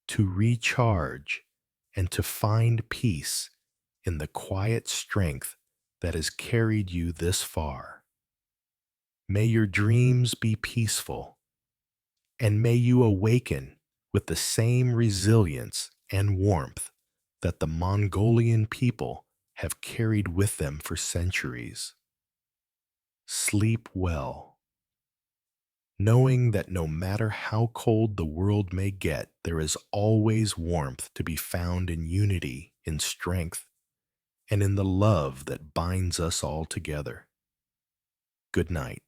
to recharge, and to find peace in the quiet strength that has carried you this far. May your dreams be peaceful, and may you awaken with the same resilience and warmth that the Mongolian people have carried with them for centuries. Sleep well, knowing that no matter how cold the world may get, there is always warmth to be found in unity, in strength, and in the love that binds us all together. Good night.